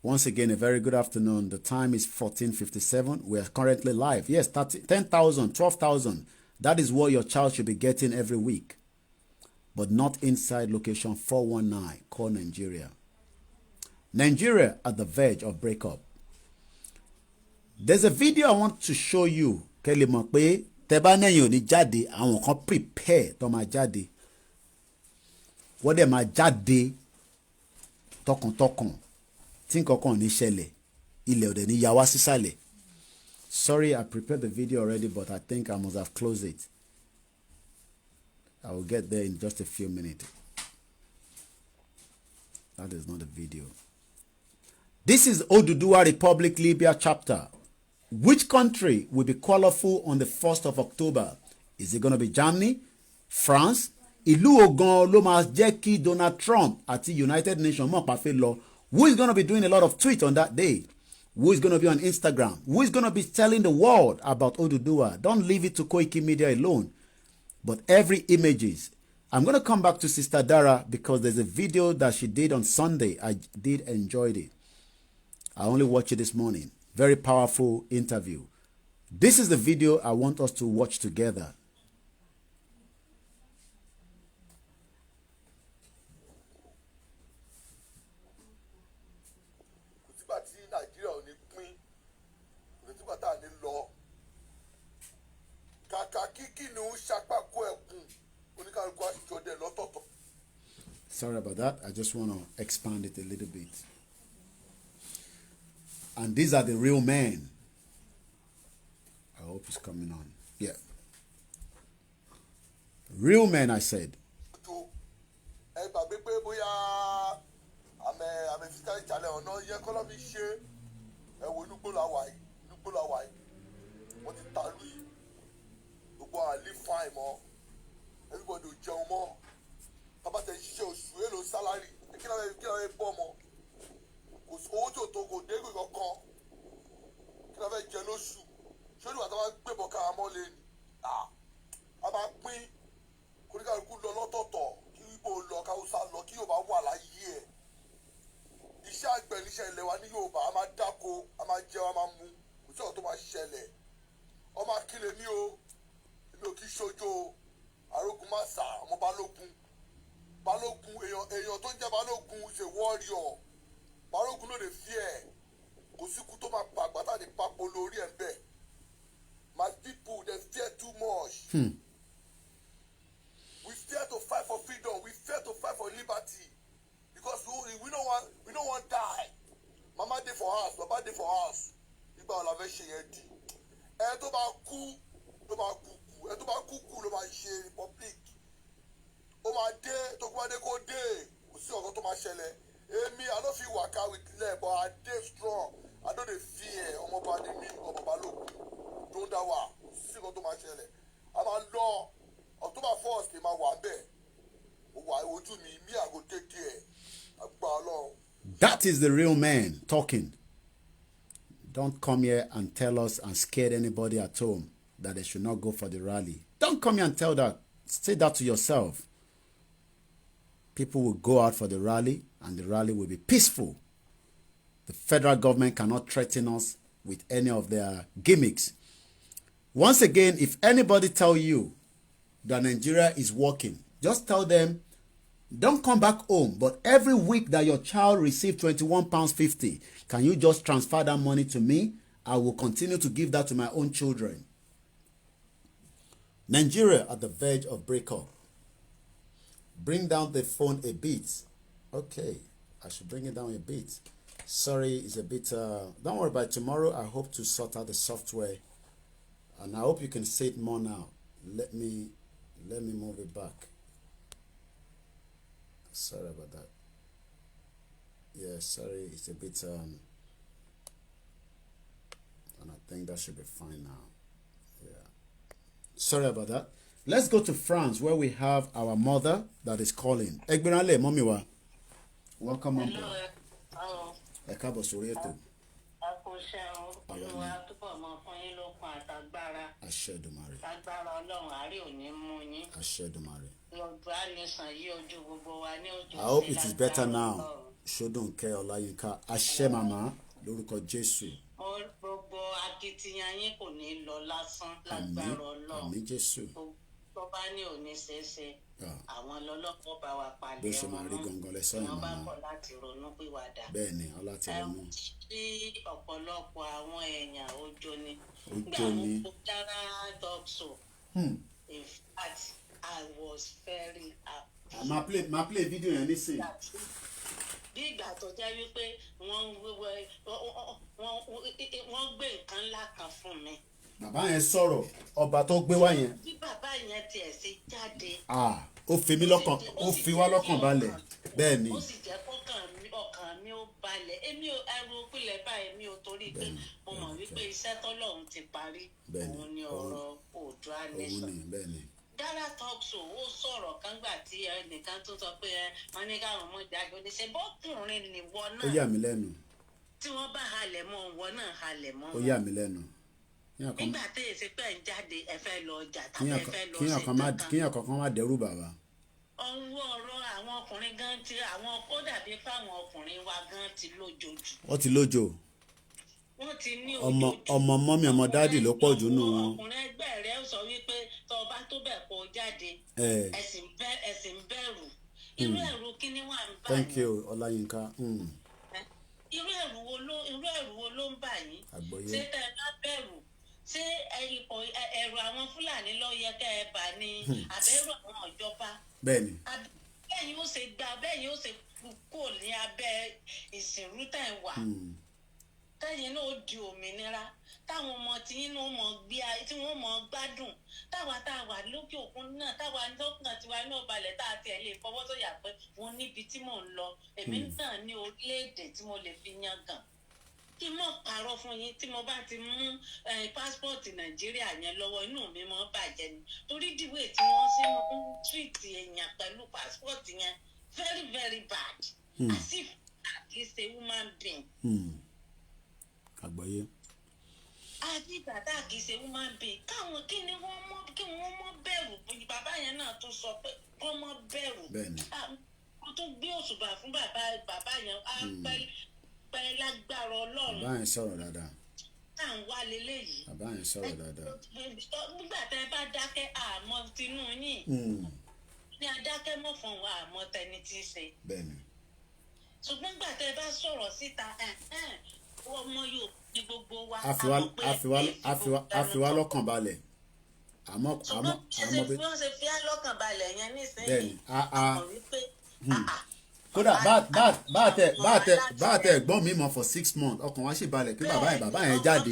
Once again, a very good afternoon. The time is 14:57. We are currently live. Yes, 10,000, 12,000. That is what your child should be getting every week. But not inside location 419, call Nigeria. Nigeria at the verge of breakup. There's a video I want to show you. Kẹ́lẹ́ mọ̀ pé tẹ́ bá nẹ́yìn ò ní jáde, àwọn kan prepare tó máa jáde. Wọ́n dẹ̀ máa jáde tọkàntọkàn. Tí nǹkan kan ò ní ṣẹlẹ̀, ilẹ̀ ò dẹ̀ ní yà wá sísàlẹ̀. Sorry, I prepared the video already, but I think I must have closed it. I will get there in just a few minutes. That is not a video. This is Pduduwa Republic Libya chapter. Which country will be colorful on the 1st of October? Is it going to be Germany? France? Ìlú Ogan ló máa jẹ́ kí Donald Trump àti United Nations mọ̀ pàfẹ́ lọ. Who is going to be doing a lot of tweets on that day? Who is going to be on Instagram? Who is going to be telling the world about Pduduwa? Don't leave it to Koiki Media alone. But every images. I'm going to come back to Sister Dara because there's a video that she did on Sunday. I did enjoy it. I only watched it this morning. Very powerful interview. This is the video I want us to watch together. Sorry about that. I just want to expand it a little bit. And these are the real men. I hope it's coming on. Yeah. Real men, I said. Everybody will jẹun mọ́. Bàbá tẹ̀ ṣiṣẹ́ oṣù èlò sálárì. Kí ló fẹ́ bọ́ ọmọ? Kò sí owó tí ò tó kò dé kankan. Kí ló fẹ́ jẹ lóṣù? Ṣé olùwà jẹ wọ́n máa mú kò sí ọ̀rọ̀ tó máa ṣẹlẹ̀ ọmọ akílẹ̀ mi o èmi ò kí ṣojo arógun má sà ọmọ balógun èèyàn tó ń jẹ́ balógun ṣe warrior balógun ló lè fi ẹ̀ kò síkú tó máa pa àgbàtà ní pápó lórí ẹ̀ ń bẹ̀ my people they fear too much. We fear to fight for freedom we fear to fight for liberty because we no wan die mama dey for house baba dey for house nígbà wo la fẹ́ ṣe yẹn di ẹ tó bá kú ló máa kú ẹ tó bá kú ló máa ṣe republic ó máa dé tó kú máa dé kó dé kò sí ọ̀kan tó máa ṣẹlẹ̀ èmi I no fit waka with leg but I dey strong I no dey fear ọmọọba ni mí ọmọọba lókun tó ń dá wà kò sí ọ̀kan tó máa ṣẹlẹ̀ a máa lọ October 1st ni máa wà bẹ́ẹ̀ ó wà ojú mi I go take care àgbà Ọlọ́run. That is the real man talking. Don't come here and tell us and scare anybody at home that they should not go for the rally. Don't come here and tell that. Say that to yourself. People will go out for the rally and the rally will be peaceful. The federal government cannot threaten us with any of their gimmicks. Once again, if anybody tell you that Nigeria is working, just tell them, don't come back home, but every week that your child receives £21.50, can you just transfer that money to me? I will continue to give that to my own children. Nigeria at the verge of breakup. Bring down the phone a bit. Okay, I should bring it down a bit. Sorry, it's a bit... don't worry, by tomorrow I hope to sort out the software. And I hope you can see it more now. Let me move it back. Sorry about that. Yeah, sorry, it's a bit and I think that should be fine now. Yeah. Sorry about that. Let's go to France where we have our mother that is calling. Egberale, mommy wa. Welcome on board. Hello. Ẹ káàbọ̀ sórí ètò. Àṣẹ Èdùmàrè. Agbára Ọlọ́run àárẹ̀ ò ní mú yín. Àṣẹ Èdùmàrè. Yorùbá nìsan yí ojú gbogbo wa ní ojú. I hope it is better now. Ṣódùnkẹ́ Ọláyínká. Àṣẹ màmá lórúkọ Jésù. Gbogbo akitiyan yín kò ní lọ lásán lágbára Ọlọ́run. Àmín Jésù. Tó bá ní òní ṣeéṣe. Àwọn lọ́lọ́pọ̀ bá wa palẹ̀ ọmọ. Bó ṣe máa rí gangan lẹ́sọ̀ yẹn màmá. Wọ́n bá kọ̀ láti ronú pìwàdà. Bẹ́ẹ̀ni, ọláti ronú. Bí ọ̀pọ̀lọpọ̀ àwọn èèyàn ojo ni. Ojo ni. Gbà mo dára dọ́kítọ̀. In fact, I was very happy. Máa play video yẹn nísìnyí. Bí ìgbà tó jẹ́ wípé wọ́n gbé nǹkan ńlá kan fún mi. Bàbá yẹn sọ̀rọ̀ ọba tó gbé wá yẹn. Bí bàbá yẹn tiẹ̀ ṣe jáde. Ó fi mí lọ́kàn, ó fi wá lọ́kàn balẹ̀. Bẹ́ẹ̀ ni. Ó sì jẹ́ ọkàn mi ó balẹ̀. Èmi ò ẹrù òpìlẹ̀ báyìí mi ò torí pé mo mọ̀ wípé iṣẹ́ tọ́lọ́run ti parí. Òun ni ọ̀rọ̀ Pduduwa nation. Òun ni bẹ́ẹ̀ ni. Dara talk show ó sọ̀rọ̀ kan gbà tí ẹnìkan tó sọ pé wọ́n ní káwọn ọmọ ìjà gbọ́dọ̀ ṣe bọ́kùnrin nìwọ náà. Ó yà mí lẹ́nu. Tí wọ́n bá halẹ̀ mọ́ ìwọ náà halẹ̀ mọ́. Ó yà mí lẹ́nu. Nígbà tí èsì pẹ́ ń jáde ẹ fẹ́ lọ ọjà tàbí ẹ fẹ́ lọ ṣe kankan. Kíyàn kankan má dẹ́rù bàbá. Ọwọ́ ọ̀rọ̀ àwọn ọkùnrin gan ti àwọn kó dàbí fáwọn ọkùnrin wa gan ti lójoojú. Wọ́n ti lójo. Wọ́n ti ní ojoojú. Ọmọ mọ́mí ọmọ dádì ló pọ̀ jù nù wọn. Ọkùnrin ẹgbẹ́ rẹ̀ sọ wípé tó o bá tó bẹ̀ kó jáde ẹ̀sìn bẹ̀rù. Irú ẹ̀rù kíní wà ń bà yín. Thank you Ọláyínká. Irú ẹ̀rù wo ló ń bà yín? Ṣé tẹ́ ẹ bá bẹ̀rù? Ṣé ẹ̀rù àwọn Fúlàní ló yẹ kẹ́ ẹ bà ní àbẹ̀rù àwọn ìjọba? Bẹ́ẹ̀ni. Bẹ́ẹ̀ni ó ṣe kó ní abẹ́ ìsìnrú tẹ̀ wà. Tẹ́yìn náà ó di òmìnira. Táwọn ọmọ tí wọ́n mọ̀ gbádùn. Táwa tá a wà lókè òkun náà táwa lọ́kàn tiwa náà balẹ̀ tá a tiẹ̀ lè fọwọ́ sọ̀yà pé wọ́n níbi tí mò ń lọ. Èmi náà ní orílẹ̀-èdè tí mo lè fi yangàn. Kí n mọ̀ parọ́ fún yín tí mo bá ti mú pásítọ̀tì Nàìjíríà yẹn lọ́wọ́ inú mi mọ́ bàjẹ́ ni torí dìwé tí wọ́n ṣe ń tírìtì èèyàn pẹ̀lú pásítọ̀tì yẹn very very bad as if he is a human being. Àgbáyé. Àdìgbà tá a kì í ṣe human being káwọn kí wọ́n mọ̀ bẹ̀rù bàbá yẹn náà tún sọ pé kọ́ mọ̀ bẹ̀rù. Bẹ́ẹ̀ni. Wọ́n tún gbé òṣùbà fún bàbá yẹn á pẹ́ pẹ́ lágbára Ọlọ́run. Bàbá yẹn sọ̀rọ̀ dáadáa. Tá à ń wá leléyìí. Bàbá yẹn sọ̀rọ̀ dáadáa. Nígbà tẹ́ ẹ bá dákẹ́ àmọ́ tinú yín. Ní adákẹ́ mọ̀ fún wa àmọ́ tẹni tí í ṣe. Bẹ́ẹ̀ni. Ṣùgbọ́n nígbà tẹ́ ẹ bá sọ̀rọ̀ síta ọmọ yóò ní gbogbo wa. Àfiwá lọ́kàn balẹ̀. Àmọ́ bí wọ́n ṣe fi á lọ́kàn balẹ̀ yẹn nísìnyí. Bẹ́ẹ̀ni. Kódà bá tẹ ẹ̀gbọ́n mi mọ̀ for 6 months ọkàn wa ṣì balẹ̀ pé bàbá yẹn jáde.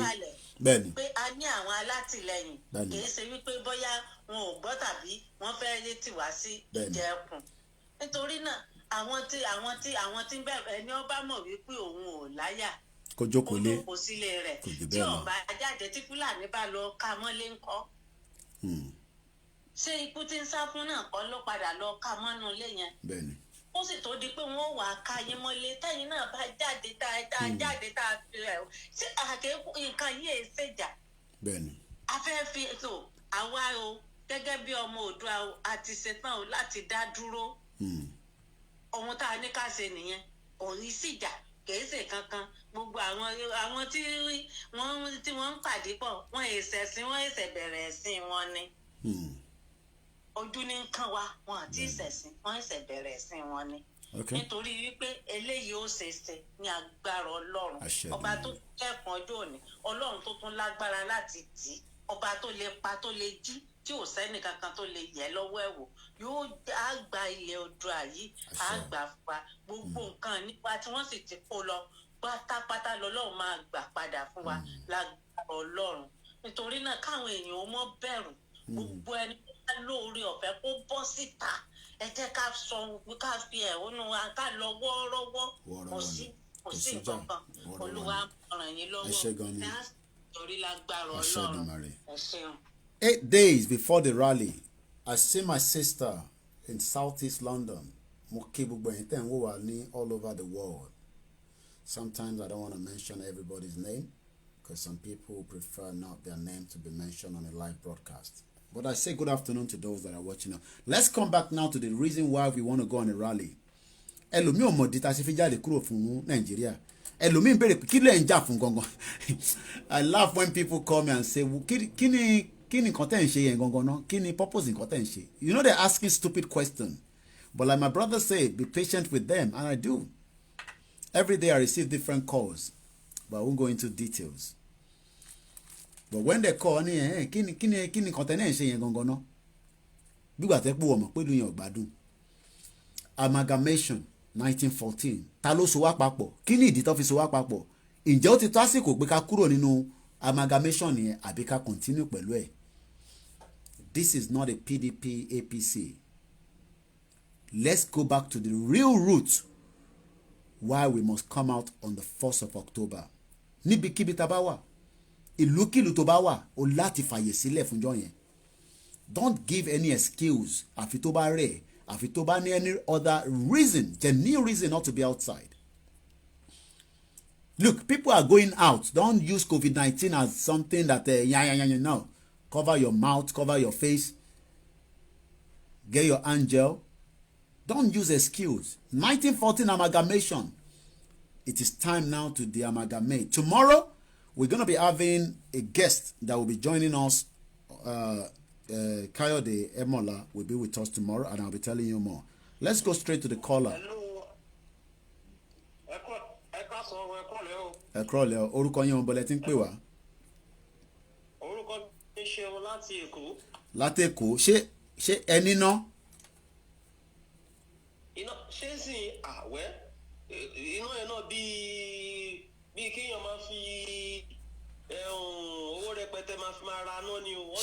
Bẹ́ẹ̀ni. Pé a ní àwọn alátìlẹyìn kì í ṣe wípé bóyá wọn ò gbọ́ tàbí wọ́n fẹ́ létí wá sí ìjẹkùn. Nítorí náà àwọn tí ń bẹ̀rù ẹni ọba mọ̀ wípé òun ò láyà kó jókòó lé kó sílé rẹ̀ tí ọba jáde tí Fúlàní bá lọ ká mọ́lé ńkọ́. Ṣé ikú tí ń sá fún náà kọ́ ló padà lọ ká mọ́nú ilé yẹn? Bẹ́ẹ̀ni. Ó sì tó di pé wọ́n wà á ká yín mọ́lé tẹ́yìn náà bá jáde tá a jáde tá a fi rẹ̀ o ṣé nǹkan yìí ṣèjà. Bẹ́ẹ̀ni. A fẹ́ fi ètò àwa o gẹ́gẹ́ bí ọmọ Oòduà o a ti ṣetán o láti dá dúró. Ohun tá a ní ká ṣe nìyẹn òní síjà kìí ṣe kankan gbogbo àwọn tí wọ́n ń pàdé pọ̀ wọ́n ẹ̀sẹ̀sìn wọ́n ẹ̀sẹ̀ bẹ̀rẹ̀ ẹ̀sìn wọn ni. Ojú ní nǹkan wa wọn àti ìṣẹ̀sìn wọn ẹ̀sẹ̀ bẹ̀rẹ̀ ẹ̀sìn wọn ni. Nítorí wípé eléyìí ó ṣe ṣe ní agbára Ọlọ́run ọba tó kẹ́kọ̀ọ́ ọjọ́ òní Ọlọ́run tó tún lágbára láti tì í ọba tó lè pa tó lè jí tí ò sẹ́ni kankan tó lè yẹ lọ́wọ́ ẹ̀ wò yóò á gba ilẹ̀ Oòduà yìí á gbà fa gbogbo nǹkan nípa tí wọ́n sì ti kó lọ pátápátá lọ́lọ́run máa gbà padà fún wa lágbára Ọlọ́run. Nítorí náà káwọn èèyàn ó mọ́ bẹ̀rù gbogbo ẹni tó bá lóore ọ̀fẹ́ kó bọ́ síta ẹ jẹ́ ká sọ ká fi ẹ̀hónú wa ká lọ wọ́ọ́rọ́wọ́ kò sí nǹkan kan Olúwa ràn yín lọ́wọ́ torí lágbára Ọlọ́run. 8 days before the rally, I see my sister in Southeast London. Mo kí gbogbo ẹ̀yin tẹ́ ń wò wá ní all over the world. Sometimes I don't want to mention everybody's name because some people prefer not their name to be mentioned on a live broadcast. But I say good afternoon to those that are watching now. Let's come back now to the reason why we want to go on a rally. Ẹlòmíì ò mọ̀ di ta ṣe fi jáde kúrò fún Nàìjíríà. Ẹlòmíì ń béèrè kí ló ń jà fún gangan. I laugh when people call me and say kí ni nǹkan tẹ́ ń ṣe yẹn gangan náà? Kí ni purpose nǹkan tẹ́ ń ṣe? You know they're asking stupid questions. But like my brother said, be patient with them, and I do. Every day I receive different calls, but I won't go into details. But when they call ni kí ni nǹkan tẹ́ ń ṣe yẹn gangan náà? Bí gbà tẹ́ pé wọ́n mọ̀ pé ìlú yẹn ò gbádùn. Amalgamation 1914 ta ló so wá papọ̀? Kí ni ìdí tó fi so wá papọ̀? Ǹjẹ́ ó ti tó àsìkò pé ká kúrò nínú amalgamation yẹn àbí ká continue pẹ̀lú ẹ̀? This is not a PDP APC. Let's go back to the real root why we must come out on the 1st of October. Níbikíbi tá bá wà, ìlúkìlú tó bá wà, o láti fàyè sílẹ̀ fúnjọ́ yẹn. Don't give any excuse àfi tó bá rẹ̀, àfi tó bá ní any other reason, genuine reason not to be outside. Look, people are going out. Don't use COVID-19 as something that no. Cover your mouth, cover your face. Get your angel. Don't use excuse. 1914 amalgamation. It is time now to de-amalgamate. Tomorrow, we're going to be having a guest that will be joining us. Kayode Emola will be with us tomorrow, and I'll be telling you more. Let's go straight to the caller. Ẹ kúrọ̀lẹ́ orúkọ yín ọ̀bọ̀lẹ̀ tí ń pè wá. Orúkọ mi ṣe o láti Èkó. Láti Èkó ṣé ẹ níná? Iná ṣé sì àwẹ́ iná yẹn náà bíi kéèyàn máa fi owó rẹpẹtẹ máa fi máa ra náà ni o.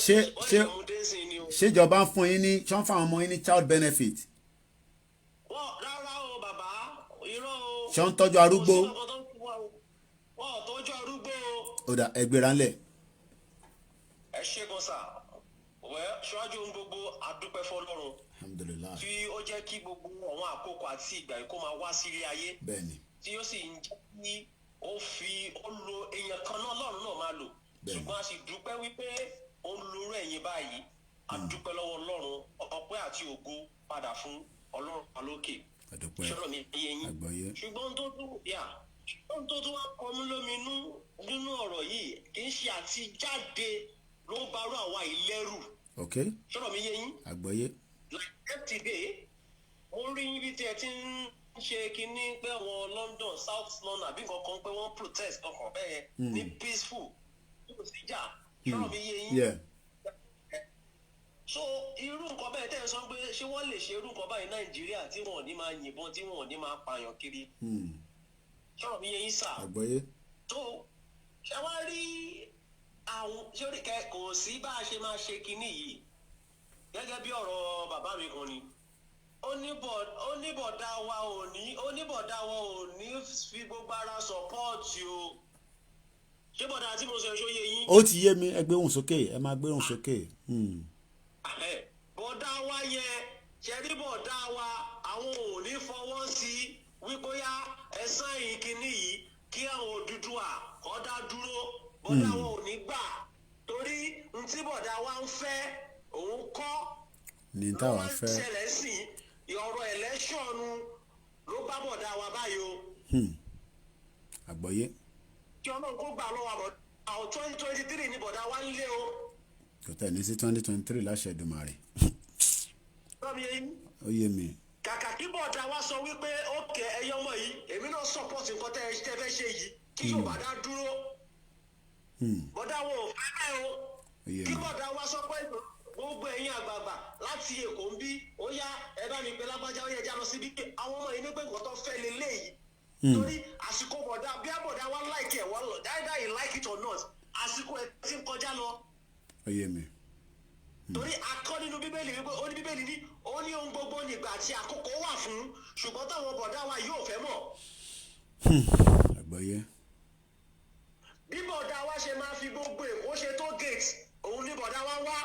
Ṣéjọba ń fún yín ní ṣọ́n fáwọn ọmọ yín ní child benefit? Rárá o bàbá irọ́ o. Ṣé ń tọ́jú arúgbó? Tọ́jú arúgbó o. Ó dà ẹgbẹ́ra ńlẹ̀. Ẹ ṣé gan sà ṣáájú ohun gbogbo adúpẹ́ fọ́lọ́run. Alhamdulillah. Tí ó jẹ́ kí gbogbo àwọn àkókò àti ìgbà yìí kó máa wá sí ilé ayé. Bẹ́ẹ̀ni. Tí ó sì ń jẹ́ kí ó lo èèyàn kan náà lọ́run náà máa lò. Ṣùgbọ́n a sì dúpẹ́ wípé ó ń lorú ẹ̀yìn báyìí. A dúpẹ́ lọ́wọ́ Ọlọ́run ọpẹ́ àti ògo padà fún Ọlọ́run alókè. Àdúpẹ́. Ṣọ́rọ̀ mi yé yín. Àgbọ́yé. Ṣùgbọ́n tó dùn ohun tó tún wá kọ mí lóminú nínú ọ̀rọ̀ yìí kì í ṣe àti jáde ló ń barú àwa ìlẹ́rù. ok. sọ̀rọ̀ mi yé yín. àgbọ́yé. like yesterday mo rí ibi tí ẹ ti ń ṣe kinní pé àwọn London South London àbí nǹkan kan pé wọ́n protest ọkàn bẹ́ẹ̀ ní peaceful kò sí jà. sọ̀rọ̀ mi yé yín. So irú nǹkan bẹ́ẹ̀ tẹ́ ẹ sọ pé ṣé wọ́n lè ṣe irú nǹkan báyìí Nàìjíríà tí wọ́n ò ní máa yìnbọn tí wọ́n ò ní máa pààyàn kiri. sọ̀rọ̀ mi yé yín sà. àgbọ́yé. tó ṣe wá rí àwọn sórí kẹ kò sí bá a ṣe máa ṣe kinní yìí gẹ́gẹ́ bí ọ̀rọ̀ bàbá mi kan ni oníbọ̀dá wa ò ní fi gbogbo ara sọ̀pọ́ọ̀tì o ṣé bọ̀dá tí mo sọ ẹ̀ ṣó yé yín. ó ti yé mi ẹ gbé ohùn sókè ẹ máa gbé ohùn sókè. bọ̀dá wa yẹn ṣẹ́rí bọ̀dá wa àwọn ò ní fọwọ́ sí wípé yá ẹ̀sán yìí kinní yìí kí àwọn Odùduwà kọ́ dá dúró bọ̀dá wa ò ní gbà torí ntí bọ̀dá wa ń fẹ́ òun kọ́ ní táwa fẹ́ ló ṣẹlẹ̀ sí ọ̀rọ̀ ẹ̀lẹ́ṣọ̀nù ló bá bọ̀dá wa báyìí o. àgbọ́yé. kí ọlọ́run kó gbà lọ́wọ́ àbọ̀ àwọn 2023 ní bọ̀dá wa ń lé o. kò tẹ̀ ní sí 2023 láṣẹ Èdùmàrè. ó yé mi. kàkà kí bọ̀dá wa sọ wípé ókè ẹyọ ọmọ yìí èmi náà support nǹkan tẹ́ ẹ fẹ́ ṣe yìí kí yóò bá dá dúró. bọ̀dá wo ò fẹ́ bẹ́ẹ̀ o. kí bọ̀dá wa sọ pé gbogbo ẹ̀yin àgbààgbà láti Èkó ń bí ó yá ẹ bá mi pé lágbájá ó yẹ já lọ síbí àwọn ọmọ yìí ní pé nǹkan tó fẹ́ lélẹ́yìí. torí àsìkò bọ̀dá bí bọ̀dá wa like ẹ̀ wọ́n lọ dáadáa you like it or not àsìkò ẹ̀ ti ń kọjá lọ. ó yé mi. torí akọ́ nínú bíbélì wípé ó ní bíbélì ní ó ní ohun gbogbo nígbà tí àkókò wà fún ṣùgbọ́n táwọn bọ̀dá wa yóò fẹ́ mọ̀. àgbọ́yé. bí bọ̀dá wa ṣe máa fi gbogbo Èkó ṣe tó gate òun ní bọ̀dá wa wá.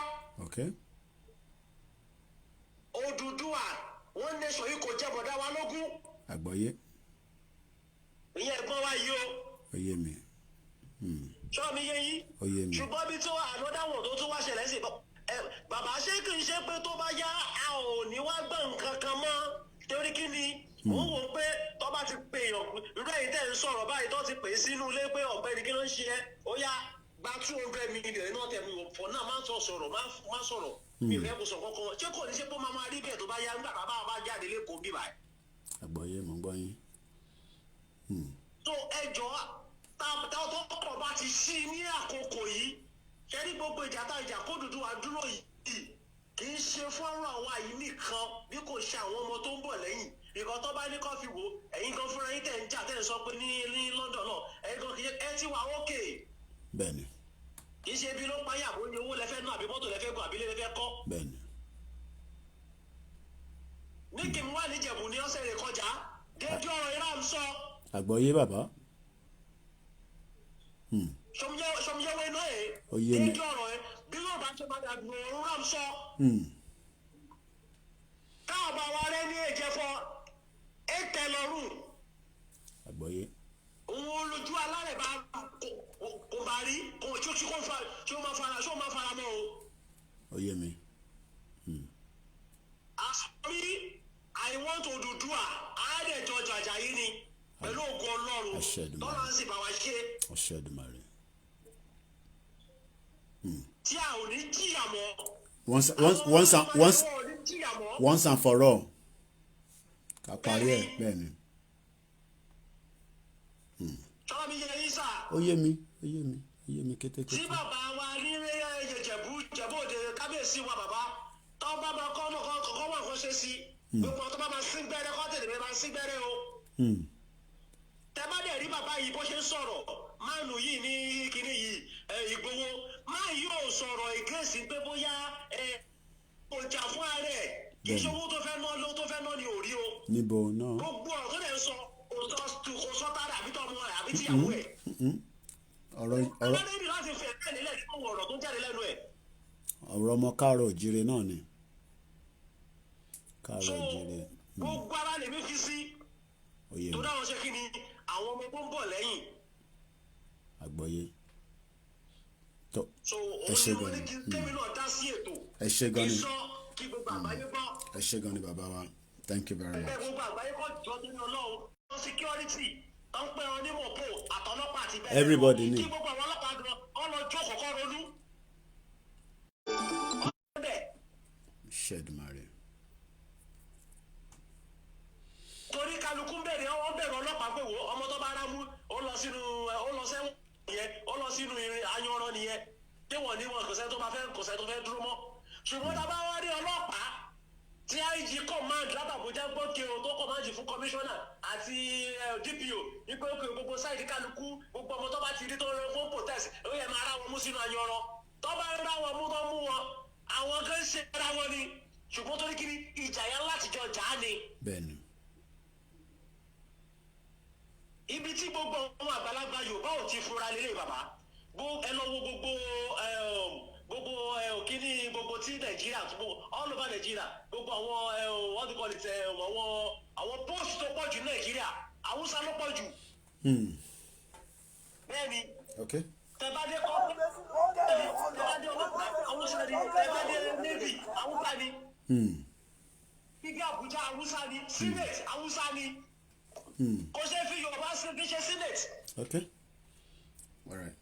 Odùduwà wọ́n ní sọ yìí kò jẹ́ bọ̀dá wa lógún. àgbọ́yé. ìyẹn ẹ̀gbọ́n wa yìí o. ó yé mi. sọ mi yé yín. ó yé mi. ṣùgbọ́n bí tó ànọ́dáwọ̀n tó tún wá ṣẹlẹ̀ sí bàbá ṣé kì í ṣe pé tó bá yá a ò ní wá gbọ́ nǹkan kan mọ́ torí kí ni mo wò pé tó bá ti pè yàn irú ẹ̀yin tẹ́ ń sọ̀rọ̀ báyìí tó ti pè sínú ilé pé ọ̀gbẹ́ni kí ló ń ṣe ẹ́ ó yá gba 200 million náà tẹ̀mí for now má sọ̀rọ̀ má sọ̀rọ̀ mi ò fẹ́ kó sọ kankan ṣé kò ní ṣe pé ó máa rí bẹ́ẹ̀ tó bá yá nígbà bàbá wa bá jáde lẹ́kọ̀ọ́ bí báyìí. àgbọ́yé mo gbọ́ yín. tó ẹjọ́ táwọn tó kọ̀ bá ti sí ní àkókò yìí ṣe ní gbogbo ìjà kó Odùduwà dúró yìí kì í ṣe fọ́nrán àwa yìí nìkan bí kò ṣe àwọn ọmọ tó ń bọ̀ lẹ́yìn nǹkan tó bá ní kó fi wò ẹ̀yin kan fúnra yín tẹ̀ ń jà tẹ̀ ń sọ pé ní London náà ẹ̀yin kan kì í ẹ ti wà ókè. bẹ́ẹ̀ni. kì í ṣe bí ló ń payà bó ní owó lẹ́fẹ́ náà àbí mọ́tò lẹ́fẹ́ gùn àbí lẹ́fẹ́ kọ́. bẹ́ẹ̀ni. ní kí n wà níjẹ̀bù ní ọ̀sẹ̀ rẹ̀ kọjá déjú ọ̀rọ̀ Iram sọ. àgbọ́yé bàbá. sọmiyẹwé náà ẹ déjú ọ̀rọ̀ ẹ bí yóò bá ṣe padà gbọ́ Iram sọ. káwọn bá wa rẹ ní èjẹfọ ètè lọ́rùn. àgbọ́yé. òun olójú alárẹ̀ bá kò bá rí kò tí ó máa fara mọ́ o. ó yé mi. àsọ̀rí I want Odùduwà àádẹ́jọ Àjàyí ni pẹ̀lú ògùn Ọlọ́run tọ́lá ń sì bá wa ṣe. ọṣẹ Èdùmàrè. tí a ò ní jìyà mọ́. once and for all. ká parí ẹ̀ bẹ́ẹ̀ ni. tọ́lá mi yẹ yín sà. ó yé mi kétékété. tí bàbá wa ní Jẹ̀bú-Òde kábíyèsí wa bàbá tọ́ bá máa kọ́ wà kó ṣe sí gbogbo ọtọ́ bá máa sín gbẹ́rẹ́ kọ́ tètè máa sín gbẹ́rẹ́ o. tẹ bá dẹ̀ rí bàbá yìí bó ṣe ń sọ̀rọ̀ máàlù yìí ní kinní yìí Ìgbòho máa yóò sọ̀rọ̀ ìgéèsì pé bóyá kò jà fún ààrẹ kì í ṣe owó tó fẹ́ ná ni ò rí o. níbo náà. gbogbo ọ̀rọ̀ tó lè sọ kò sọ tààrà àbí tọmọ rẹ̀ àbí tíyàwó ẹ̀. ọ̀rọ̀ ọlọ́dẹ́bí láti fẹ̀ bẹ́ẹ̀ nílẹ̀ nínú ọ̀rọ̀ tó jáde lẹ́nu ẹ̀. ọ̀rọ̀ ọmọ káàrọ̀ òjìrè náà ni. káàrọ̀ òjìrè. gbogbo ara lèmi fi sí. tó dáhùn ṣe kí ni àwọn ọmọ tó ń bọ̀ lẹ́yìn. àgbọ́yé. tó ẹ ṣe gan ni. kémi náà dá sí ètò. ẹ ṣe gan ni. ìsọ kí gbogbo àgbáyé gbọ́. ẹ ṣe gan ni bàbá wa thank you very much. ẹgbẹ́ gbogbo àgbáyé kọ́ jọ nínú Ọlọ́run security tó ń pè wọn ní mọ̀pó àtọlọ́pàá àti bẹ́ẹ̀ everybody ní. kí gbogbo àwọn ọlọ́pàá gan kọ́ lọ jókòó kọ́ ronú. Ṣèdùmarè. torí kálukú bẹ̀rẹ̀ wọ́n bẹ̀rẹ̀ ọlọ́pàá pé wo ọmọ tó bá rámú ó lọ sẹ́wọ̀n nìyẹn ó lọ sínú ayanran nìyẹn tí wọ́n ní wọn kò sẹ́ tó fẹ́ dúró mọ́ ṣùgbọ́n tá a bá wá rí ọlọ́pàá tí IG command látàbújá gbókè o tó command fún commissioner àti DPO wípé òkè gbogbo sáìdì kálukú gbogbo ọmọ tó bá ti rí tó rẹ fún protest ó yẹ máa rá wọn mú sínú ayanran tó bá rá wọn mú tó mú wọn àwọn kan ṣe ara wọn ni ṣùgbọ́n torí kiri ìjà yẹn láti jọ jà á ni. bẹ́ẹ̀ni. ibi tí gbogbo ọmọ àgbàlagbà Yorùbá ò ti fura lélẹ̀ bàbá ẹ lọ wo gbogbo kíní gbogbo tí Nàìjíríà all over Nàìjíríà gbogbo àwọn what do you call it àwọn post tó pọ̀ jù Nàìjíríà Haúsá ló pọ̀ jù. bẹ́ẹ̀ni tẹ̀bádé kọ́ tẹ̀bádé ọlọ́pàá Haúsá ni tẹ̀bádé Navy Haúsá ni gíga Àbújá Haúsá ni Senate Haúsá ni. Kò ṣe fi Yorùbá sí fi ṣe Senate. Okay. All right.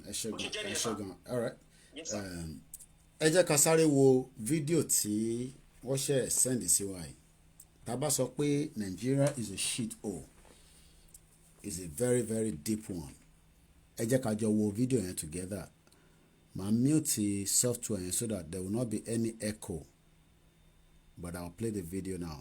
Ẹ ṣé gan. All right. Ẹ jẹ́ ká sáré wo fídíò tí wọ́n ṣe send sí wa yìí. Tá bá sọ pé Nigeria is a shit hole, is a very very deep one. Ẹ jẹ́ ká jọ wo fídíò yẹn together. Màá mute software yẹn so that there will not be any echo. But I'll play the video now.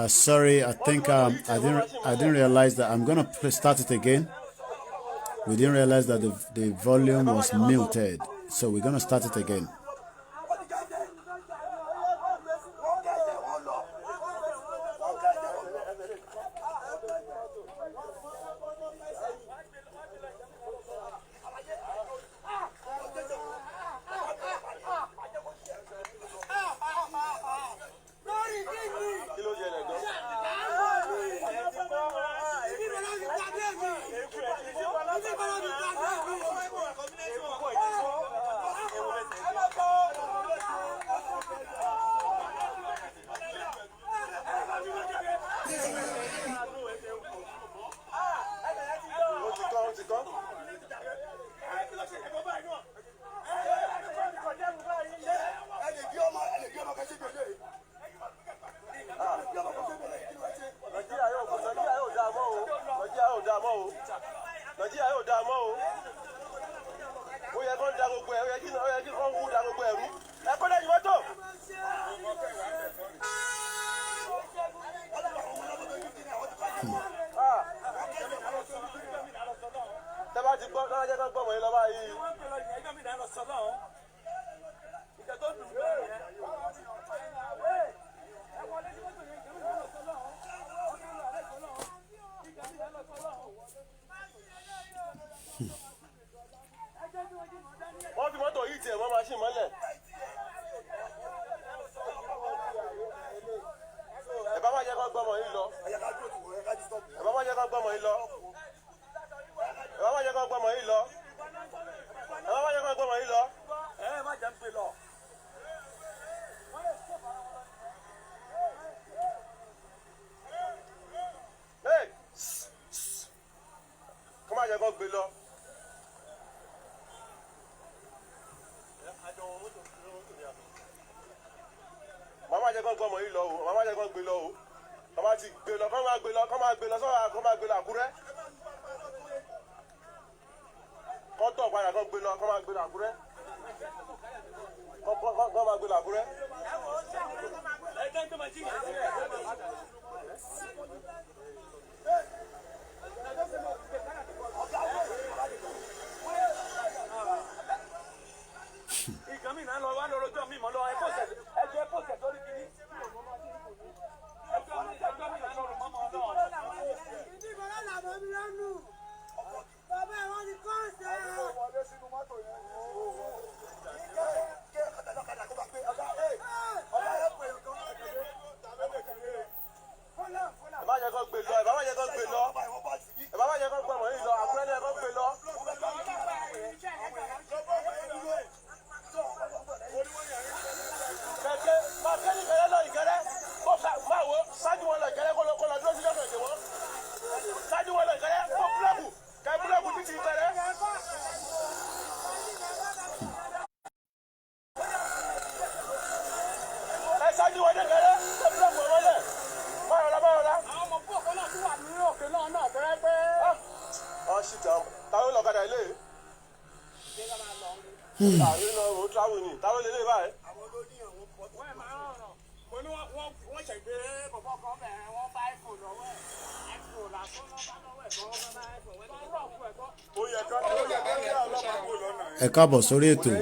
Sorry, I think I didn't realize that I'm gonna start it again. We didn't realize that the volume was muted, so we're gonna start it again. jẹ́ ń gbé lọ. Kọ́ máa jẹ́ kó gbé lọ. Màmá jẹ́ kó gbọ́ ọmọ yìí lọ o, màmá jẹ́ kó gbé lọ o. Kọ́ máa ti gbé lọ, kọ́ máa gbé lọ, kọ́ máa gbé lọ sọ́wọ́, kọ́ máa gbé lọ Àkúrẹ́. Kọ́ tọ̀ padà kọ́ gbé lọ, kọ́ máa gbé lọ Àkúrẹ́. Kọ́ máa gbé lọ Àkúrẹ́. Ìkan mi náà lọ wá lọ́rọ́jọ́ mi mọ́ lọ ẹjọ́ ẹ̀pọ̀sẹ̀ lórí kìíní. Ẹjọ́ mi ìṣòro mọ́mọ́ náà. Ìdíbọn làbọ̀ mi lọ́nu. Bàbá ẹ̀ wọ́n ti kọ́ ọ̀sẹ̀. Wọlé sínú mọ́tò yẹn. Ẹ má jẹ́ kó gbé lọ, ẹ má jẹ́ kó gbé lọ. Ẹ má jẹ́ kó gbé ọmọ yìí lọ, Àkúrẹ́ ni ẹ kó gbé lọ. Kẹ̀kẹ́ máa kẹ́ ní kẹ́lẹ́ lọ ìkẹ́lẹ́ kó máa wo ṣáájú wọn lọ ìkẹ́lẹ́ kó lọ dúró sí lọ́sọ̀ ìdè wọn. Ṣáájú wọn lọ ìkẹ́lẹ́ kó búlọ́ọ̀kù kẹ́ búlọ́ọ̀kù títí ìkẹ́lẹ́. Ẹ ṣáájú wọn ní kẹ́lẹ́ kó búlọ́ọ̀kù wọn lẹ̀. Báyọ̀lá. Àwọn ọmọ fún ọ̀kan náà tún wà ní òkè náà fẹ́rẹ́ pé. Ọ ṣì tàn, táwọn lọ́kadà ilé. Àárín náà ó tíráwò ni, táwọn lè lè báyìí. Wọ́n ṣègbè bọ̀bọ̀ kan bẹ̀rẹ̀ wọ́n bá iPhone lọ́wọ́ ẹ̀. iPhone làásán náà bá lọ́wọ́ ẹ̀ tó wọ́n bá iPhone wọ́n tó rọ̀ fún ẹ̀kọ́. Ẹ káàbọ̀ sórí ètò.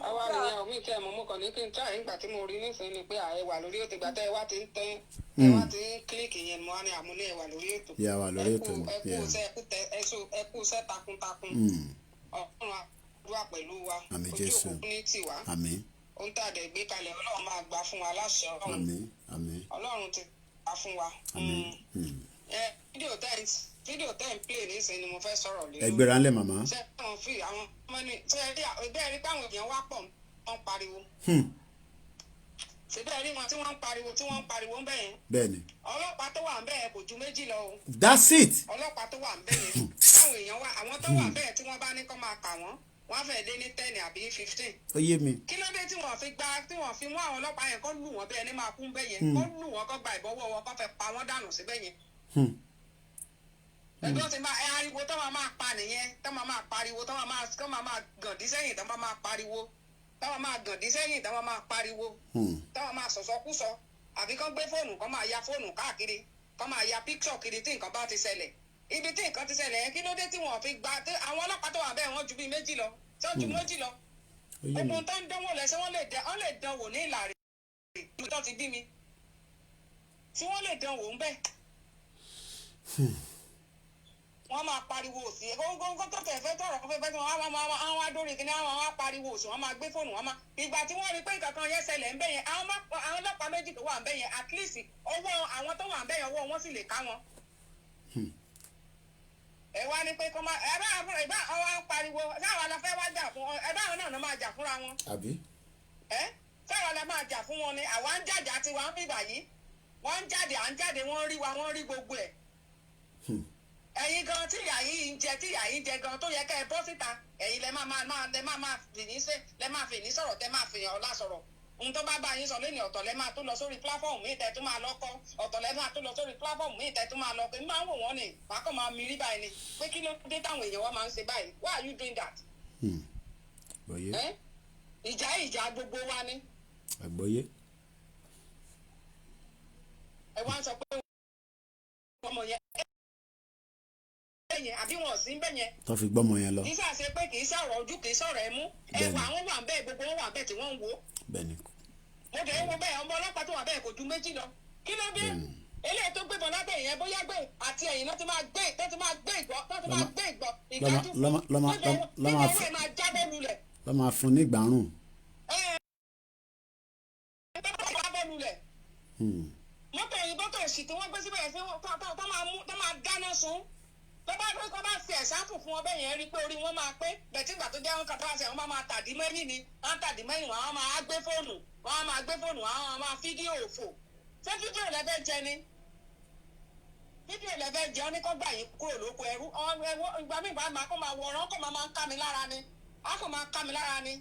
àwa nìyẹn omi tẹ mọ kàn ní kí n try nígbà tí mo rí nísìnyí ni pé ààyè wà lórí ètò ìgbà tẹ ẹ wá ti ń tẹ ẹ wá ti ń kílíkì yẹn mọ ní àmúlé ẹ wà lórí ètò. Yà wà lórí ètò. ẹ kú iṣẹ́ takuntakun. Ọlọ́run àdúrà pẹ̀lú wa. Àmín ojú Jésù. òkú ní tiwa. Àmín. ohun tá a dẹ̀ gbé kalẹ̀ Ọlọ́run máa gbà fún wa láṣẹ Ọlọ́run. Àmín. Àmín. Ọlọ́run ti gbà fún wa. Àmín. Fídíò tẹ́ ń play nísìnyí ni mo fẹ́ sọ̀rọ̀ lé. Ẹ gbéra ńlẹ̀ màmá. Ṣé àwọn fi àwọn ọmọ ní ṣe ẹgbẹ́ rí páwọn èèyàn wá pọ̀ wọ́n pariwo. Ṣèbẹ́ rí wọn tí wọ́n ń pariwo ń bẹ̀ yẹn. Bẹ́ẹ̀ni. Ọlọ́pàá tó wà ń bẹ̀ yẹn kò ju méjì lọ o. That's it. Ọlọ́pàá tó wà ń bẹ̀ yẹn táwọn èèyàn wá àwọn tó wà ń bẹ̀ tí wọ́n bá ní kó máa kà wọ́n wọ́n fẹ́ dé ní 10 àbí 15. Ó yé mi. Kí ló dé tí wọ́n fi mú àwọn ọlọ́pàá yẹn kó lù wọ́n bẹ́ẹ̀ ní máa kún bẹ́ẹ̀ yẹn kó lù wọ́n kó gba ìbọ̀wọ́ wọn kó fẹ́ pa wọ́n dànù síbẹ̀ yẹn. Ẹgbẹ́ ti máa ariwo tó máa pa nìyẹn tó máa pariwo tó máa gàndí sẹ́yìn tó máa pariwo tó máa gàndí sẹ́yìn tó máa pariwo tó máa sọ̀sọ́kúsọ àbí kán gbé fóònù kán máa ya fóònù káàkiri kán máa ya píkṣọ̀ kiri tí nǹkan bá ti ṣẹlẹ̀ ibi tí nǹkan ti ṣẹlẹ̀ yẹn kí ló dé tí wọ́n fi gba àwọn ọlọ́pàá tó wà bẹ́ẹ̀ wọ́n ju bíi méjì lọ sọ́jú méjì lọ ogun tó ń dánwò lẹ́sẹ̀ wọ́n lè dánwò ní ìlàrí ìlú tó ti bí mi tí wọ́n lè dánwò ń bẹ̀ wọ́n máa pariwo òsì góńgóńgó tó tẹ̀ fẹ́ tọ̀rọ̀ kó fẹ́ tí wọ́n á dórí kíní àwọn á pariwo òsì wọ́n máa gbé fóònù wọ́n máa ìgbà tí wọ́n rí pé nǹkan kan yẹn ṣẹlẹ̀ ń bẹ̀ yẹn àwọn ọlọ́pàá méjì tó wà ń bẹ̀ yẹn at least ọwọ́ àwọn tó wà ń bẹ̀ yẹn ọwọ́ wọn sì lè ká wọn. Ẹ wá ní pé kọ́ máa ẹ bá ọwọ́ ń pariwo sáwọn aláfẹ́ wá jà fún ẹ bá àwọn náà máa jà fúnra wọn. Àbí. Sáwọn alá máa jà fún wọn ni àwa ń jàjà tiwa ń bíbà yìí wọ́n ń jáde à ń jáde wọ́n rí wa wọ́n rí gbogbo ẹ̀. Ẹ̀yin gan tí ìyá yìí ń jẹ gan tó yẹ kẹ́ ẹ bọ́ síta ẹ̀yin lẹ máa fìní sọ̀rọ̀ tẹ́ máa fìyàn ọlá sọ̀rọ̀ ohun tó bá bá yín sọ lẹ́nu ọ̀tọ̀ lẹ máa tó lọ sórí platform míì tẹ́ tó máa lọ kọ́ ọ̀tọ̀ lẹ máa tó lọ sórí platform míì tẹ́ tó máa lọ pé máa ń wò wọ́n ni wàá kàn máa mirí báyìí ni pé kí ló dé táwọn èèyàn wa máa ń ṣe báyìí why are you doing that? Ìjà gbogbo wa ni. Àgbọ́yé. Ẹ wá ń sọ pé ọmọ yẹn yẹn àbí wọn sí bẹ́ẹ̀ yẹn. Tó fi gbọ́mọ yẹn lọ. Kì í sàṣe pé kì í sọ̀rọ̀ ojú kì í sọ̀rọ̀ ẹmú. Ẹwà àwọn wà bẹ́ẹ̀ gbogbo wọn wà bẹ́ẹ̀ tí wọ́n ń wo. Bẹ́ẹ̀ni. Mo dẹ̀ ń wo bẹ́ẹ̀ ọmọ ọlọ́pàá tó wà bẹ́ẹ̀ kò ju méjì lọ. Kí ló dé? Eléyìí tó gbébọn lábẹ́ yẹn bóyá gbé àti ẹ̀yìn náà tó máa gbé ìgbọ́ ìgbàjú lọ́ máa fún ní ìgbárùn. Mọ́tò òyìnbó tó sì tí wọ́n gbé síbẹ̀ tó máa dáná sun tó bá fi ẹ̀sáǹpù fún wọn bẹ́ẹ̀ yẹn rí pé orí wọn máa pé bẹ̀tí ìgbà tó jẹ́ wọn kàtó àṣẹ wọn máa tàdí mẹ́yìn ni wọ́n tàdí mẹ́yìn wọn máa gbé fóònù wọn máa gbé fóònù wọn máa fídíò òfò ṣé fídíò lẹ́fẹ̀ẹ́ jẹ ni fídíò lẹ́fẹ̀ẹ́ jẹ ọ́ní kọ́ gbà yín kúrò lóko ẹrú ìgbà míì bá máa kó máa wọ̀rọ̀ kó máa ń ká mi lára ni á kó máa ká mi lára ni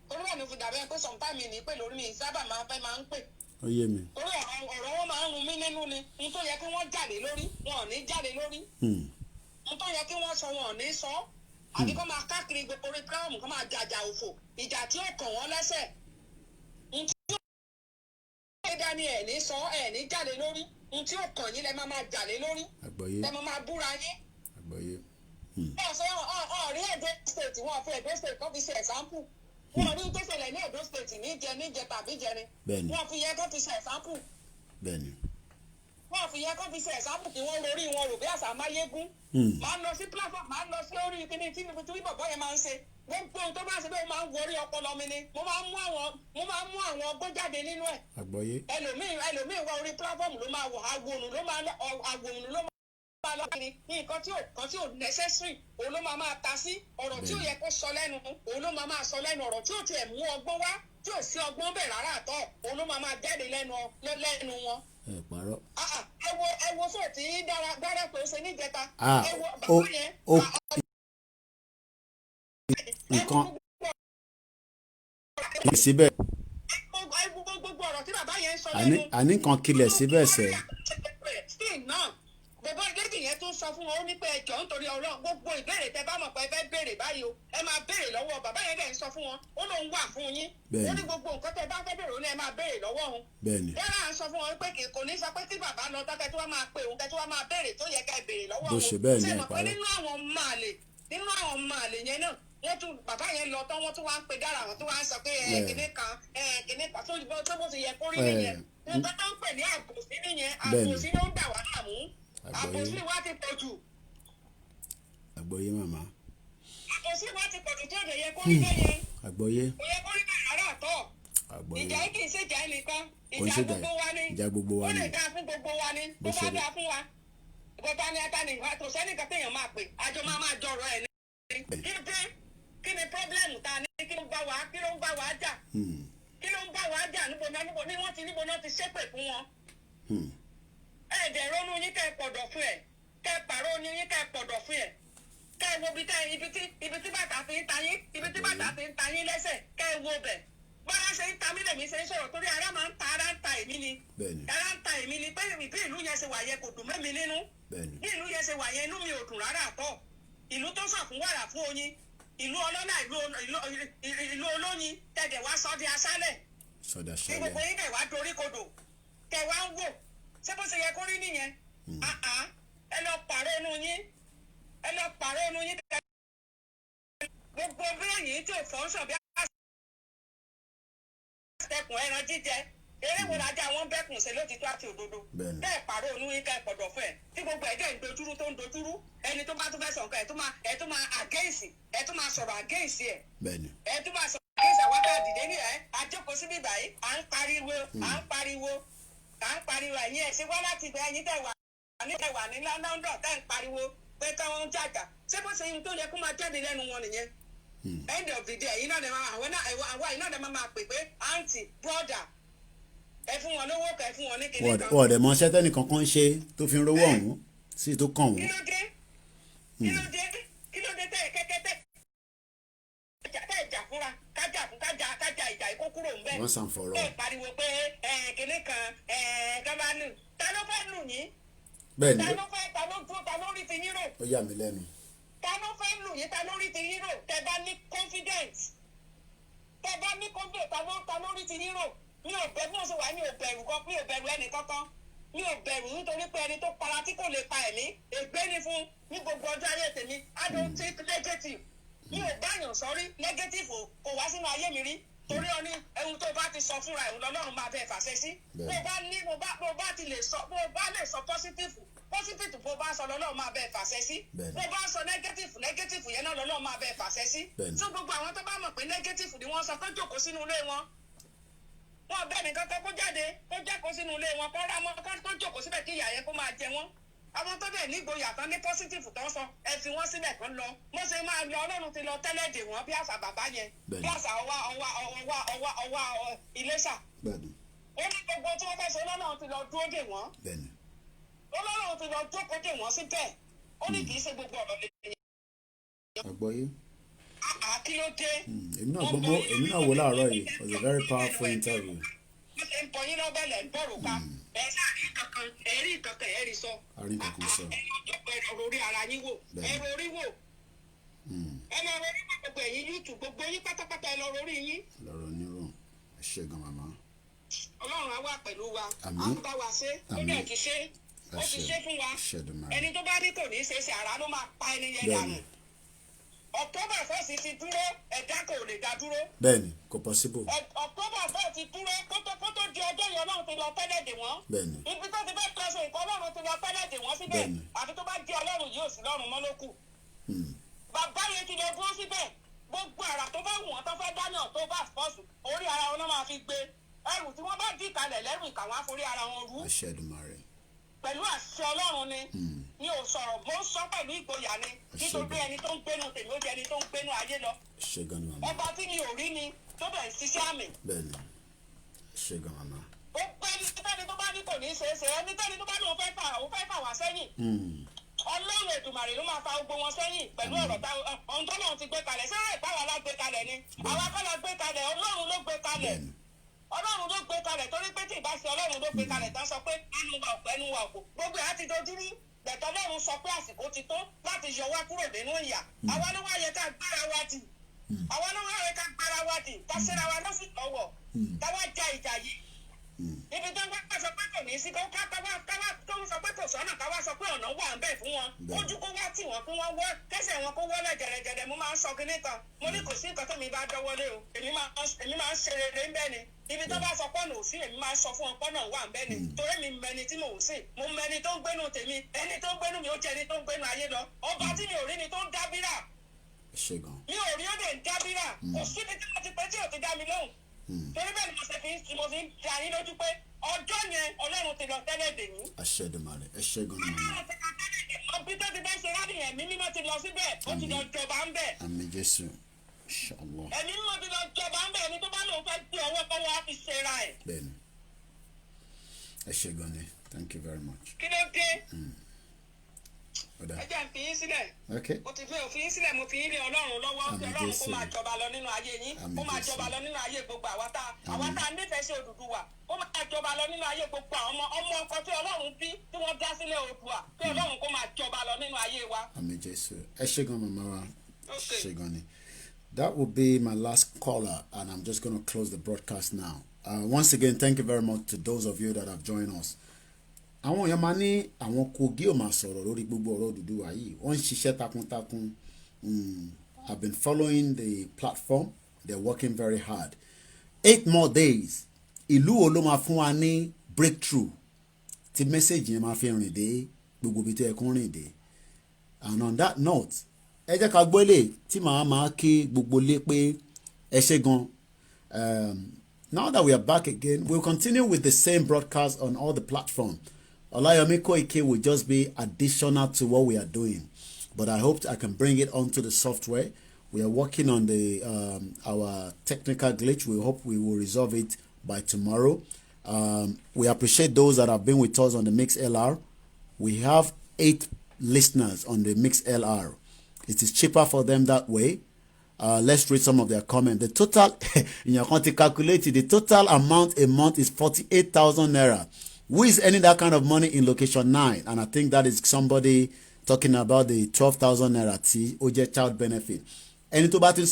torí ẹ̀ ní fi dàbẹ́ pé sometime ní pè lórí mi sábà máa ń pè ó yé mi. torí ọ̀rọ̀ wọn máa ń run mí nínú ni n tó yẹ kí wọ́n jáde lórí wọn ò ní jáde lórí n tó yẹ kí wọ́n sọ wọn ò ní sọ àbí kó máa káàkiri gbogbo orí kíláàmù kó máa jàjà òfò ìjà tí ó kàn wọ́n lẹ́sẹ̀ n tí ó kàn dání ẹ̀ ní sọ ẹ̀ ní jáde lórí n tí ó kàn yín lẹ máa jàlé lórí lẹ máa búra yín. ọ̀rí Edo State wọn fi Edo State kọ́ fi ṣe ẹ̀sáǹpù wọn rí tó ṣẹlẹ̀ ní Edo State níjẹ tàbí jẹrin wọn fi yẹ kó fi ṣe ẹ̀sáǹpù wọn fi yẹ kó fi ṣe ẹ̀sáǹpù kí wọ́n lórí wọn rò bí àṣà máyégún máa ń lọ sí platform máa ń lọ sí orí kíní tí bọ̀bọ̀ yẹn máa ń ṣe gbogbo ohun tó bá ṣe pé ó máa ń gorí ọpọlọ mi ni mo máa ń mú àwọn ọgbọ́n jáde nínú ẹ̀ ẹlòmíì wá orí platform ló máa wọ̀ àwòrán ló máa lọ kiri ní nǹkan tí ò necessary òun ló máa ta sí ọ̀rọ̀ tí ò yẹ kó sọ lẹ́nu òun ló máa sọ lẹ́nu ọ̀rọ̀ tí ò tiẹ̀ mú ọgbọ́n wá tí ò sí ọgbọ́n bẹ̀ rárá àtọ̀ òun ló máa jáde lẹ́nu wọn. ẹ parọ́. ẹ wo fún òtí dára pé ó ṣe níjẹta ẹ wo bàbá yẹn. nǹkan kílẹ̀ síbẹ̀. gbogbo ọ̀rọ̀ tí bàbá yẹn sọ lẹ́nu. àní kan kílẹ̀ síbẹ̀ sẹ́. bàbá lẹ́dí yẹn tún sọ fún wọn ó ní pé ẹjọ́ nítorí Ọlọ́run gbogbo ìbéèrè tẹ bá mọ̀ pé ẹ fẹ́ béèrè báyìí o ẹ máa béèrè lọ́wọ́ bàbá yẹn dẹ̀ ń sọ fún wọn ó lóun wà fún yín ó ní gbogbo nǹkan tẹ bá fẹ́ béèrè ó ní ẹ máa béèrè lọ́wọ́ òun. yàrá à ń sọ fún wọn pé kò ní sọ pé tí bàbá lọ tọ́kẹ́ tí wọ́n máa pè òun kẹ́ tí wọ́n máa béèrè tó yẹ ká béèrè lọ́wọ́ òun ṣe mọ̀ pé nínú àwọn màlè yẹn náà wọ́n tún bàbá yẹn lọ tán wọ́n tún wá ń pe dára wọ́n tún wá ń sọ pé kìnìún kan tó bó ti yẹ kó rí nìyẹn nǹkan tó ń pè ní àbòsí nìyẹn àbòsí ló ń dà wá láàmú àbòsí wa ti pọ̀ jù. àgbọ́yé màmá. àbòsí wa ti pọ̀ jù tí òde yẹ kó rí bẹ́yẹn. àgbọ́yé. kò yẹ kó rí bẹ́ẹ̀ rárá àtọ̀. àgbọ́yé. ìjà yìí kì í ṣèjà ẹnìkan ìjà gbogbo wa ni ó lè dáa fún gbogbo wa ni tó bá dáa fún wa ìbọ̀tá ni ẹ̀ta nìkan kò sẹ́nìkan téèyàn máa pè àjọ máa jọ̀rọ̀ ẹ̀ ní. kí ni pọ́blẹ́mù ta ni kí ló ń bá wa jà kí ló ń bá wa jà níbo náà ti ṣépè fún wọn. ẹ̀ẹ́dẹ̀ ronú yín kẹ́ ẹ pọ̀dọ̀ fún ẹ̀ kẹ́ ẹ pàrọ̀ ní yín kẹ́ ẹ pọ̀dọ̀ fún ẹ̀ kẹ́ ẹ wo ibi tí bàtà fi ń ta yín ibi tí bàtà fi ń ta yín lẹ́sẹ̀ kẹ́ ẹ wo bẹ̀ bára ṣe ń ta mí lèmi ṣe ń sọ̀rọ̀ torí ara ń ta èmi ni ara ń ta èmi ni pé bí ìlú yẹn ṣe wà yẹ kò dùn mẹ́mi nínú bí ìlú yẹn ṣe wà yẹ inú mi ò dùn rárá àtọ̀ ìlú tó sàn fún wàrà fún oyin ìlú ọlọ́lá ìlú olóyin tẹ̀dẹ̀ wá sọ di aṣálẹ̀ ní gbogbo yín kẹ̀ wá dorí kodò kẹ̀ wá ń wò ṣé bó ṣe yẹ kó rí nìyẹn ẹ lọ pààrọ̀ inú yín kẹ̀ gbogbo bílíọ̀nù tí ò fọ́ sàn bí àtẹkùn ẹran jíjẹ eré wo lajà wọn bẹ́kùn ṣe lótìtọ́ àti òdodo bẹ́ẹ̀ pààrọ̀ inú yín kẹ́ pọ̀dọ̀ fún ẹ̀ tí gbogbo ẹ̀jẹ̀ ń dojúrú tó ń dojúrú ẹni tó bá tún fẹ́ sọ̀kan ẹ̀ tó máa àgẹ́ǹsì ẹ̀ tó máa sọ̀rọ̀ àgẹ́ǹsì ẹ̀ ẹ̀ tó máa sọ̀rọ̀ àgẹ́ǹsì àwọn tá a dìde ní ẹ̀ àjókòó síbí báyìí à ń pariwo ẹ̀yin ẹ̀ ṣe wá láti ibẹ̀ ẹ̀yin tẹ̀ wà ní London tẹ̀ ń pariwo pé káwọn ń jàjà ṣé bó ṣe yín tó yẹ kó máa jáde lẹ́nu wọn nìyẹn end of the day ẹ̀yin náà àwa yìí náà máa pè pé aunty brother ẹ fún wọn lówó kẹ fún wọn ní kíní kan. ọ̀dẹ̀ mọ ṣẹ́ tẹ́nì kankan ń ṣe tó fi ń rówó ọ̀hún sí tó kàn wọ́n. kí ló dé tẹ́ kẹ́kẹ́ tẹ́ ìjà fúnra kájà ìjà ikú kúrò ń bẹ̀. wọ́n sàn fọ̀rọ̀. ẹ pariwo pé kíní kan gábánù ta ló fẹ́ lù yín. bẹ́ẹ̀ni ta ló rí ti yín rò. ó yà mí lẹ́nu. ta ló fẹ́ lù yín ta ló rí ti yín rò tẹ bá ní confidence ta ló rí ti yín rò mi ò bẹ̀rù bí wọ́n ṣe wà mi ò bẹ̀rù ẹnì kankan mi ò bẹ̀rù nítorí pé ẹni tó para tí kò lè pa ẹ̀mí ègbé ni fún ní gbogbo ọjọ́ ayé tèmi I don't take negative mi ò báyàn sọrí negative kò wá sínú ayé mi rí torí ọ ní ohun tó bá ti sọ fúnra ẹ̀ lọ́lọ́run máa bẹ́ẹ̀ fàṣẹ sí bó bá lè sọ positive bó bá sọ lọ́lọ́run máa bẹ́ẹ̀ fàṣẹ sí bó bá sọ negative yẹn náà lọ́lọ́run máa bẹ́ẹ̀ fàṣẹ sí tó gbogbo àwọn tó bá mọ̀ pé negative ni wọ́n sọ kó jókòó sínú ilé wọn bẹ́ẹ̀ ni kankan kó jáde kó jókòó sínú ilé wọn kó jókòó síbẹ̀ kí ìyá yẹn kó máa jẹ wọ́n àwọn tó dẹ̀ nígboyà tán ní positive tó ń sọ ẹ fi wọ́n sílẹ̀ kan lọ mo ṣe máa yọ ọlọ́run ti lọ tẹ́lẹ̀ dè wọ́n bí àṣà bàbá yẹn bí àṣà ọwá Iléṣà ó ní gbogbo tí wọ́n fẹ́ ṣe ọlọ́run ti lọ dúró dè wọ́n ọlọ́run ti lọ jókòó dè wọ́n síbẹ̀ ó ní kì í ṣe gbogbo ọ̀rọ̀ lè yẹn. àgbọ̀yé. kí ló dé. èmi náà wò láàárọ̀ yìí it was a very powerful interview. wọ́n ṣe ń bọ yín lọ́bẹ̀lẹ̀ ń bọ̀rù ká ẹ̀ sáà rí kankan ẹ̀rí sọ. àrí kankan sọ. ẹ̀rọ orí ara yín wò ẹ̀rọ orí wò. ẹ̀rọ orí wò gbogbo ẹ̀yin YouTube gbogbo yín pátápátá ẹ̀rọ orí yín. lọ́rọ̀ nírò ẹ ṣé gan màmá. ọlọ́run á wà pẹ̀lú wa á ń bá wa ṣe ó dẹ̀ ti ṣe ó ti ṣe fún wa ẹni tó bá ní kò ní ṣe àrà ló máa pa ẹni yẹn dànù. October 1st ti dúró ẹ̀dá kò lè dá dúró. bẹ́ẹ̀ni kò possible. October 1st ti dúró kótó di ọjọ́ yẹn ọlọ́run ti lọ tẹ́lẹ̀ dè wọ́n. bẹ́ẹ̀ni. ibi tó ti bẹ́ẹ̀ tọ́sọ nǹkan ọlọ́run ti lọ tẹ́lẹ̀ dè wọ́n síbẹ̀ àfi tó bá di ọlọ́run yóò sí lọ́run mọ́ ló kù. bàbá yẹn ti lọ dúró síbẹ̀ gbogbo àrà tó bá wù wọ́n tó fẹ́ dáná October 1st orí ara wọn náà máa fi gbé ẹrù tí wọ́n bá dì kalẹ̀ lẹ́rù ìkà wọn á forí ara wọn rú. àṣẹ Èdùmàrè. pẹ̀lú àṣẹ ọlọ́run ni mi ò sọ̀rọ̀ mo ń sọ pẹ̀lú ìgboyà ni nítorí ẹni tó ń gbénu tèmi ó jẹ́ ẹni tó ń gbénu ayé lọ. ṣé gan ni màmá. ọba tí mi ò rí ni tó bẹ̀ ń ṣiṣẹ́ àmì. bẹ́ẹ̀ni ṣé gan màmá. ó pẹ́ ní tẹ́ni tó bá ní kò ní í ṣe é ṣe ẹni tẹ́ni tó bá ní òun fẹ́ fà wá sẹ́yìn. ọlọ́run Èdùmàrè ló máa fa gbogbo wọn sẹ́yìn pẹ̀lú ọ̀rọ̀ tá ohun tó lọ́run ti gbé kalẹ̀ ṣé ìpáwá la gbé kalẹ̀ ni àwa kọ́ la gbé kalẹ̀ ọlọ́run ló gbé kalẹ̀ ọlọ́run ló gbé kalẹ̀ torí pé tí ìbá ṣe ọlọ́run ló gbé kalẹ̀ tán sọ pé ẹnu wa òkú ẹnu wa òkú gbogbo ẹ̀ á ti dojúrú bẹ̀tọ̀ ọlọ́run sọ pé àsìkò ti tó láti yọ wá kúrò nínú ìyà àwa ló wáyé ká gbára wa dì àwa ló wáyé ká gbára wa dì ká ṣera wa lọ́sùn lọ́wọ́ káwá ja ìjà yìí ibi tó wá sọ pé kò ní sí káwá tó ń sọ pé kò sọ́nà káwá sọ pé ọ̀nà wà ń bẹ̀ fún wọn ojú kó wá tì wọ́n kó wọ́n wọ́ kẹsẹ̀ wọn kó wọ́lẹ̀ jẹ̀rẹ̀jẹ̀rẹ̀ mo máa ń sọ kinní kan mo ní kò sí nǹkan tó mi bá dọ́wọ́lé o èmi máa ń ṣe rere ń bẹ́ẹ̀ ni ibi tó bá sọ pọ́nà òsì èmi máa ń sọ fún ọ pọ́nà wà ń bẹ́ẹ̀ ni torí mi mẹni tí mò ń sìn mo mẹni tó ń gbénu tèmi ẹni tó ń gbénu mi ó jẹ ẹni tó ń gbénu ayé lọ ọba tí mi ò rí ni tó ń dábírà mi ò rí ó dẹ̀ ń dábírà kò síbi tí mo ti pẹ́ tí ò ti dá mi lóhùn torí bẹ́ẹ̀ ni mo fi ń da yín lójú pé ọjọ́ yẹn ọlọ́run ti lọ tẹ́lẹ̀ dè yín. àṣẹ Èdùmàrè ẹ ṣé gan ni màmá. ọbí tó ti bẹ́ẹ̀ ṣe rádìí ẹ̀mí mímọ́ ti lọ síbẹ̀ ó ti lọ jọba ń bẹ̀. àmín Jésù inshallah. ẹ̀mí mímọ́ ti lọ jọba ń bẹ̀ ẹni tó bá lòun fẹ́ gbé ọwọ́ kọ́wọ́ á fi ṣera ẹ̀. bẹ́ẹ̀ni ẹ ṣé gan ni thank you very much. kí ló dé. ẹ jẹ́ n fi yín sílẹ̀. mo ti fi òfin yín sílẹ̀ mo fi yín lé ọlọ́run lọ́wọ́ kí ọlọ́run kó máa jọba lọ nínú ayé yín kó máa jọba lọ nínú ayé gbogbo àwa tá a nífẹ̀ẹ́ sí Odùduwà kó máa jọba lọ nínú ayé gbogbo àwọn ọmọ ọkọ tí ọlọ́run bí tí wọ́n dá sílẹ̀ Oòduà kí ọlọ́run kó máa jọba lọ nínú ayé wa. àmín Jésù ẹ ṣé gan màmá wa ẹ ṣé gan ni. That will be my last caller, and I'm just going to close the broadcast now. Once again, thank you very much to those of you that have joined us. Àwọn èèyàn máa ní àwọn Kogi ò máa sọ̀rọ̀ lórí gbogbo ọ̀rọ̀ Odùduwà yìí wọ́n ń ṣiṣẹ́ takuntakun. I've been following the platform. They're working very hard. 8 more days. Ìlú wo ló máa fún wa ní breakthrough tí message yẹn máa fi rìn dé gbogbo ibi tí ẹ kún rìn dé. And on that note, ẹ jẹ́ ká gbọ́ ilé tí màá máa kí gbogbo lé pé ẹ ṣé gan. Now that we are back again, we'll continue with the same broadcast on all the platforms. Olayomi Koike will just be additional to what we are doing, but I hope I can bring it onto the software. We are working on the our technical glitch. We hope we will resolve it by tomorrow. We appreciate those that have been with us on the MixLR. We have 8 listeners on the MixLR. It is cheaper for them that way. Let's read some of their comments. The total, in your country calculated, the total amount a month is 48,000 naira. Who is earning that kind of money in location 9? And I think that is somebody talking about the 12,000 naira T, OJ child benefit. Ẹni tó bá ti